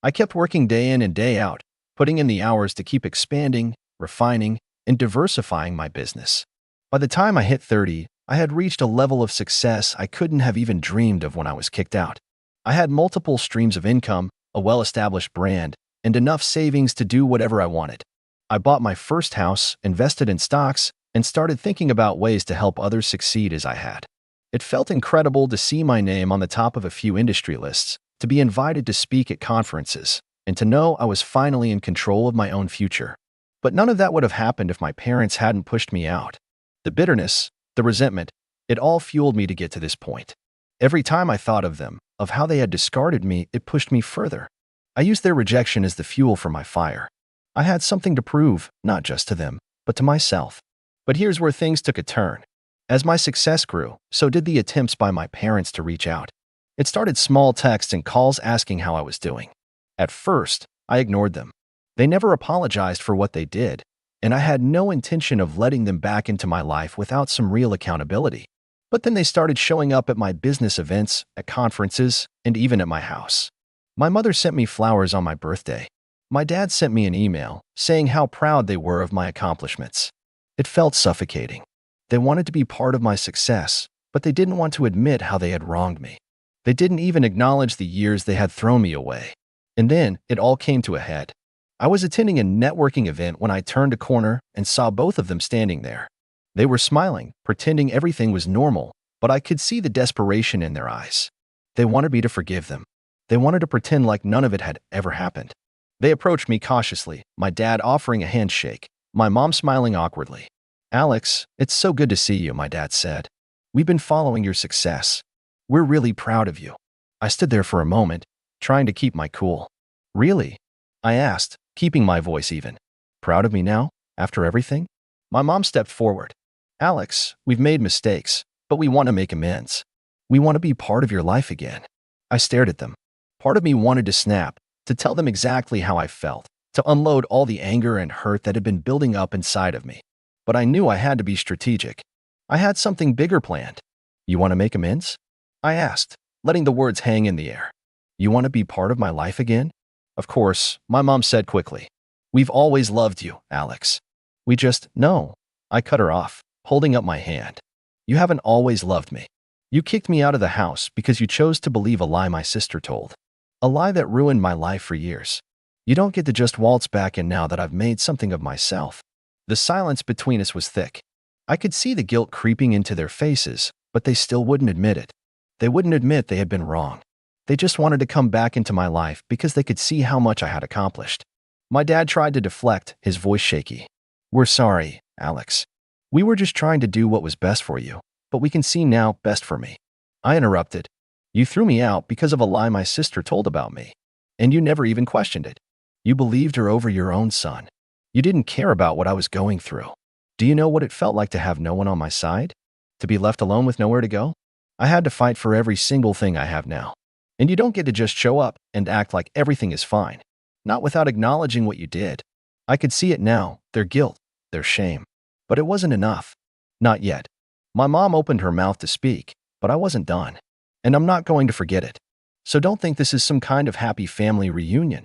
I kept working day in and day out, putting in the hours to keep expanding, refining, and diversifying my business. By the time I hit 30, I had reached a level of success I couldn't have even dreamed of when I was kicked out. I had multiple streams of income, a well-established brand, and enough savings to do whatever I wanted. I bought my first house, invested in stocks, and started thinking about ways to help others succeed as I had. It felt incredible to see my name on the top of a few industry lists, to be invited to speak at conferences, and to know I was finally in control of my own future. But none of that would have happened if my parents hadn't pushed me out. The bitterness, the resentment, it all fueled me to get to this point. Every time I thought of them, of how they had discarded me, it pushed me further. I used their rejection as the fuel for my fire. I had something to prove, not just to them, but to myself. But here's where things took a turn. As my success grew, so did the attempts by my parents to reach out. It started small texts and calls asking how I was doing. At first, I ignored them. They never apologized for what they did, and I had no intention of letting them back into my life without some real accountability. But then they started showing up at my business events, at conferences, and even at my house. My mother sent me flowers on my birthday. My dad sent me an email saying how proud they were of my accomplishments. It felt suffocating. They wanted to be part of my success, but they didn't want to admit how they had wronged me. They didn't even acknowledge the years they had thrown me away. And then it all came to a head. I was attending a networking event when I turned a corner and saw both of them standing there. They were smiling, pretending everything was normal, but I could see the desperation in their eyes. They wanted me to forgive them. They wanted to pretend like none of it had ever happened. They approached me cautiously, my dad offering a handshake, my mom smiling awkwardly. "Alex, it's so good to see you," my dad said. "We've been following your success. We're really proud of you." I stood there for a moment, trying to keep my cool. "Really?" I asked, keeping my voice even. "Proud of me now, after everything?" My mom stepped forward. "Alex, we've made mistakes, but we want to make amends. We want to be part of your life again." I stared at them. Part of me wanted to snap, to tell them exactly how I felt, to unload all the anger and hurt that had been building up inside of me. But I knew I had to be strategic. I had something bigger planned. "You want to make amends?" I asked, letting the words hang in the air. "You want to be part of my life again?" "Of course," my mom said quickly. "We've always loved you, Alex. We just..." "No." I cut her off, holding up my hand. "You haven't always loved me. You kicked me out of the house because you chose to believe a lie my sister told. A lie that ruined my life for years. You don't get to just waltz back in now that I've made something of myself." The silence between us was thick. I could see the guilt creeping into their faces, but they still wouldn't admit it. They wouldn't admit they had been wrong. They just wanted to come back into my life because they could see how much I had accomplished. My dad tried to deflect, his voice shaky. "We're sorry, Alex. We were just trying to do what was best for you, but we can see now best for me." I interrupted. "You threw me out because of a lie my sister told about me, and you never even questioned it. You believed her over your own son. You didn't care about what I was going through. Do you know what it felt like to have no one on my side? To be left alone with nowhere to go? I had to fight for every single thing I have now. And you don't get to just show up and act like everything is fine, not without acknowledging what you did." I could see it now, their guilt, their shame. But it wasn't enough. Not yet. My mom opened her mouth to speak, but I wasn't done. "And I'm not going to forget it. So don't think this is some kind of happy family reunion.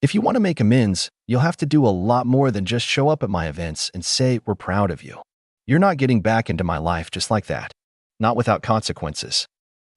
If you want to make amends, you'll have to do a lot more than just show up at my events and say we're proud of you. You're not getting back into my life just like that. Not without consequences.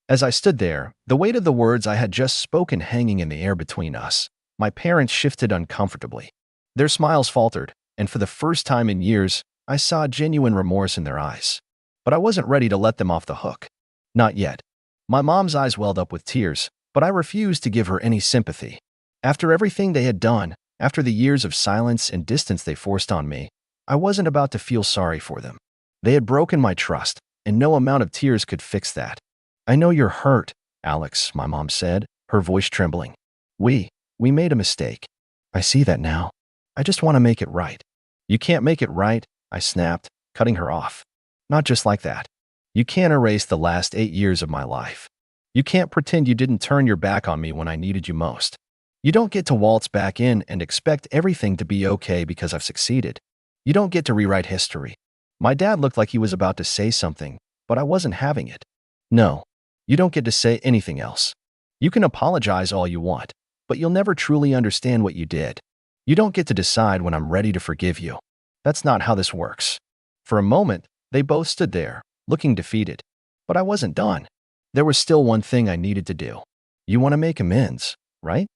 As I stood there, the weight of the words I had just spoken hanging in the air between us, my parents shifted uncomfortably. Their smiles faltered, and for the first time in years, I saw genuine remorse in their eyes. But I wasn't ready to let them off the hook. Not yet. My mom's eyes welled up with tears, but I refused to give her any sympathy. After everything they had done, after the years of silence and distance they forced on me, I wasn't about to feel sorry for them. They had broken my trust, and no amount of tears could fix that. I know you're hurt, Alex, my mom said, her voice trembling. We made a mistake. I see that now. I just want to make it right. You can't make it right, I snapped, cutting her off. Not just like that. You can't erase the last 8 years of my life. You can't pretend you didn't turn your back on me when I needed you most. You don't get to waltz back in and expect everything to be okay because I've succeeded. You don't get to rewrite history. My dad looked like he was about to say something, but I wasn't having it. No, you don't get to say anything else. You can apologize all you want, but you'll never truly understand what you did. You don't get to decide when I'm ready to forgive you. That's not how this works. For a moment, they both stood there, looking defeated. But I wasn't done. There was still one thing I needed to do. You want to make amends, right?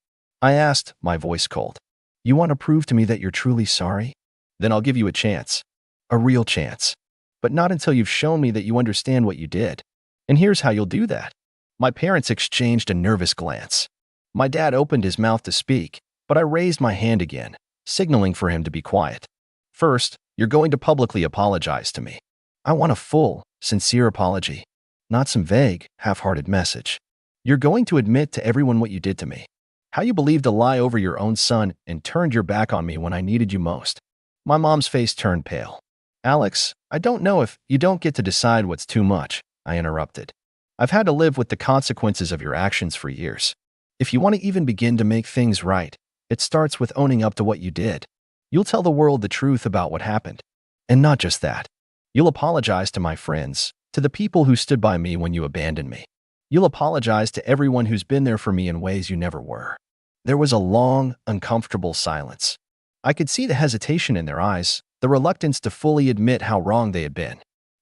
I asked, my voice cold. You want to prove to me that you're truly sorry? Then I'll give you a chance. A real chance. But not until you've shown me that you understand what you did. And here's how you'll do that. My parents exchanged a nervous glance. My dad opened his mouth to speak, but I raised my hand again, signaling for him to be quiet. First, you're going to publicly apologize to me. I want a full, sincere apology, not some vague, half-hearted message. You're going to admit to everyone what you did to me, how you believed a lie over your own son and turned your back on me when I needed you most. My mom's face turned pale. Alex, I don't know if you don't get to decide what's too much, I interrupted. I've had to live with the consequences of your actions for years. If you want to even begin to make things right, it starts with owning up to what you did. You'll tell the world the truth about what happened. And not just that. You'll apologize to my friends, to the people who stood by me when you abandoned me. You'll apologize to everyone who's been there for me in ways you never were. There was a long, uncomfortable silence. I could see the hesitation in their eyes, the reluctance to fully admit how wrong they had been.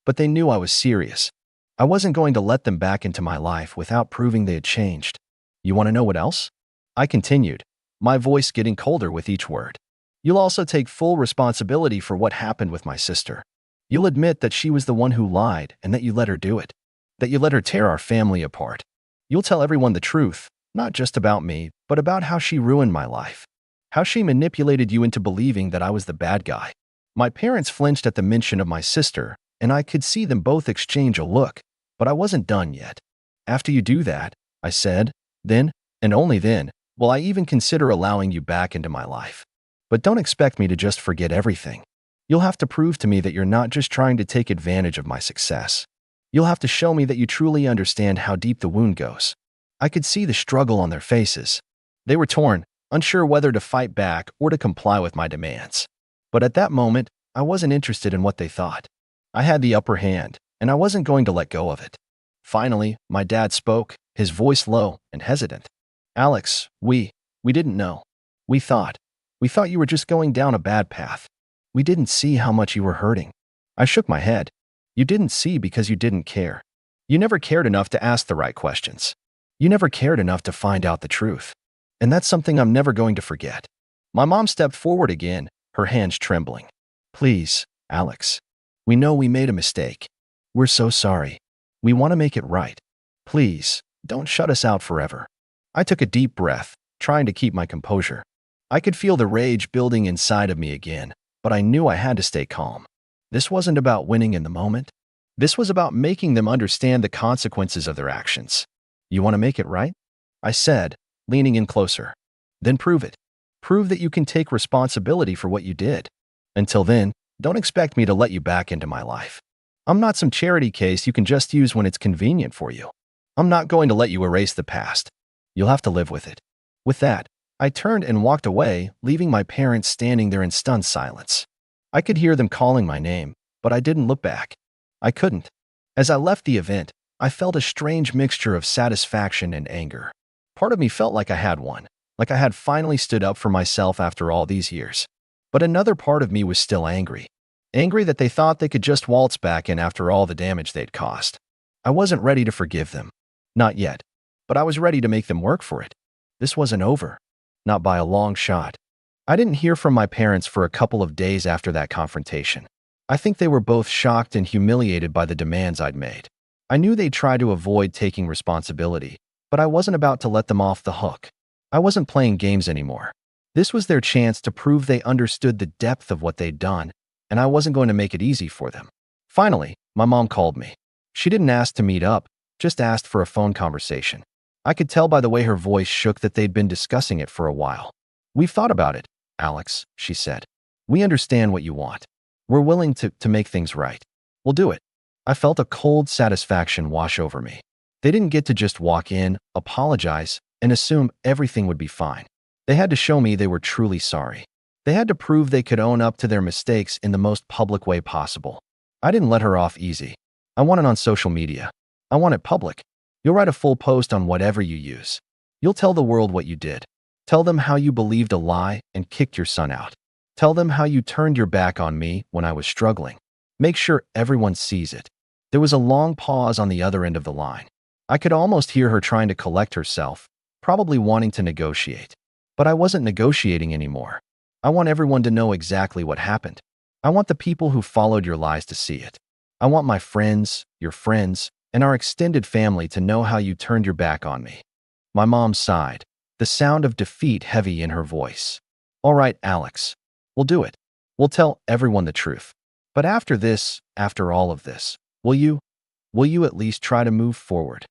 But they knew I was serious. I wasn't going to let them back into my life without proving they had changed. You want to know what else? I continued, my voice getting colder with each word. You'll also take full responsibility for what happened with my sister. You'll admit that she was the one who lied and that you let her do it. That you let her tear our family apart. You'll tell everyone the truth, not just about me, but about how she ruined my life. How she manipulated you into believing that I was the bad guy. My parents flinched at the mention of my sister, and I could see them both exchange a look, but I wasn't done yet. After you do that, I said, then, and only then, will I even consider allowing you back into my life. But don't expect me to just forget everything. You'll have to prove to me that you're not just trying to take advantage of my success. You'll have to show me that you truly understand how deep the wound goes. I could see the struggle on their faces. They were torn, unsure whether to fight back or to comply with my demands. But at that moment, I wasn't interested in what they thought. I had the upper hand, and I wasn't going to let go of it. Finally, my dad spoke, his voice low and hesitant. Alex, we didn't know. We thought you were just going down a bad path. We didn't see how much you were hurting. I shook my head. You didn't see because you didn't care. You never cared enough to ask the right questions. You never cared enough to find out the truth. And that's something I'm never going to forget. My mom stepped forward again, her hands trembling. Please, Alex. We know we made a mistake. We're so sorry. We want to make it right. Please, don't shut us out forever. I took a deep breath, trying to keep my composure. I could feel the rage building inside of me again, but I knew I had to stay calm. This wasn't about winning in the moment. This was about making them understand the consequences of their actions. You want to make it right? I said, leaning in closer. Then prove it. Prove that you can take responsibility for what you did. Until then, don't expect me to let you back into my life. I'm not some charity case you can just use when it's convenient for you. I'm not going to let you erase the past. You'll have to live with it. With that, I turned and walked away, leaving my parents standing there in stunned silence. I could hear them calling my name, but I didn't look back. I couldn't. As I left the event, I felt a strange mixture of satisfaction and anger. Part of me felt like I had won, like I had finally stood up for myself after all these years. But another part of me was still angry. Angry that they thought they could just waltz back in after all the damage they'd caused. I wasn't ready to forgive them. Not yet. But I was ready to make them work for it. This wasn't over. Not by a long shot. I didn't hear from my parents for a couple of days after that confrontation. I think they were both shocked and humiliated by the demands I'd made. I knew they'd try to avoid taking responsibility, but I wasn't about to let them off the hook. I wasn't playing games anymore. This was their chance to prove they understood the depth of what they'd done, and I wasn't going to make it easy for them. Finally, my mom called me. She didn't ask to meet up, just asked for a phone conversation. I could tell by the way her voice shook that they'd been discussing it for a while. "We've thought about it, Alex," she said. "We understand what you want. We're willing to make things right. We'll do it." I felt a cold satisfaction wash over me. They didn't get to just walk in, apologize, and assume everything would be fine. They had to show me they were truly sorry. They had to prove they could own up to their mistakes in the most public way possible. I didn't let her off easy. I want it on social media. I want it public. You'll write a full post on whatever you use. You'll tell the world what you did. Tell them how you believed a lie and kicked your son out. Tell them how you turned your back on me when I was struggling. Make sure everyone sees it. There was a long pause on the other end of the line. I could almost hear her trying to collect herself, probably wanting to negotiate. But I wasn't negotiating anymore. I want everyone to know exactly what happened. I want the people who followed your lies to see it. I want my friends, your friends, and our extended family to know how you turned your back on me. My mom sighed, the sound of defeat heavy in her voice. "All right, Alex. We'll do it. We'll tell everyone the truth. But after this, after all of this, will you at least try to move forward?"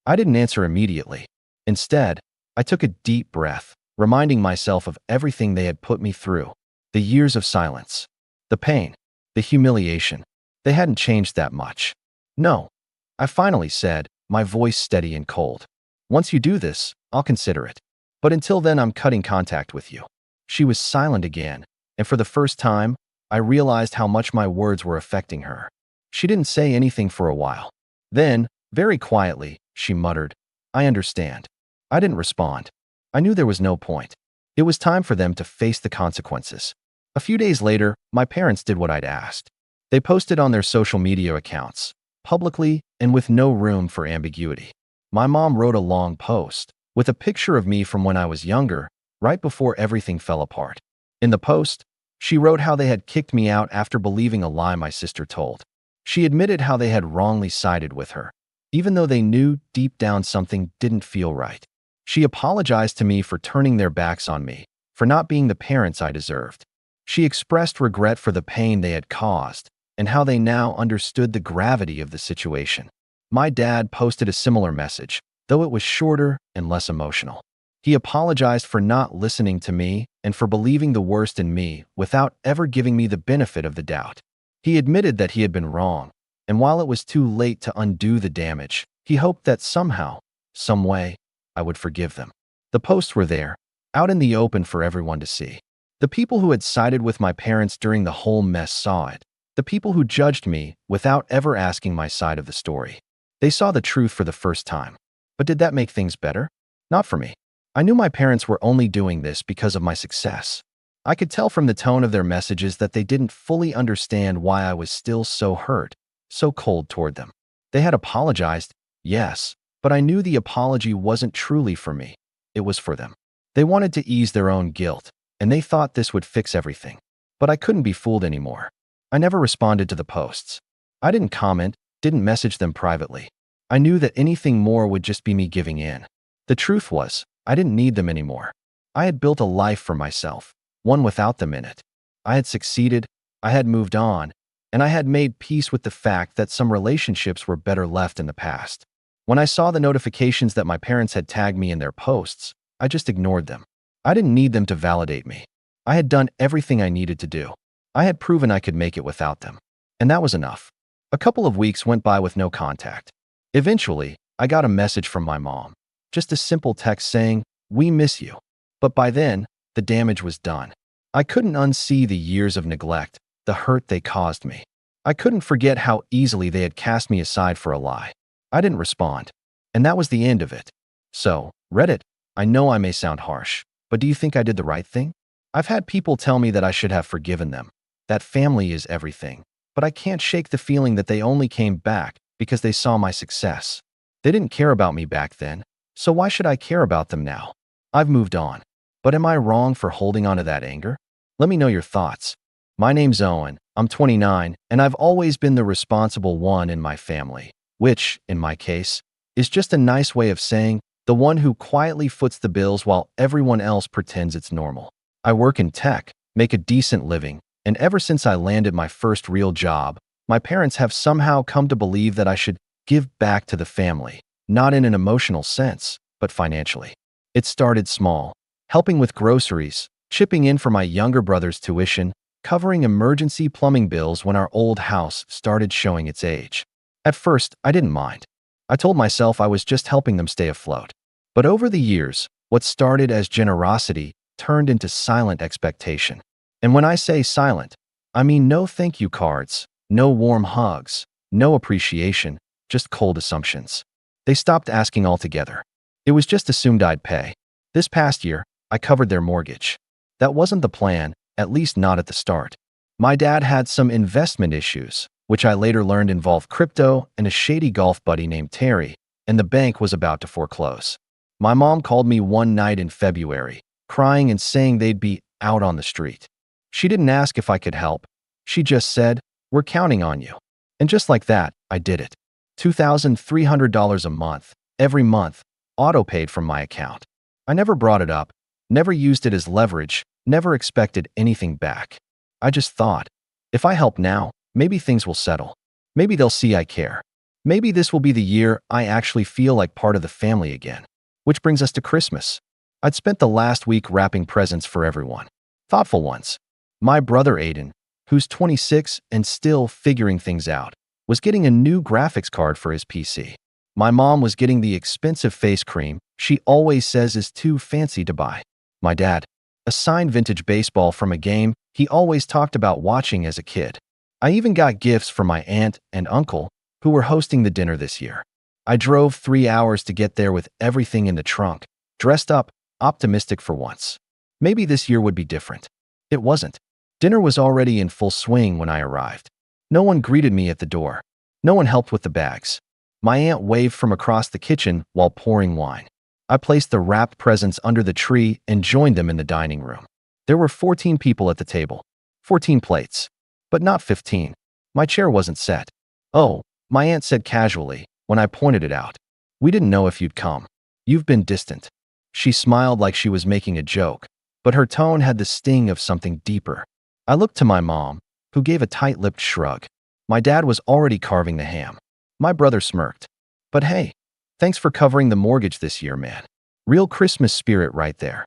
I didn't answer immediately. Instead, I took a deep breath, reminding myself of everything they had put me through. The years of silence. The pain. The humiliation. They hadn't changed that much. "No," I finally said, my voice steady and cold. "Once you do this, I'll consider it. But until then, I'm cutting contact with you." She was silent again, and for the first time, I realized how much my words were affecting her. She didn't say anything for a while. Then, very quietly, she muttered, "I understand." I didn't respond. I knew there was no point. It was time for them to face the consequences. A few days later, my parents did what I'd asked. They posted on their social media accounts, publicly and with no room for ambiguity. My mom wrote a long post with a picture of me from when I was younger, right before everything fell apart. In the post, she wrote how they had kicked me out after believing a lie my sister told. She admitted how they had wrongly sided with her, even though they knew deep down something didn't feel right. She apologized to me for turning their backs on me, for not being the parents I deserved. She expressed regret for the pain they had caused and how they now understood the gravity of the situation. My dad posted a similar message, though it was shorter and less emotional. He apologized for not listening to me and for believing the worst in me without ever giving me the benefit of the doubt. He admitted that he had been wrong, and while it was too late to undo the damage, he hoped that somehow, some way, I would forgive them. The posts were there, out in the open for everyone to see. The people who had sided with my parents during the whole mess saw it. The people who judged me without ever asking my side of the story. They saw the truth for the first time. But did that make things better? Not for me. I knew my parents were only doing this because of my success. I could tell from the tone of their messages that they didn't fully understand why I was still so hurt, so cold toward them. They had apologized, yes, but I knew the apology wasn't truly for me. It was for them. They wanted to ease their own guilt, and they thought this would fix everything. But I couldn't be fooled anymore. I never responded to the posts. I didn't comment, didn't message them privately. I knew that anything more would just be me giving in. The truth was, I didn't need them anymore. I had built a life for myself, one without them in it. I had succeeded, I had moved on, and I had made peace with the fact that some relationships were better left in the past. When I saw the notifications that my parents had tagged me in their posts, I just ignored them. I didn't need them to validate me. I had done everything I needed to do. I had proven I could make it without them. And that was enough. A couple of weeks went by with no contact. Eventually, I got a message from my mom. Just a simple text saying, "We miss you." But by then, the damage was done. I couldn't unsee the years of neglect, the hurt they caused me. I couldn't forget how easily they had cast me aside for a lie. I didn't respond. And that was the end of it. So, Reddit, I know I may sound harsh, But do you think I did the right thing? I've had people tell me that I should have forgiven them, that family is everything, but I can't shake the feeling that they only came back because they saw my success. They didn't care about me back then, so why should I care about them now? I've moved on. But am I wrong for holding on to that anger? Let me know your thoughts. My name's Owen, I'm 29, and I've always been the responsible one in my family, which, in my case, is just a nice way of saying the one who quietly foots the bills while everyone else pretends it's normal. I work in tech, make a decent living, and ever since I landed my first real job, my parents have somehow come to believe that I should give back to the family, not in an emotional sense, but financially. It started small, helping with groceries, chipping in for my younger brother's tuition, covering emergency plumbing bills when our old house started showing its age. At first, I didn't mind. I told myself I was just helping them stay afloat. But over the years, what started as generosity turned into silent expectation. And when I say silent, I mean no thank you cards, no warm hugs, no appreciation, just cold assumptions. They stopped asking altogether. It was just assumed I'd pay. This past year, I covered their mortgage. That wasn't the plan, at least not at the start. My dad had some investment issues, which I later learned involved crypto and a shady golf buddy named Terry, and the bank was about to foreclose. My mom called me one night in February, crying and saying they'd be out on the street. She didn't ask if I could help. She just said, "We're counting on you." And just like that, I did it. $2,300 a month, every month, auto-paid from my account. I never brought it up, never used it as leverage, never expected anything back. I just thought, if I help now, maybe things will settle. Maybe they'll see I care. Maybe this will be the year I actually feel like part of the family again. Which brings us to Christmas. I'd spent the last week wrapping presents for everyone. Thoughtful ones. My brother Aiden, who's 26 and still figuring things out, was getting a new graphics card for his PC. My mom was getting the expensive face cream she always says is too fancy to buy. My dad, a signed vintage baseball from a game he always talked about watching as a kid. I even got gifts for my aunt and uncle, who were hosting the dinner this year. I drove 3 hours to get there with everything in the trunk, dressed up, optimistic for once. Maybe this year would be different. It wasn't. Dinner was already in full swing when I arrived. No one greeted me at the door. No one helped with the bags. My aunt waved from across the kitchen while pouring wine. I placed the wrapped presents under the tree and joined them in the dining room. There were 14 people at the table. 14 plates. But not 15. My chair wasn't set. "Oh," my aunt said casually when I pointed it out. "We didn't know if you'd come. You've been distant." She smiled like she was making a joke, but her tone had the sting of something deeper. I looked to my mom, who gave a tight-lipped shrug. My dad was already carving the ham. My brother smirked. "But hey, thanks for covering the mortgage this year, man." Real Christmas spirit right there.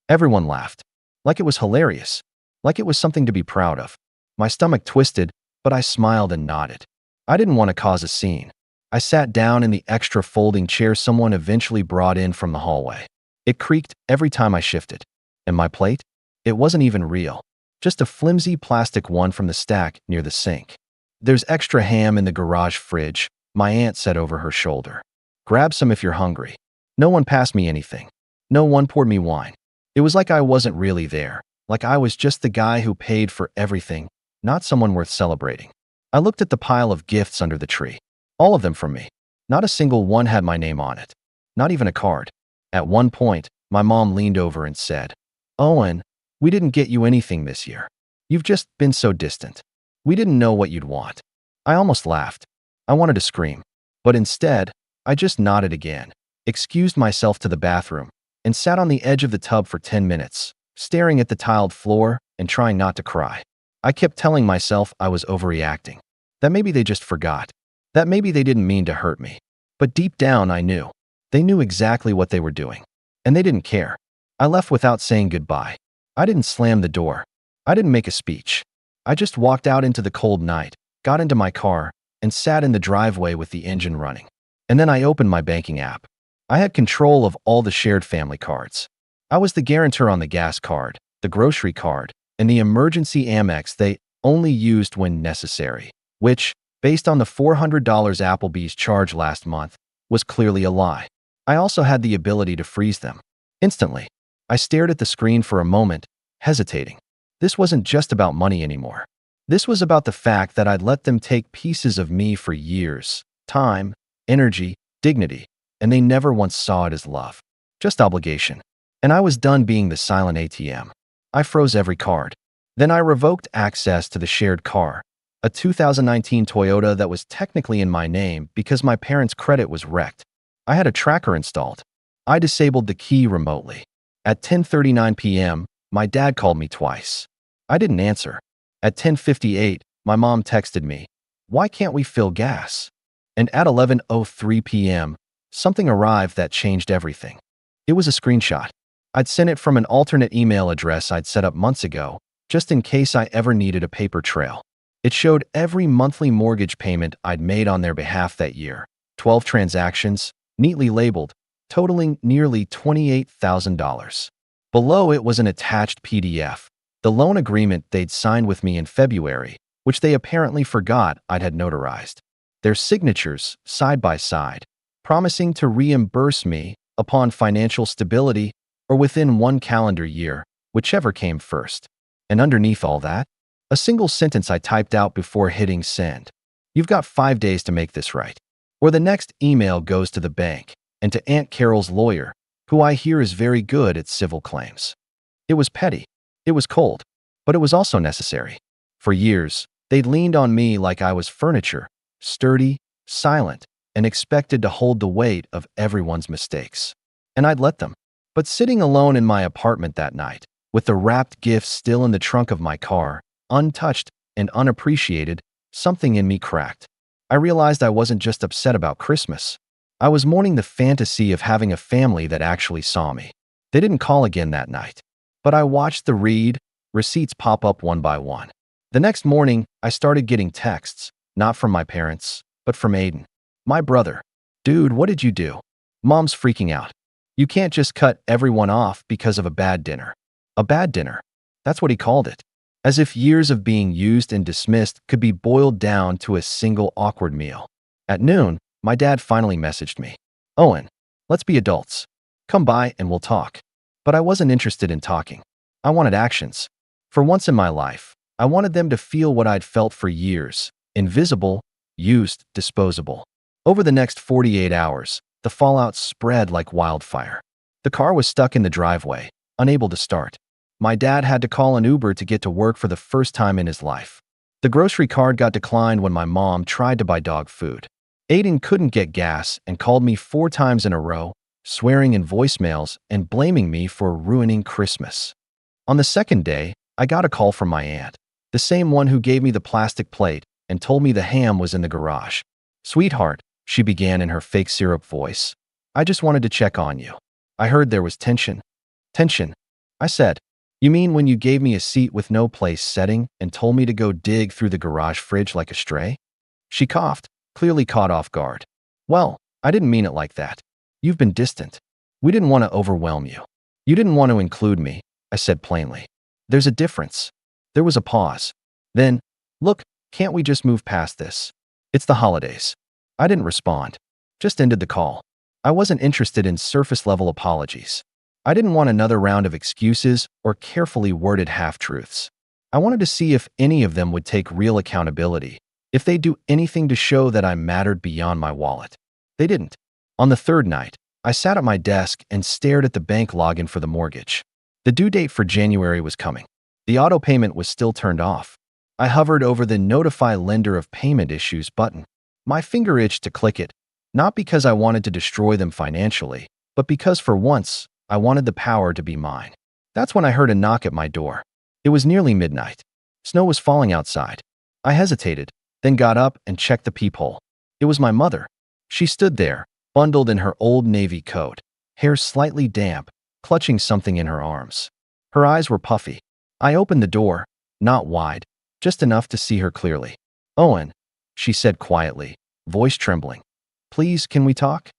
Everyone laughed. Like it was hilarious. Like it was something to be proud of. My stomach twisted, but I smiled and nodded. I didn't want to cause a scene. I sat down in the extra folding chair someone eventually brought in from the hallway. It creaked every time I shifted. And my plate? It wasn't even real. Just a flimsy plastic one from the stack near the sink. "There's extra ham in the garage fridge," my aunt said over her shoulder. "Grab some if you're hungry." No one passed me anything. No one poured me wine. It was like I wasn't really there, like I was just the guy who paid for everything, not someone worth celebrating. I looked at the pile of gifts under the tree. All of them from me. Not a single one had my name on it. Not even a card. At one point, my mom leaned over and said, "Owen, we didn't get you anything this year. You've just been so distant. We didn't know what you'd want." I almost laughed. I wanted to scream. But instead, I just nodded again, excused myself to the bathroom, and sat on the edge of the tub for 10 minutes, staring at the tiled floor and trying not to cry. I kept telling myself I was overreacting. That maybe they just forgot. That maybe they didn't mean to hurt me. But deep down, I knew. They knew exactly what they were doing. And they didn't care. I left without saying goodbye. I didn't slam the door. I didn't make a speech. I just walked out into the cold night, got into my car, and sat in the driveway with the engine running. And then I opened my banking app. I had control of all the shared family cards. I was the guarantor on the gas card, the grocery card, and the emergency Amex they only used when necessary, which, based on the $400 Applebee's charge last month, was clearly a lie. I also had the ability to freeze them. Instantly. I stared at the screen for a moment, hesitating. This wasn't just about money anymore. This was about the fact that I'd let them take pieces of me for years, time, energy, dignity, and they never once saw it as love, just obligation. And I was done being the silent ATM. I froze every card. Then I revoked access to the shared car, a 2019 Toyota that was technically in my name because my parents' credit was wrecked. I had a tracker installed. I disabled the key remotely. At 10:39 p.m., my dad called me twice. I didn't answer. At 10:58, my mom texted me, "Why can't we fill gas?" And at 11:03 p.m., something arrived that changed everything. It was a screenshot. I'd sent it from an alternate email address I'd set up months ago, just in case I ever needed a paper trail. It showed every monthly mortgage payment I'd made on their behalf that year, 12 transactions, neatly labeled, totaling nearly $28,000. Below it was an attached PDF, the loan agreement they'd signed with me in February, which they apparently forgot I'd had notarized. Their signatures, side by side, promising to reimburse me upon financial stability or within 1 calendar year, whichever came first. And underneath all that, a single sentence I typed out before hitting send. "You've got 5 days to make this right, or the next email goes to the bank and to Aunt Carol's lawyer, who I hear is very good at civil claims." It was petty. It was cold, but it was also necessary. For years, they'd leaned on me like I was furniture, sturdy, silent, and expected to hold the weight of everyone's mistakes. And I'd let them. But sitting alone in my apartment that night, with the wrapped gifts still in the trunk of my car, untouched and unappreciated, something in me cracked. I realized I wasn't just upset about Christmas. I was mourning the fantasy of having a family that actually saw me. They didn't call again that night, but I watched the receipts pop up one by one. The next morning, I started getting texts, not from my parents, but from Aiden, my brother. "Dude, what did you do?" "Mom's freaking out. You can't just cut everyone off because of a bad dinner." A bad dinner. That's what he called it. As if years of being used and dismissed could be boiled down to a single awkward meal. At noon, my dad finally messaged me. "Owen, let's be adults. Come by and we'll talk." But I wasn't interested in talking. I wanted actions. For once in my life, I wanted them to feel what I'd felt for years: invisible, used, disposable. Over the next 48 hours, the fallout spread like wildfire. The car was stuck in the driveway, unable to start. My dad had to call an Uber to get to work for the first time in his life. The grocery card got declined when my mom tried to buy dog food. Aiden couldn't get gas and called me 4 times in a row, swearing in voicemails and blaming me for ruining Christmas. On the second day, I got a call from my aunt, the same one who gave me the plastic plate and told me the ham was in the garage. "Sweetheart," she began in her fake syrup voice, "I just wanted to check on you. I heard there was tension." "Tension?" I said. "You mean when you gave me a seat with no place setting and told me to go dig through the garage fridge like a stray?" She coughed, clearly caught off guard. "Well, I didn't mean it like that. You've been distant. We didn't want to overwhelm you. You didn't want to include me," I said plainly. "There's a difference." There was a pause. Then, "Look, can't we just move past this? It's the holidays." I didn't respond, just ended the call. I wasn't interested in surface-level apologies. I didn't want another round of excuses or carefully worded half-truths. I wanted to see if any of them would take real accountability, if they'd do anything to show that I mattered beyond my wallet. They didn't. On the third night, I sat at my desk and stared at the bank login for the mortgage. The due date for January was coming. The auto payment was still turned off. I hovered over the Notify Lender of Payment Issues button. My finger itched to click it, not because I wanted to destroy them financially, but because for once, I wanted the power to be mine. That's when I heard a knock at my door. It was nearly midnight. Snow was falling outside. I hesitated, then got up and checked the peephole. It was my mother. She stood there, bundled in her old navy coat, hair slightly damp, clutching something in her arms. Her eyes were puffy. I opened the door, not wide, just enough to see her clearly. "Owen," she said quietly, voice trembling. "Please, can we talk?"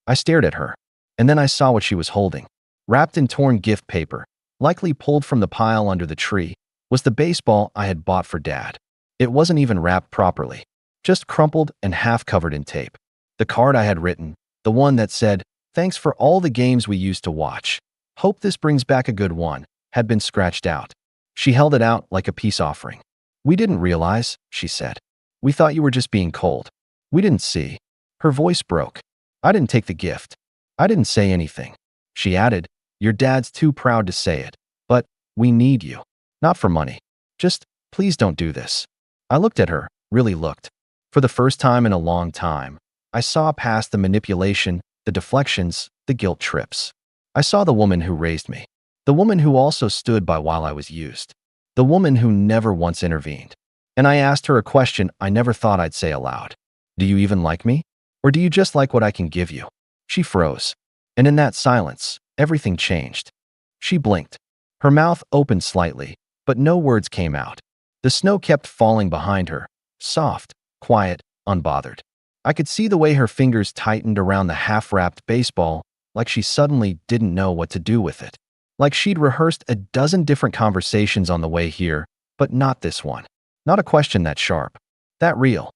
I stared at her, and then I saw what she was holding. Wrapped in torn gift paper, likely pulled from the pile under the tree, was the baseball I had bought for Dad. It wasn't even wrapped properly, just crumpled and half covered in tape. The card I had written, the one that said, "Thanks for all the games we used to watch. "Hope this brings back a good one," had been scratched out. She held it out like a peace offering. "We didn't realize," she said. "We thought you were just being cold. We didn't see." Her voice broke. "I didn't take the gift. I didn't say anything." She added, "Your dad's too proud to say it. But we need you. Not for money. Just, please don't do this." I looked at her, really looked. For the first time in a long time, I saw past the manipulation, the deflections, the guilt trips. I saw the woman who raised me. The woman who also stood by while I was used. The woman who never once intervened. And I asked her a question I never thought I'd say aloud. "Do you even like me? Or do you just like what I can give you?" She froze. And in that silence, everything changed. She blinked. Her mouth opened slightly, but no words came out. The snow kept falling behind her, soft, quiet, unbothered. I could see the way her fingers tightened around the half-wrapped baseball, like she suddenly didn't know what to do with it. Like she'd rehearsed a dozen different conversations on the way here, but not this one. Not a question that sharp. That real.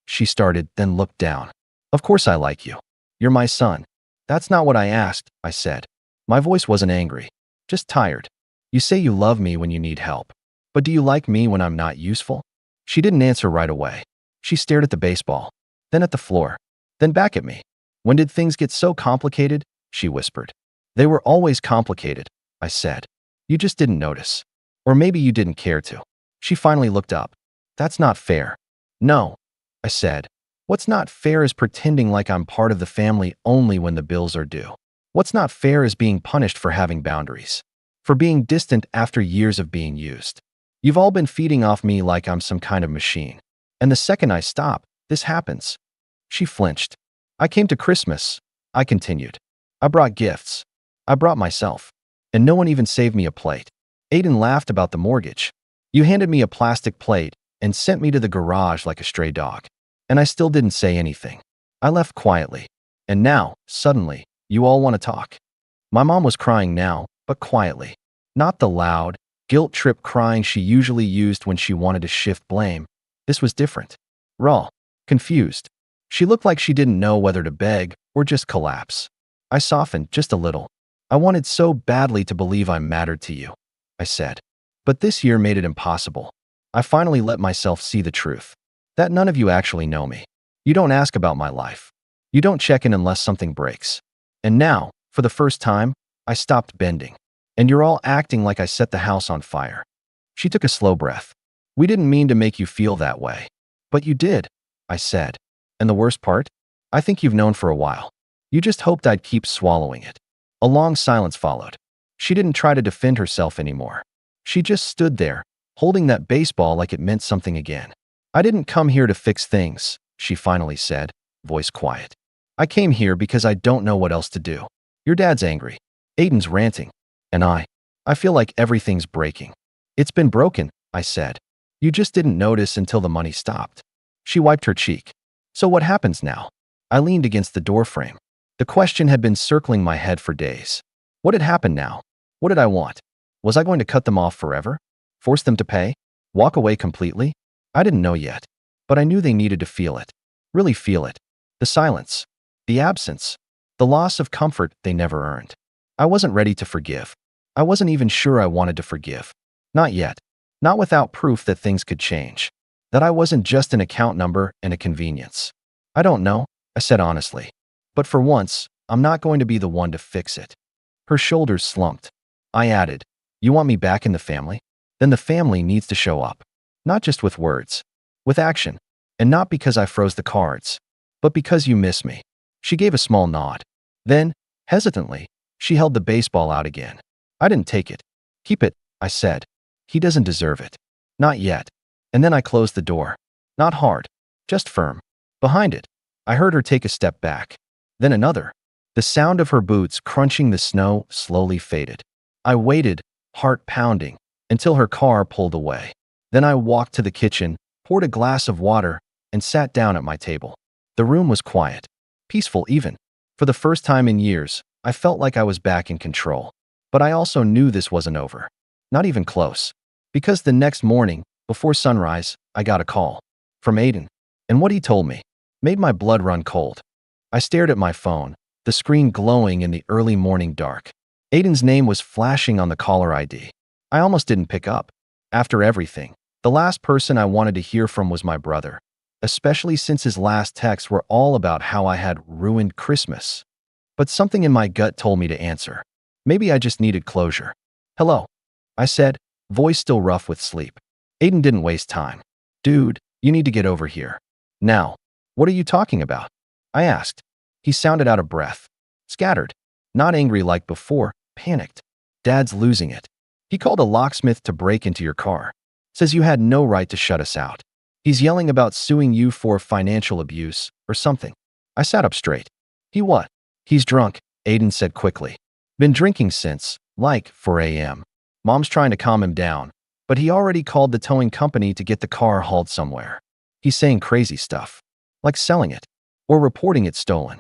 She started, then looked down. "Of course I like you. You're my son." "That's not what I asked," I said. My voice wasn't angry, just tired. "You say you love me when you need help. But do you like me when I'm not useful?" She didn't answer right away. She stared at the baseball, then at the floor, then back at me. "When did things get so complicated?" she whispered. "They were always complicated," I said. "You just didn't notice. Or maybe you didn't care to." She finally looked up. "That's not fair." "No," I said. "What's not fair is pretending like I'm part of the family only when the bills are due. What's not fair is being punished for having boundaries. For being distant after years of being used. You've all been feeding off me like I'm some kind of machine. And the second I stop, this happens." She flinched. "I came to Christmas," I continued. "I brought gifts. I brought myself. And no one even saved me a plate. Aiden laughed about the mortgage. You handed me a plastic plate and sent me to the garage like a stray dog. And I still didn't say anything. I left quietly. And now, suddenly, you all want to talk." My mom was crying now, but quietly. Not the loud, guilt-trip crying she usually used when she wanted to shift blame. This was different. Raw. Confused. She looked like she didn't know whether to beg or just collapse. I softened just a little. "I wanted so badly to believe I mattered to you," I said. "But this year made it impossible. I finally let myself see the truth. That none of you actually know me. You don't ask about my life. You don't check in unless something breaks. And now, for the first time, I stopped bending. And you're all acting like I set the house on fire." She took a slow breath. "We didn't mean to make you feel that way. But you did," I said. "And the worst part? I think you've known for a while. You just hoped I'd keep swallowing it." A long silence followed. She didn't try to defend herself anymore. She just stood there, holding that baseball like it meant something again. "I didn't come here to fix things," she finally said, voice quiet. "I came here because I don't know what else to do. Your dad's angry. Aiden's ranting. And I feel like everything's breaking." "It's been broken," I said. "You just didn't notice until the money stopped." She wiped her cheek. "So what happens now?" I leaned against the doorframe. The question had been circling my head for days. What had happened now? What did I want? Was I going to cut them off forever? Force them to pay? Walk away completely? I didn't know yet, but I knew they needed to feel it. Really feel it. The silence. The absence. The loss of comfort they never earned. I wasn't ready to forgive. I wasn't even sure I wanted to forgive. Not yet. Not without proof that things could change. That I wasn't just an account number and a convenience. "I don't know," I said honestly. "But for once, I'm not going to be the one to fix it." Her shoulders slumped. I added, "You want me back in the family? Then the family needs to show up. Not just with words. With action. And not because I froze the cards. But because you miss me." She gave a small nod. Then, hesitantly, she held the baseball out again. I didn't take it. "Keep it," I said. "He doesn't deserve it. Not yet." And then I closed the door. Not hard. Just firm. Behind it, I heard her take a step back. Then another. The sound of her boots crunching the snow slowly faded. I waited, heart pounding, until her car pulled away. Then I walked to the kitchen, poured a glass of water, and sat down at my table. The room was quiet. Peaceful even. For the first time in years, I felt like I was back in control. But I also knew this wasn't over. Not even close. Because the next morning, before sunrise, I got a call. From Aiden. And what he told me made my blood run cold. I stared at my phone, the screen glowing in the early morning dark. Aiden's name was flashing on the caller ID. I almost didn't pick up. After everything, the last person I wanted to hear from was my brother, especially since his last texts were all about how I had ruined Christmas. But something in my gut told me to answer. Maybe I just needed closure. "Hello," I said, voice still rough with sleep. Aiden didn't waste time. "Dude, you need to get over here. Now." "What are you talking about?" I asked. He sounded out of breath. Scattered. Not angry like before, panicked. "Dad's losing it. He called a locksmith to break into your car. Says you had no right to shut us out. He's yelling about suing you for financial abuse or something." I sat up straight. "He what?" "He's drunk," Aiden said quickly. "Been drinking since, like, 4 a.m. Mom's trying to calm him down, but he already called the towing company to get the car hauled somewhere. He's saying crazy stuff, like selling it or reporting it stolen."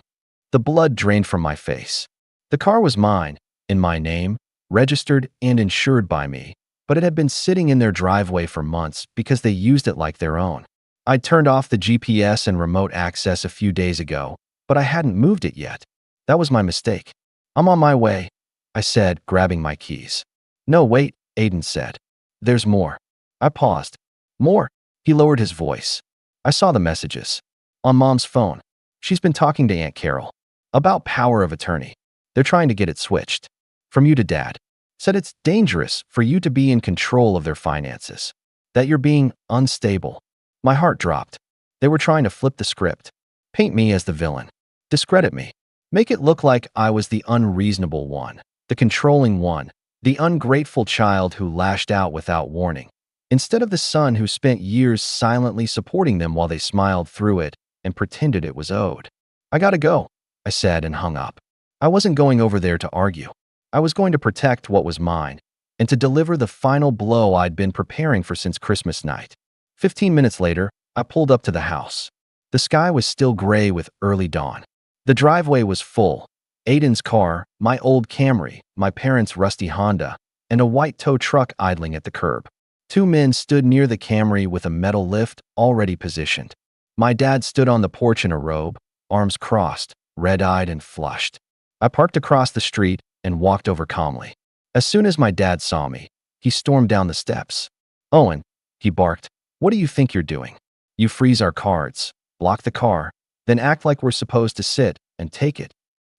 The blood drained from my face. The car was mine, in my name, registered and insured by me, but it had been sitting in their driveway for months because they used it like their own. I'd turned off the GPS and remote access a few days ago, but I hadn't moved it yet. That was my mistake. "I'm on my way," I said, grabbing my keys. "No, wait," Aiden said. "There's more." I paused. "More?" He lowered his voice. "I saw the messages. On Mom's phone. She's been talking to Aunt Carol. About power of attorney. They're trying to get it switched. From you to Dad. Said it's dangerous for you to be in control of their finances. That you're being unstable." My heart dropped. They were trying to flip the script. Paint me as the villain. Discredit me. Make it look like I was the unreasonable one, the controlling one, the ungrateful child who lashed out without warning, instead of the son who spent years silently supporting them while they smiled through it and pretended it was owed. "I gotta go," I said and hung up. I wasn't going over there to argue. I was going to protect what was mine and to deliver the final blow I'd been preparing for since Christmas night. 15 minutes later, I pulled up to the house. The sky was still gray with early dawn. The driveway was full. Aiden's car, my old Camry, my parents' rusty Honda, and a white tow truck idling at the curb. Two men stood near the Camry with a metal lift already positioned. My dad stood on the porch in a robe, arms crossed, red-eyed and flushed. I parked across the street and walked over calmly. As soon as my dad saw me, he stormed down the steps. "Owen," he barked, "what do you think you're doing? You freeze our cards, block the car, then act like we're supposed to sit and take it."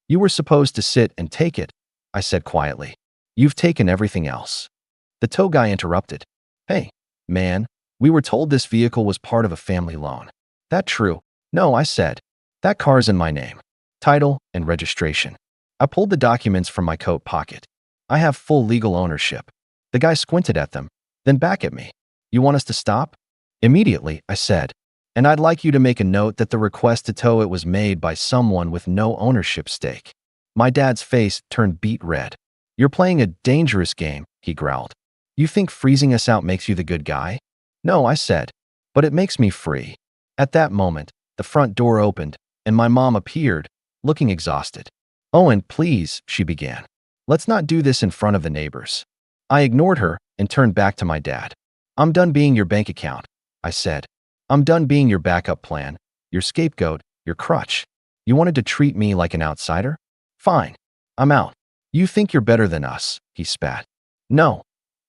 "You were supposed to sit and take it," I said quietly. "You've taken everything else." The tow guy interrupted. "Hey, man, we were told this vehicle was part of a family loan." "That true?" "No," I said. "That car's in my name. Title and registration." I pulled the documents from my coat pocket. "I have full legal ownership." The guy squinted at them, then back at me. "You want us to stop?" "Immediately," I said. "And I'd like you to make a note that the request to tow it was made by someone with no ownership stake." My dad's face turned beet red. "You're playing a dangerous game," he growled. "You think freezing us out makes you the good guy?" "No," I said, "but it makes me free." At that moment, the front door opened, and my mom appeared, looking exhausted. "Owen, please," she began. "Let's not do this in front of the neighbors." I ignored her and turned back to my dad. "I'm done being your bank account," I said. "I'm done being your backup plan, your scapegoat, your crutch. You wanted to treat me like an outsider? Fine. I'm out." "You think you're better than us," he spat. "No,"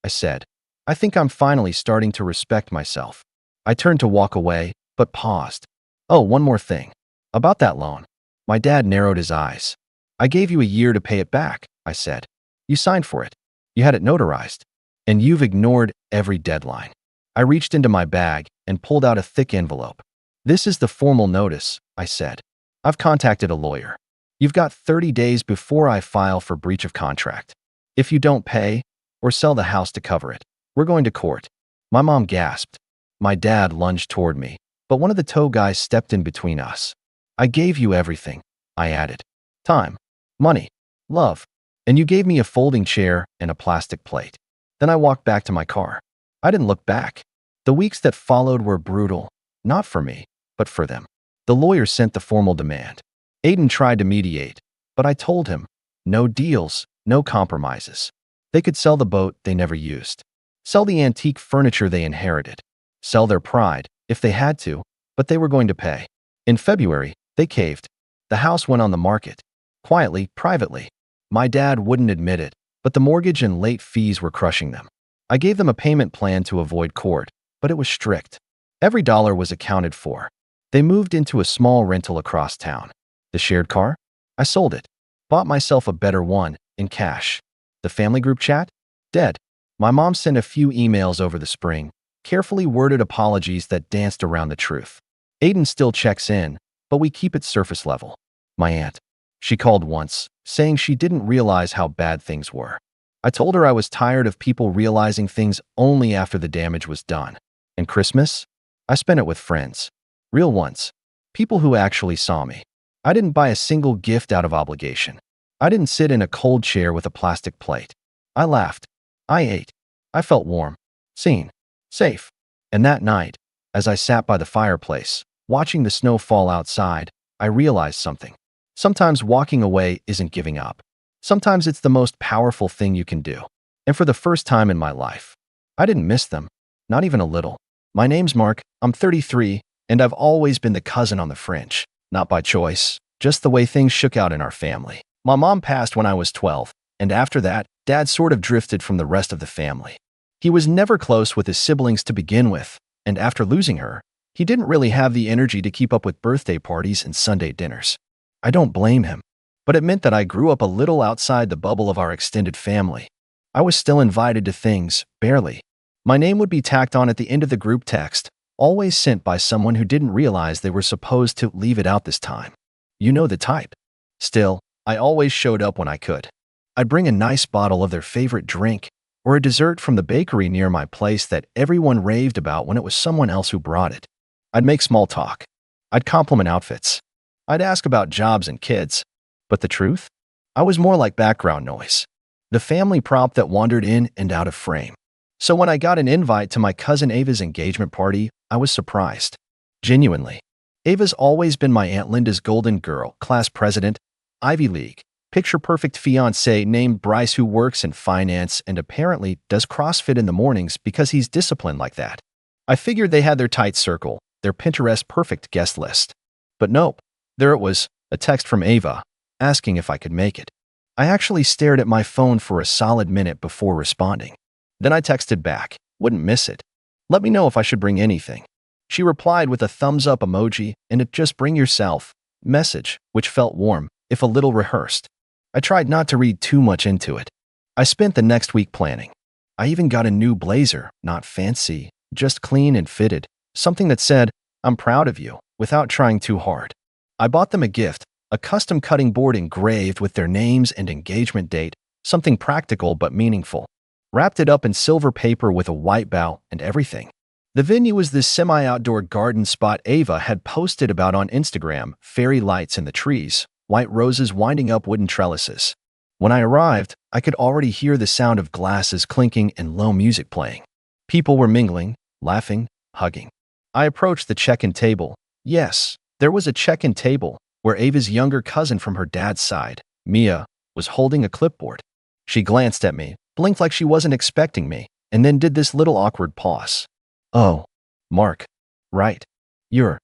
I said. "I think I'm finally starting to respect myself." I turned to walk away, but paused. "Oh, one more thing. About that loan." My dad narrowed his eyes. "I gave you a year to pay it back," I said. "You signed for it. You had it notarized. And you've ignored every deadline." I reached into my bag and pulled out a thick envelope. "This is the formal notice," I said. "I've contacted a lawyer. You've got 30 days before I file for breach of contract. If you don't pay or sell the house to cover it, we're going to court." My mom gasped. My dad lunged toward me, but one of the tow guys stepped in between us. "I gave you everything," I added. "Time, money, love. And you gave me a folding chair and a plastic plate." Then I walked back to my car. I didn't look back. The weeks that followed were brutal, not for me, but for them. The lawyer sent the formal demand. Aiden tried to mediate, but I told him, no deals, no compromises. They could sell the boat they never used, sell the antique furniture they inherited, sell their pride if they had to, but they were going to pay. In February, they caved. The house went on the market, quietly, privately. My dad wouldn't admit it, but the mortgage and late fees were crushing them. I gave them a payment plan to avoid court, but it was strict. Every dollar was accounted for. They moved into a small rental across town. The shared car? I sold it. Bought myself a better one, in cash. The family group chat? Dead. My mom sent a few emails over the spring, carefully worded apologies that danced around the truth. Aiden still checks in, but we keep it surface level. My aunt. She called once, saying she didn't realize how bad things were. I told her I was tired of people realizing things only after the damage was done. And Christmas? I spent it with friends. Real ones. People who actually saw me. I didn't buy a single gift out of obligation. I didn't sit in a cold chair with a plastic plate. I laughed. I ate. I felt warm. Seen. Safe. And that night, as I sat by the fireplace, watching the snow fall outside, I realized something. Sometimes walking away isn't giving up. Sometimes it's the most powerful thing you can do. And for the first time in my life, I didn't miss them. Not even a little. My name's Mark, I'm 33, and I've always been the cousin on the fringe. Not by choice, just the way things shook out in our family. My mom passed when I was 12, and after that, Dad sort of drifted from the rest of the family. He was never close with his siblings to begin with, and after losing her, he didn't really have the energy to keep up with birthday parties and Sunday dinners. I don't blame him, but it meant that I grew up a little outside the bubble of our extended family. I was still invited to things, barely. My name would be tacked on at the end of the group text, always sent by someone who didn't realize they were supposed to leave it out this time. You know the type. Still, I always showed up when I could. I'd bring a nice bottle of their favorite drink or a dessert from the bakery near my place that everyone raved about when it was someone else who brought it. I'd make small talk. I'd compliment outfits. I'd ask about jobs and kids. But the truth? I was more like background noise. The family prop that wandered in and out of frame. So when I got an invite to my cousin Ava's engagement party, I was surprised. Genuinely. Ava's always been my Aunt Linda's golden girl, class president, Ivy League, picture-perfect fiancé named Bryce who works in finance and apparently does CrossFit in the mornings because he's disciplined like that. I figured they had their tight circle, their Pinterest-perfect guest list. But nope, there it was, a text from Ava, asking if I could make it. I actually stared at my phone for a solid minute before responding. Then I texted back, wouldn't miss it. Let me know if I should bring anything. She replied with a thumbs-up emoji and a just bring yourself message, which felt warm, if a little rehearsed. I tried not to read too much into it. I spent the next week planning. I even got a new blazer, not fancy, just clean and fitted, something that said, I'm proud of you, without trying too hard. I bought them a gift, a custom cutting board engraved with their names and engagement date, something practical but meaningful. Wrapped it up in silver paper with a white bow and everything. The venue was this semi-outdoor garden spot Ava had posted about on Instagram, fairy lights in the trees, white roses winding up wooden trellises. When I arrived, I could already hear the sound of glasses clinking and low music playing. People were mingling, laughing, hugging. I approached the check-in table. Yes, there was a check-in table where Ava's younger cousin from her dad's side, Mia, was holding a clipboard. She glanced at me, blinked like she wasn't expecting me, and then did this little awkward pause. Oh, Mark. Right. You're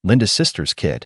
Linda's sister's kid.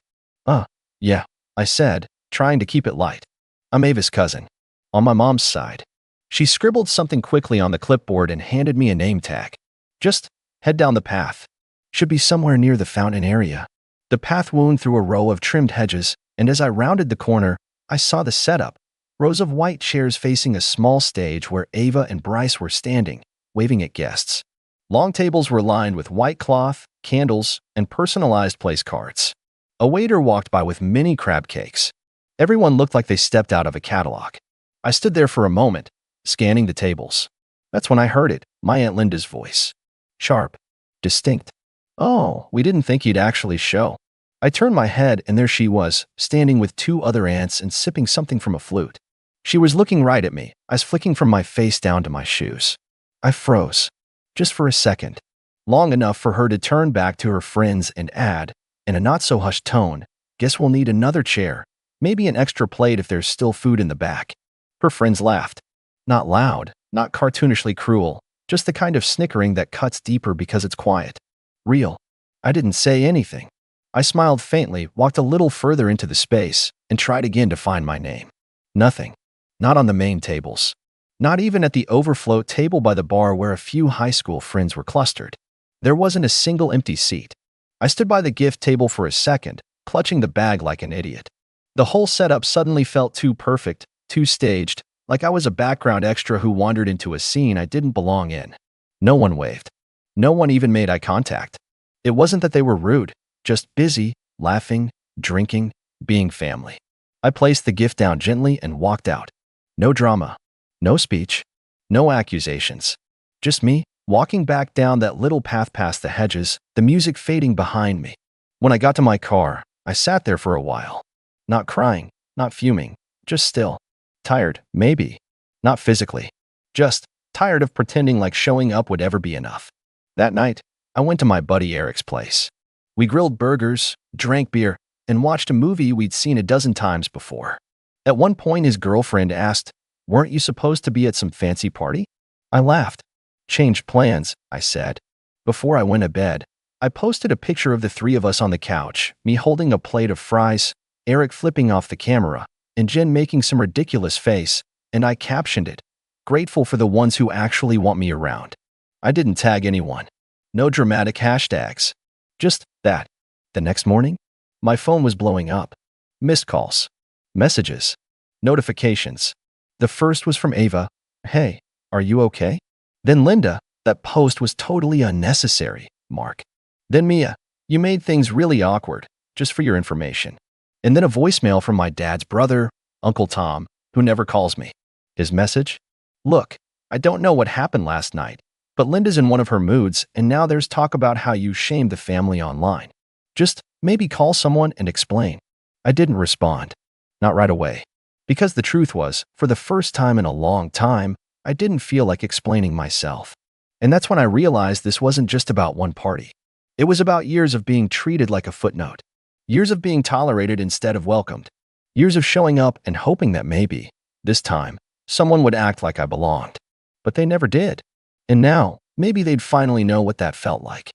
Yeah, I said, trying to keep it light. I'm Ava's cousin. On my mom's side. She scribbled something quickly on the clipboard and handed me a name tag. Just head down the path. Should be somewhere near the fountain area. The path wound through a row of trimmed hedges, and as I rounded the corner, I saw the setup. Rows of white chairs facing a small stage where Ava and Bryce were standing, waving at guests. Long tables were lined with white cloth, candles, and personalized place cards. A waiter walked by with mini crab cakes. Everyone looked like they stepped out of a catalog. I stood there for a moment, scanning the tables. That's when I heard it, my Aunt Linda's voice. Sharp. Distinct. Oh, we didn't think you'd actually show. I turned my head and there she was, standing with two other aunts and sipping something from a flute. She was looking right at me, eyes flicking from my face down to my shoes. I froze. Just for a second. Long enough for her to turn back to her friends and add, in a not-so-hushed tone, guess we'll need another chair, maybe an extra plate if there's still food in the back. Her friends laughed. Not loud, not cartoonishly cruel, just the kind of snickering that cuts deeper because it's quiet. Real. I didn't say anything. I smiled faintly, walked a little further into the space, and tried again to find my name. Nothing. Not on the main tables. Not even at the overflow table by the bar where a few high school friends were clustered. There wasn't a single empty seat. I stood by the gift table for a second, clutching the bag like an idiot. The whole setup suddenly felt too perfect, too staged, like I was a background extra who wandered into a scene I didn't belong in. No one waved. No one even made eye contact. It wasn't that they were rude, just busy, laughing, drinking, being family. I placed the gift down gently and walked out. No drama, no speech, no accusations. Just me, walking back down that little path past the hedges, the music fading behind me. When I got to my car, I sat there for a while. Not crying, not fuming, just still. Tired, maybe. Not physically. Just tired of pretending like showing up would ever be enough. That night, I went to my buddy Eric's place. We grilled burgers, drank beer, and watched a movie we'd seen a dozen times before. At one point, his girlfriend asked, "Weren't you supposed to be at some fancy party?" I laughed. "Changed plans," I said. Before I went to bed, I posted a picture of the three of us on the couch, me holding a plate of fries, Eric flipping off the camera, and Jen making some ridiculous face, and I captioned it, "Grateful for the ones who actually want me around." I didn't tag anyone. No dramatic hashtags. Just that. The next morning, my phone was blowing up. Missed calls. Messages. Notifications. The first was from Ava. "Hey, are you okay?" Then Linda. "That post was totally unnecessary, Mark." Then Mia. "You made things really awkward, just for your information." And then a voicemail from my dad's brother, Uncle Tom, who never calls me. His message? "Look, I don't know what happened last night, but Linda's in one of her moods, and now there's talk about how you shamed the family online. Just maybe call someone and explain." I didn't respond. Not right away. Because the truth was, for the first time in a long time, I didn't feel like explaining myself. And that's when I realized this wasn't just about one party. It was about years of being treated like a footnote. Years of being tolerated instead of welcomed. Years of showing up and hoping that maybe, this time, someone would act like I belonged. But they never did. And now, maybe they'd finally know what that felt like.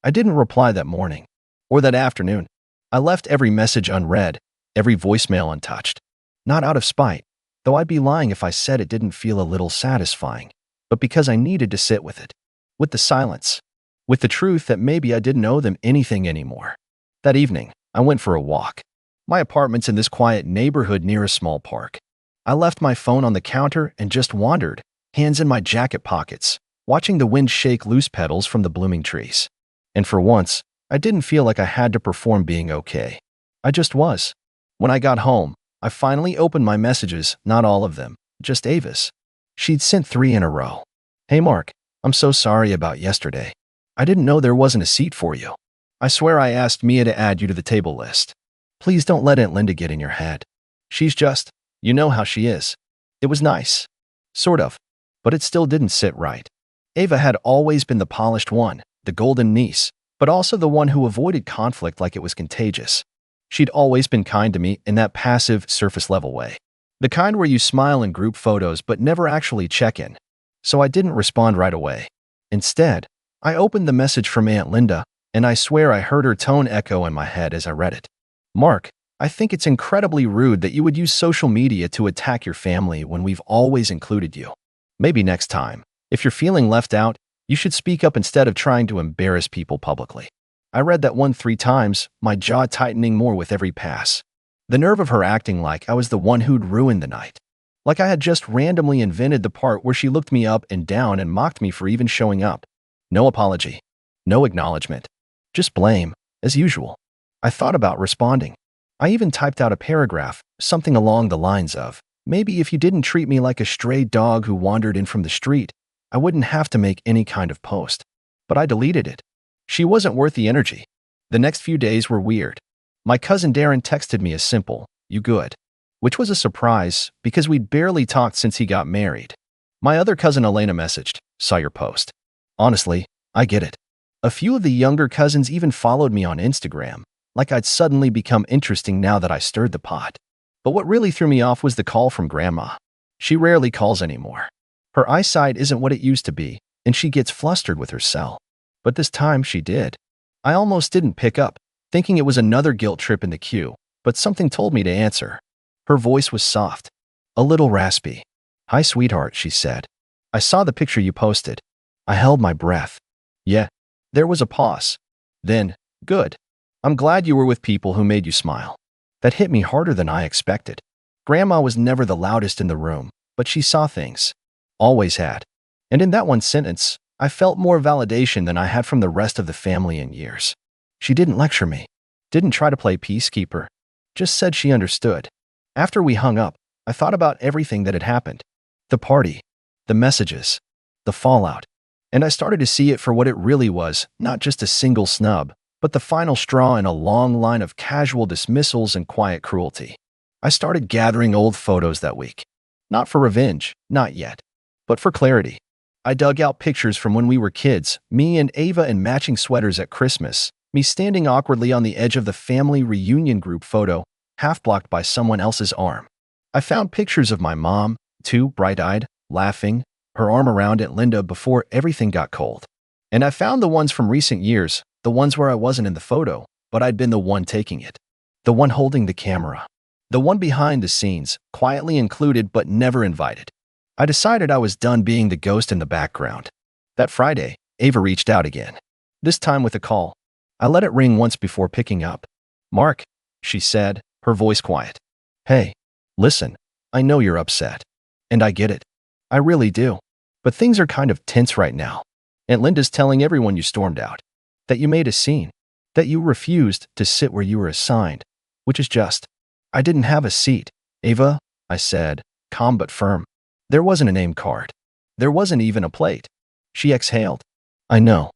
I didn't reply that morning. Or that afternoon. I left every message unread, every voicemail untouched. Not out of spite, though I'd be lying if I said it didn't feel a little satisfying, but because I needed to sit with it. With the silence. With the truth that maybe I didn't owe them anything anymore. That evening, I went for a walk. My apartment's in this quiet neighborhood near a small park. I left my phone on the counter and just wandered, hands in my jacket pockets, watching the wind shake loose petals from the blooming trees. And for once, I didn't feel like I had to perform being okay. I just was. When I got home, I finally opened my messages, not all of them, just Ava's. She'd sent 3 in a row. "Hey Mark, I'm so sorry about yesterday. I didn't know there wasn't a seat for you. I swear I asked Mia to add you to the table list. Please don't let Aunt Linda get in your head. She's just, you know how she is." It was nice. Sort of. But it still didn't sit right. Ava had always been the polished one, the golden niece, but also the one who avoided conflict like it was contagious. She'd always been kind to me in that passive, surface-level way. The kind where you smile in group photos but never actually check in. So I didn't respond right away. Instead, I opened the message from Aunt Linda, and I swear I heard her tone echo in my head as I read it. "Mark, I think it's incredibly rude that you would use social media to attack your family when we've always included you. Maybe next time, if you're feeling left out, you should speak up instead of trying to embarrass people publicly." I read that one 3 times, my jaw tightening more with every pass. The nerve of her acting like I was the one who'd ruined the night. Like I had just randomly invented the part where she looked me up and down and mocked me for even showing up. No apology. No acknowledgement. Just blame, as usual. I thought about responding. I even typed out a paragraph, something along the lines of, "Maybe if you didn't treat me like a stray dog who wandered in from the street, I wouldn't have to make any kind of post." But I deleted it. She wasn't worth the energy. The next few days were weird. My cousin Darren texted me a simple, "You good?" which was a surprise because we'd barely talked since he got married. My other cousin Elena messaged, "Saw your post." Honestly, I get it. A few of the younger cousins even followed me on Instagram, like I'd suddenly become interesting now that I stirred the pot. But what really threw me off was the call from Grandma. She rarely calls anymore. Her eyesight isn't what it used to be, and she gets flustered with her cell. But this time she did. I almost didn't pick up, thinking it was another guilt trip in the queue, but something told me to answer. Her voice was soft. a little raspy. "Hi, sweetheart," she said. "I saw the picture you posted." I held my breath. "Yeah." There was a pause. Then, "Good. I'm glad you were with people who made you smile." That hit me harder than I expected. Grandma was never the loudest in the room, but she saw things. Always had. And in that one sentence, I felt more validation than I had from the rest of the family in years. She didn't lecture me, didn't try to play peacekeeper, just said she understood. After we hung up, I thought about everything that had happened. The party, the messages, the fallout. And I started to see it for what it really was, not just a single snub, but the final straw in a long line of casual dismissals and quiet cruelty. I started gathering old photos that week. Not for revenge, not yet, but for clarity. I dug out pictures from when we were kids, me and Ava in matching sweaters at Christmas, me standing awkwardly on the edge of the family reunion group photo, half blocked by someone else's arm. I found pictures of my mom, too bright-eyed, laughing, her arm around Aunt Linda before everything got cold. And I found the ones from recent years, the ones where I wasn't in the photo, but I'd been the one taking it. The one holding the camera. The one behind the scenes, quietly included but never invited. I decided I was done being the ghost in the background. That Friday, Ava reached out again. This time with a call. I let it ring once before picking up. "Mark," she said, her voice quiet. "Hey, listen, I know you're upset. And I get it. I really do. But things are kind of tense right now. Aunt Linda's telling everyone you stormed out. That you made a scene. That you refused to sit where you were assigned. Which is just. I didn't have a seat, Ava," I said, calm but firm. There wasn't a name card. There wasn't even a plate. She exhaled. I know.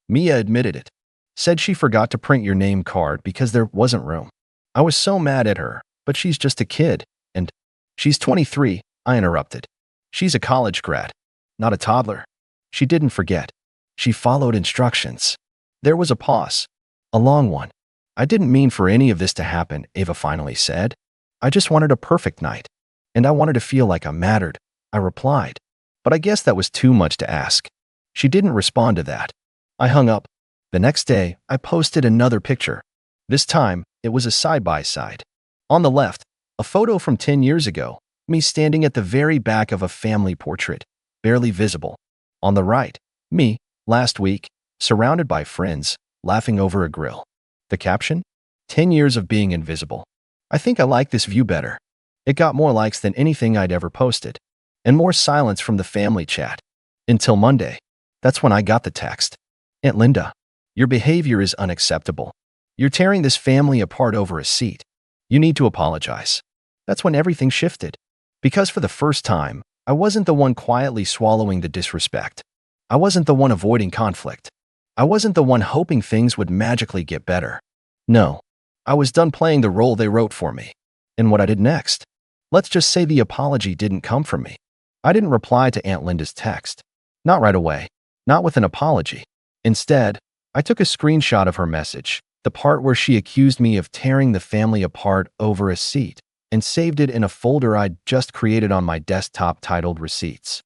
Mia admitted it. Said she forgot to print your name card because there wasn't room. I was so mad at her, but she's just a kid, and she's 23, I interrupted. She's a college grad, not a toddler. She didn't forget. She followed instructions. There was a pause. A long one. I didn't mean for any of this to happen, Ava finally said. I just wanted a perfect night. And I wanted to feel like I mattered, I replied. But I guess that was too much to ask. She didn't respond to that. I hung up. The next day, I posted another picture. This time, it was a side-by-side. On the left, a photo from 10 years ago, me standing at the very back of a family portrait, barely visible. On the right, me, last week, surrounded by friends, laughing over a grill. The caption? 10 years of being invisible. I think I like this view better. It got more likes than anything I'd ever posted, and more silence from the family chat. Until Monday. That's when I got the text. Aunt Linda, your behavior is unacceptable. You're tearing this family apart over a seat. You need to apologize. That's when everything shifted. Because for the first time, I wasn't the one quietly swallowing the disrespect. I wasn't the one avoiding conflict. I wasn't the one hoping things would magically get better. No, I was done playing the role they wrote for me. And what I did next? Let's just say the apology didn't come from me. I didn't reply to Aunt Linda's text. Not right away. Not with an apology. Instead, I took a screenshot of her message, the part where she accused me of tearing the family apart over a seat, and saved it in a folder I'd just created on my desktop titled Receipts.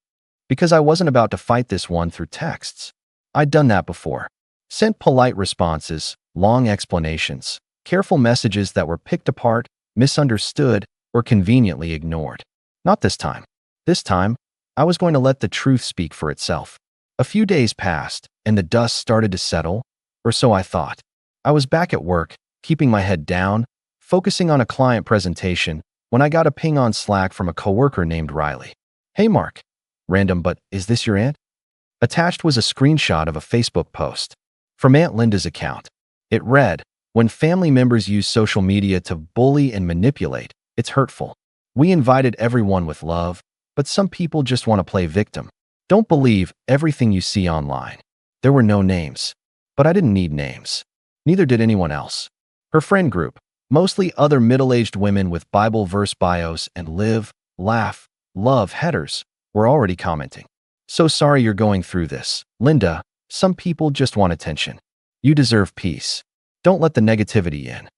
Because I wasn't about to fight this one through texts. I'd done that before. Sent polite responses, long explanations, careful messages that were picked apart, misunderstood, or conveniently ignored. Not this time. This time, I was going to let the truth speak for itself. A few days passed, and the dust started to settle, or so I thought. I was back at work, keeping my head down, focusing on a client presentation, when I got a ping on Slack from a coworker named Riley. Hey Mark. Random, but is this your aunt? Attached was a screenshot of a Facebook post from Aunt Linda's account. It read, when family members use social media to bully and manipulate, it's hurtful. We invited everyone with love, but some people just want to play victim. Don't believe everything you see online. There were no names, but I didn't need names. Neither did anyone else. Her friend group, mostly other middle-aged women with Bible verse bios and live, laugh, love headers, were already commenting. So sorry you're going through this, Linda. Some people just want attention. You deserve peace. Don't let the negativity in.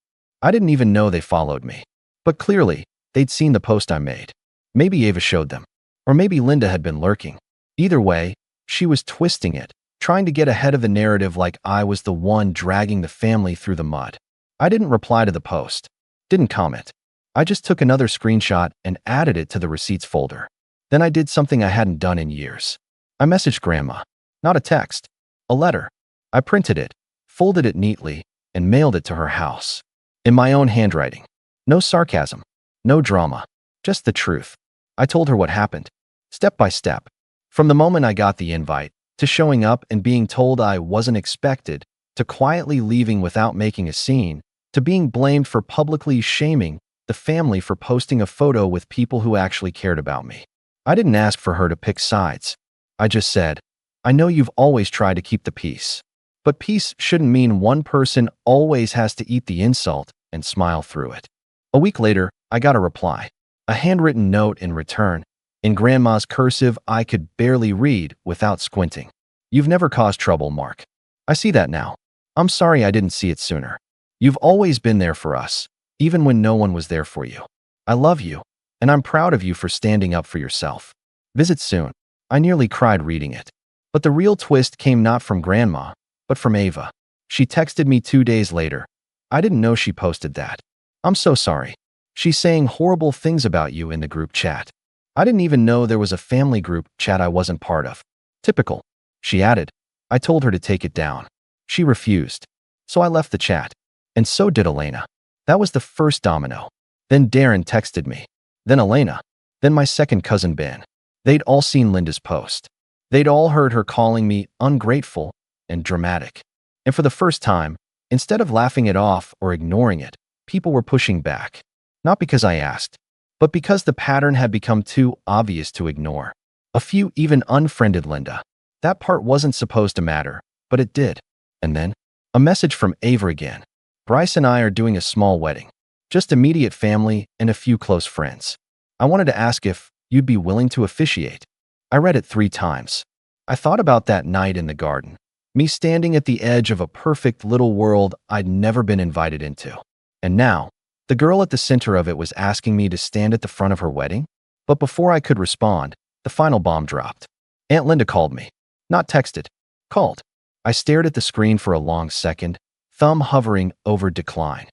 I didn't even know they followed me. But clearly, they'd seen the post I made. Maybe Ava showed them. Or maybe Linda had been lurking. Either way, she was twisting it, trying to get ahead of the narrative like I was the one dragging the family through the mud. I didn't reply to the post. Didn't comment. I just took another screenshot and added it to the receipts folder. Then I did something I hadn't done in years. I messaged Grandma. Not a text, a letter. I printed it, folded it neatly, and mailed it to her house. In my own handwriting. No sarcasm, no drama, just the truth. I told her what happened, step by step. From the moment I got the invite, to showing up and being told I wasn't expected, to quietly leaving without making a scene, to being blamed for publicly shaming the family for posting a photo with people who actually cared about me. I didn't ask for her to pick sides. I just said, I know you've always tried to keep the peace. But peace shouldn't mean one person always has to eat the insult and smile through it. A week later, I got a reply. A handwritten note in return, in Grandma's cursive I could barely read without squinting. You've never caused trouble, Mark. I see that now. I'm sorry I didn't see it sooner. You've always been there for us, even when no one was there for you. I love you, and I'm proud of you for standing up for yourself. Visit soon. I nearly cried reading it. But the real twist came not from Grandma, but from Ava. She texted me 2 days later. I didn't know she posted that. I'm so sorry. She's saying horrible things about you in the group chat. I didn't even know there was a family group chat I wasn't part of. Typical. She added. I told her to take it down. She refused. So I left the chat. And so did Elena. That was the first domino. Then Darren texted me. Then Elena. Then my second cousin Ben. They'd all seen Linda's post. They'd all heard her calling me ungrateful and dramatic. And for the first time, instead of laughing it off or ignoring it, people were pushing back. Not because I asked, but because the pattern had become too obvious to ignore. A few even unfriended Linda. That part wasn't supposed to matter, but it did. And then, a message from Ava again. Bryce and I are doing a small wedding. Just immediate family and a few close friends. I wanted to ask if you'd be willing to officiate. I read it 3 times. I thought about that night in the garden. Me standing at the edge of a perfect little world I'd never been invited into. And now, the girl at the center of it was asking me to stand at the front of her wedding? But before I could respond, the final bomb dropped. Aunt Linda called me. Not texted. Called. I stared at the screen for a long second, thumb hovering over decline.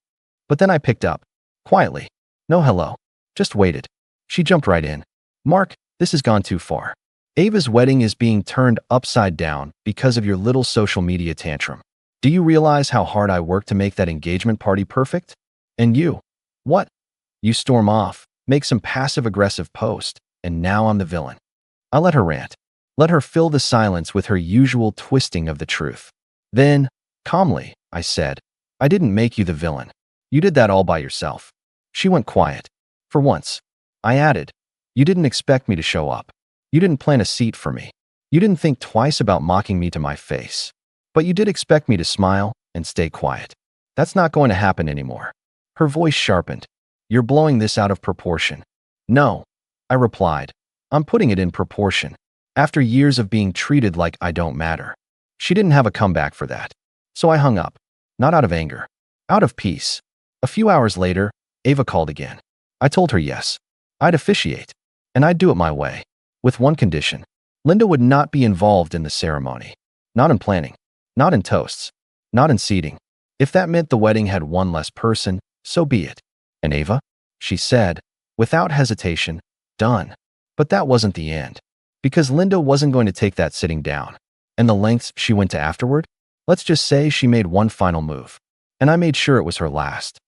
But then I picked up. Quietly. No hello. Just waited. She jumped right in. Mark, this has gone too far. Ava's wedding is being turned upside down because of your little social media tantrum. Do you realize how hard I worked to make that engagement party perfect? And you? What? You storm off, make some passive-aggressive post, and now I'm the villain. I let her rant. Let her fill the silence with her usual twisting of the truth. Then, calmly, I said, I didn't make you the villain. You did that all by yourself. She went quiet. For once. I added, you didn't expect me to show up. You didn't plan a seat for me. You didn't think twice about mocking me to my face. But you did expect me to smile and stay quiet. That's not going to happen anymore. Her voice sharpened. You're blowing this out of proportion. No, I replied. I'm putting it in proportion. After years of being treated like I don't matter. She didn't have a comeback for that. So I hung up. Not out of anger. Out of peace. A few hours later, Ava called again. I told her yes. I'd officiate. And I'd do it my way. With one condition. Linda would not be involved in the ceremony. Not in planning. Not in toasts. Not in seating. If that meant the wedding had one less person, so be it. And Ava? She said, without hesitation, done. But that wasn't the end. Because Linda wasn't going to take that sitting down. And the lengths she went to afterward? Let's just say she made one final move. And I made sure it was her last.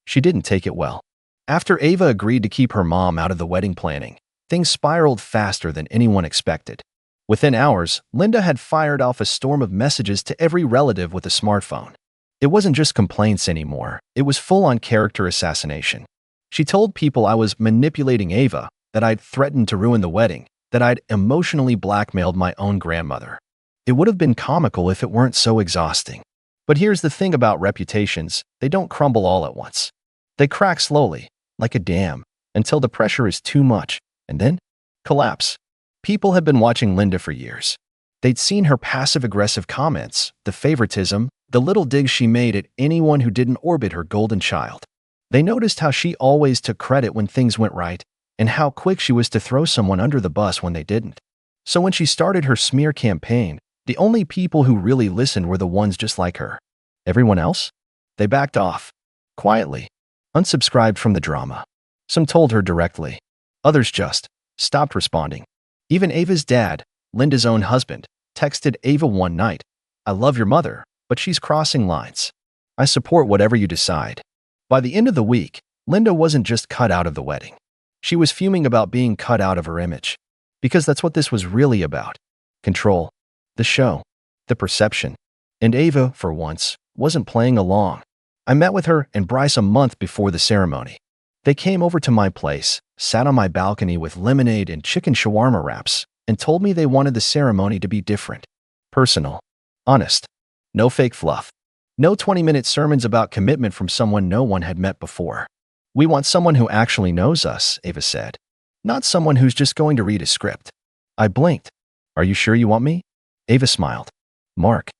She didn't take it well. After Ava agreed to keep her mom out of the wedding planning, things spiraled faster than anyone expected. Within hours, Linda had fired off a storm of messages to every relative with a smartphone. It wasn't just complaints anymore, it was full-on character assassination. She told people I was manipulating Ava, that I'd threatened to ruin the wedding, that I'd emotionally blackmailed my own grandmother. It would have been comical if it weren't so exhausting. But here's the thing about reputations, they don't crumble all at once. They crack slowly, like a dam, until the pressure is too much, and then collapse. People had been watching Linda for years. They'd seen her passive-aggressive comments, the favoritism, the little digs she made at anyone who didn't orbit her golden child. They noticed how she always took credit when things went right, and how quick she was to throw someone under the bus when they didn't. So when she started her smear campaign, the only people who really listened were the ones just like her. Everyone else? They backed off. Quietly. Unsubscribed from the drama. Some told her directly. Others just stopped responding. Even Ava's dad, Linda's own husband, texted Ava one night, "I love your mother, but she's crossing lines. I support whatever you decide." By the end of the week, Linda wasn't just cut out of the wedding. She was fuming about being cut out of her image. Because that's what this was really about. Control. The show. The perception. And Ava, for once, wasn't playing along. I met with her and Bryce a month before the ceremony. They came over to my place, sat on my balcony with lemonade and chicken shawarma wraps, and told me they wanted the ceremony to be different. Personal. Honest. No fake fluff. No 20-minute sermons about commitment from someone no one had met before. "We want someone who actually knows us," Ava said. "Not someone who's just going to read a script." I blinked. "Are you sure you want me?" Ava smiled. "Mark,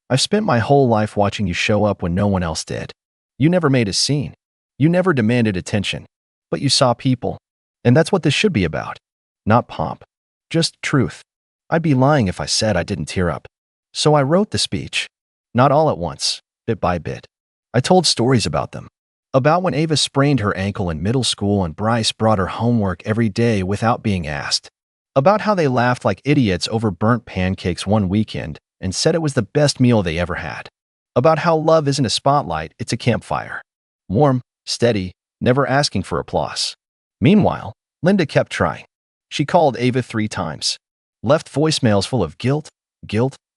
I've spent my whole life watching you show up when no one else did. You never made a scene. You never demanded attention. But you saw people. And that's what this should be about. Not pomp. Just truth. I'd be lying if I said I didn't tear up. So I wrote the speech. Not all at once, bit by bit. I told stories about them. About when Ava sprained her ankle in middle school and Bryce brought her homework every day without being asked. About how they laughed like idiots over burnt pancakes one weekend and said it was the best meal they ever had. About how love isn't a spotlight, it's a campfire. Warm, steady, never asking for applause. Meanwhile, Linda kept trying. She called Ava 3 times. Left voicemails full of guilt,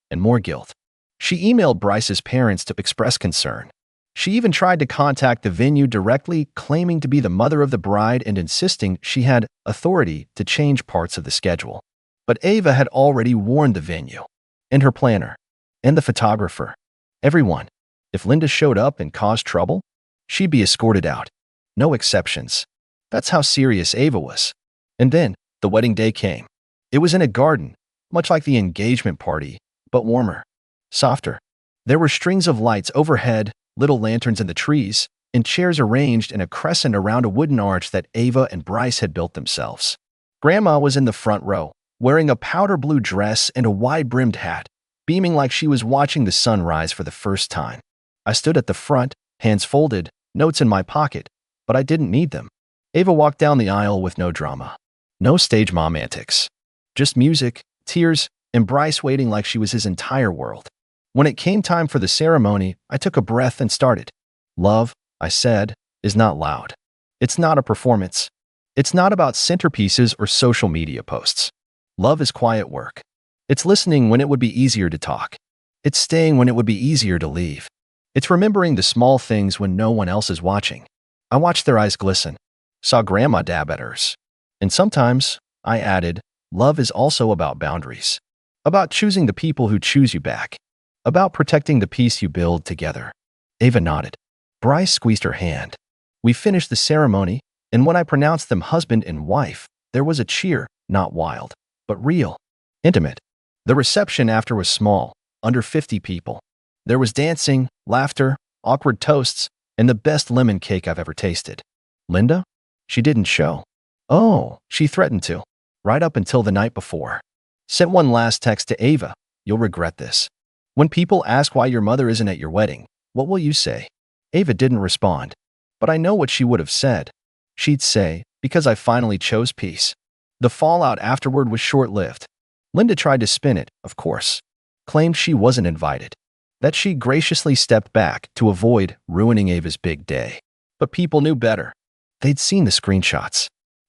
and more guilt. She emailed Bryce's parents to express concern. She even tried to contact the venue directly, claiming to be the mother of the bride and insisting she had authority to change parts of the schedule. But Ava had already warned the venue, and her planner, and the photographer. Everyone. If Linda showed up and caused trouble, she'd be escorted out. No exceptions. That's how serious Ava was. And then, the wedding day came. It was in a garden, much like the engagement party, but warmer. Softer. There were strings of lights overhead, little lanterns in the trees, and chairs arranged in a crescent around a wooden arch that Ava and Bryce had built themselves. Grandma was in the front row, wearing a powder blue dress and a wide-brimmed hat, beaming like she was watching the sun rise for the first time. I stood at the front, hands folded, notes in my pocket, but I didn't need them. Ava walked down the aisle with no drama. No stage mom antics. Just music, tears, and Bryce waiting like she was his entire world. When it came time for the ceremony, I took a breath and started. Love, I said, is not loud. It's not a performance. It's not about centerpieces or social media posts. Love is quiet work. It's listening when it would be easier to talk. It's staying when it would be easier to leave. It's remembering the small things when no one else is watching. I watched their eyes glisten, saw Grandma dab at hers. And sometimes, I added, love is also about boundaries. About choosing the people who choose you back. About protecting the peace you build together. Ava nodded. Bryce squeezed her hand. We finished the ceremony, and when I pronounced them husband and wife, there was a cheer, not wild, but real, intimate. The reception after was small, under 50 people. There was dancing, laughter, awkward toasts, and the best lemon cake I've ever tasted. Linda? She didn't show. Oh, she threatened to, right up until the night before. Sent one last text to Ava. You'll regret this. When people ask why your mother isn't at your wedding, what will you say? Ava didn't respond, but I know what she would have said. She'd say, because I finally chose peace. The fallout afterward was short-lived. Linda tried to spin it, of course. Claimed she wasn't invited. That she graciously stepped back to avoid ruining Ava's big day. But people knew better. They'd seen the screenshots.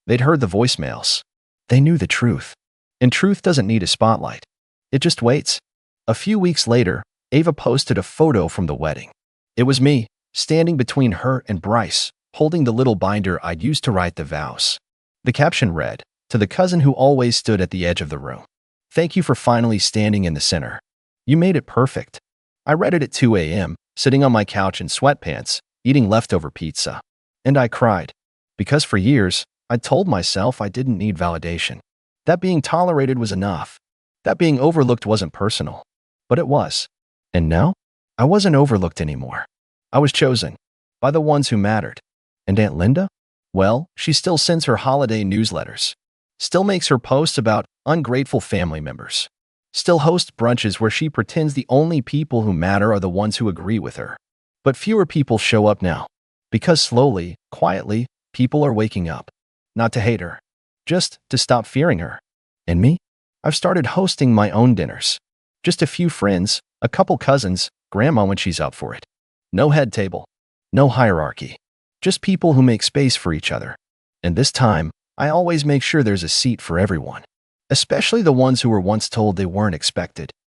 They'd heard the voicemails. They knew the truth. And truth doesn't need a spotlight. It just waits. A few weeks later, Ava posted a photo from the wedding. It was me, standing between her and Bryce, holding the little binder I'd used to write the vows. The caption read, to the cousin who always stood at the edge of the room. Thank you for finally standing in the center. You made it perfect. I read it at 2 a.m., sitting on my couch in sweatpants, eating leftover pizza. And I cried. Because for years, I'd told myself I didn't need validation. That being tolerated was enough. That being overlooked wasn't personal. But it was. And now, I wasn't overlooked anymore. I was chosen. By the ones who mattered. And Aunt Linda? Well, she still sends her holiday newsletters. Still makes her posts about ungrateful family members. Still hosts brunches where she pretends the only people who matter are the ones who agree with her. But fewer people show up now. Because slowly, quietly, People are waking up. Not to hate her, just to stop fearing her. And me? I've started hosting my own dinners. Just a few friends, a couple cousins, grandma when she's up for it. No head table. No hierarchy. Just people who make space for each other. And this time, I always make sure there's a seat for everyone. Especially the ones who were once told they weren't expected.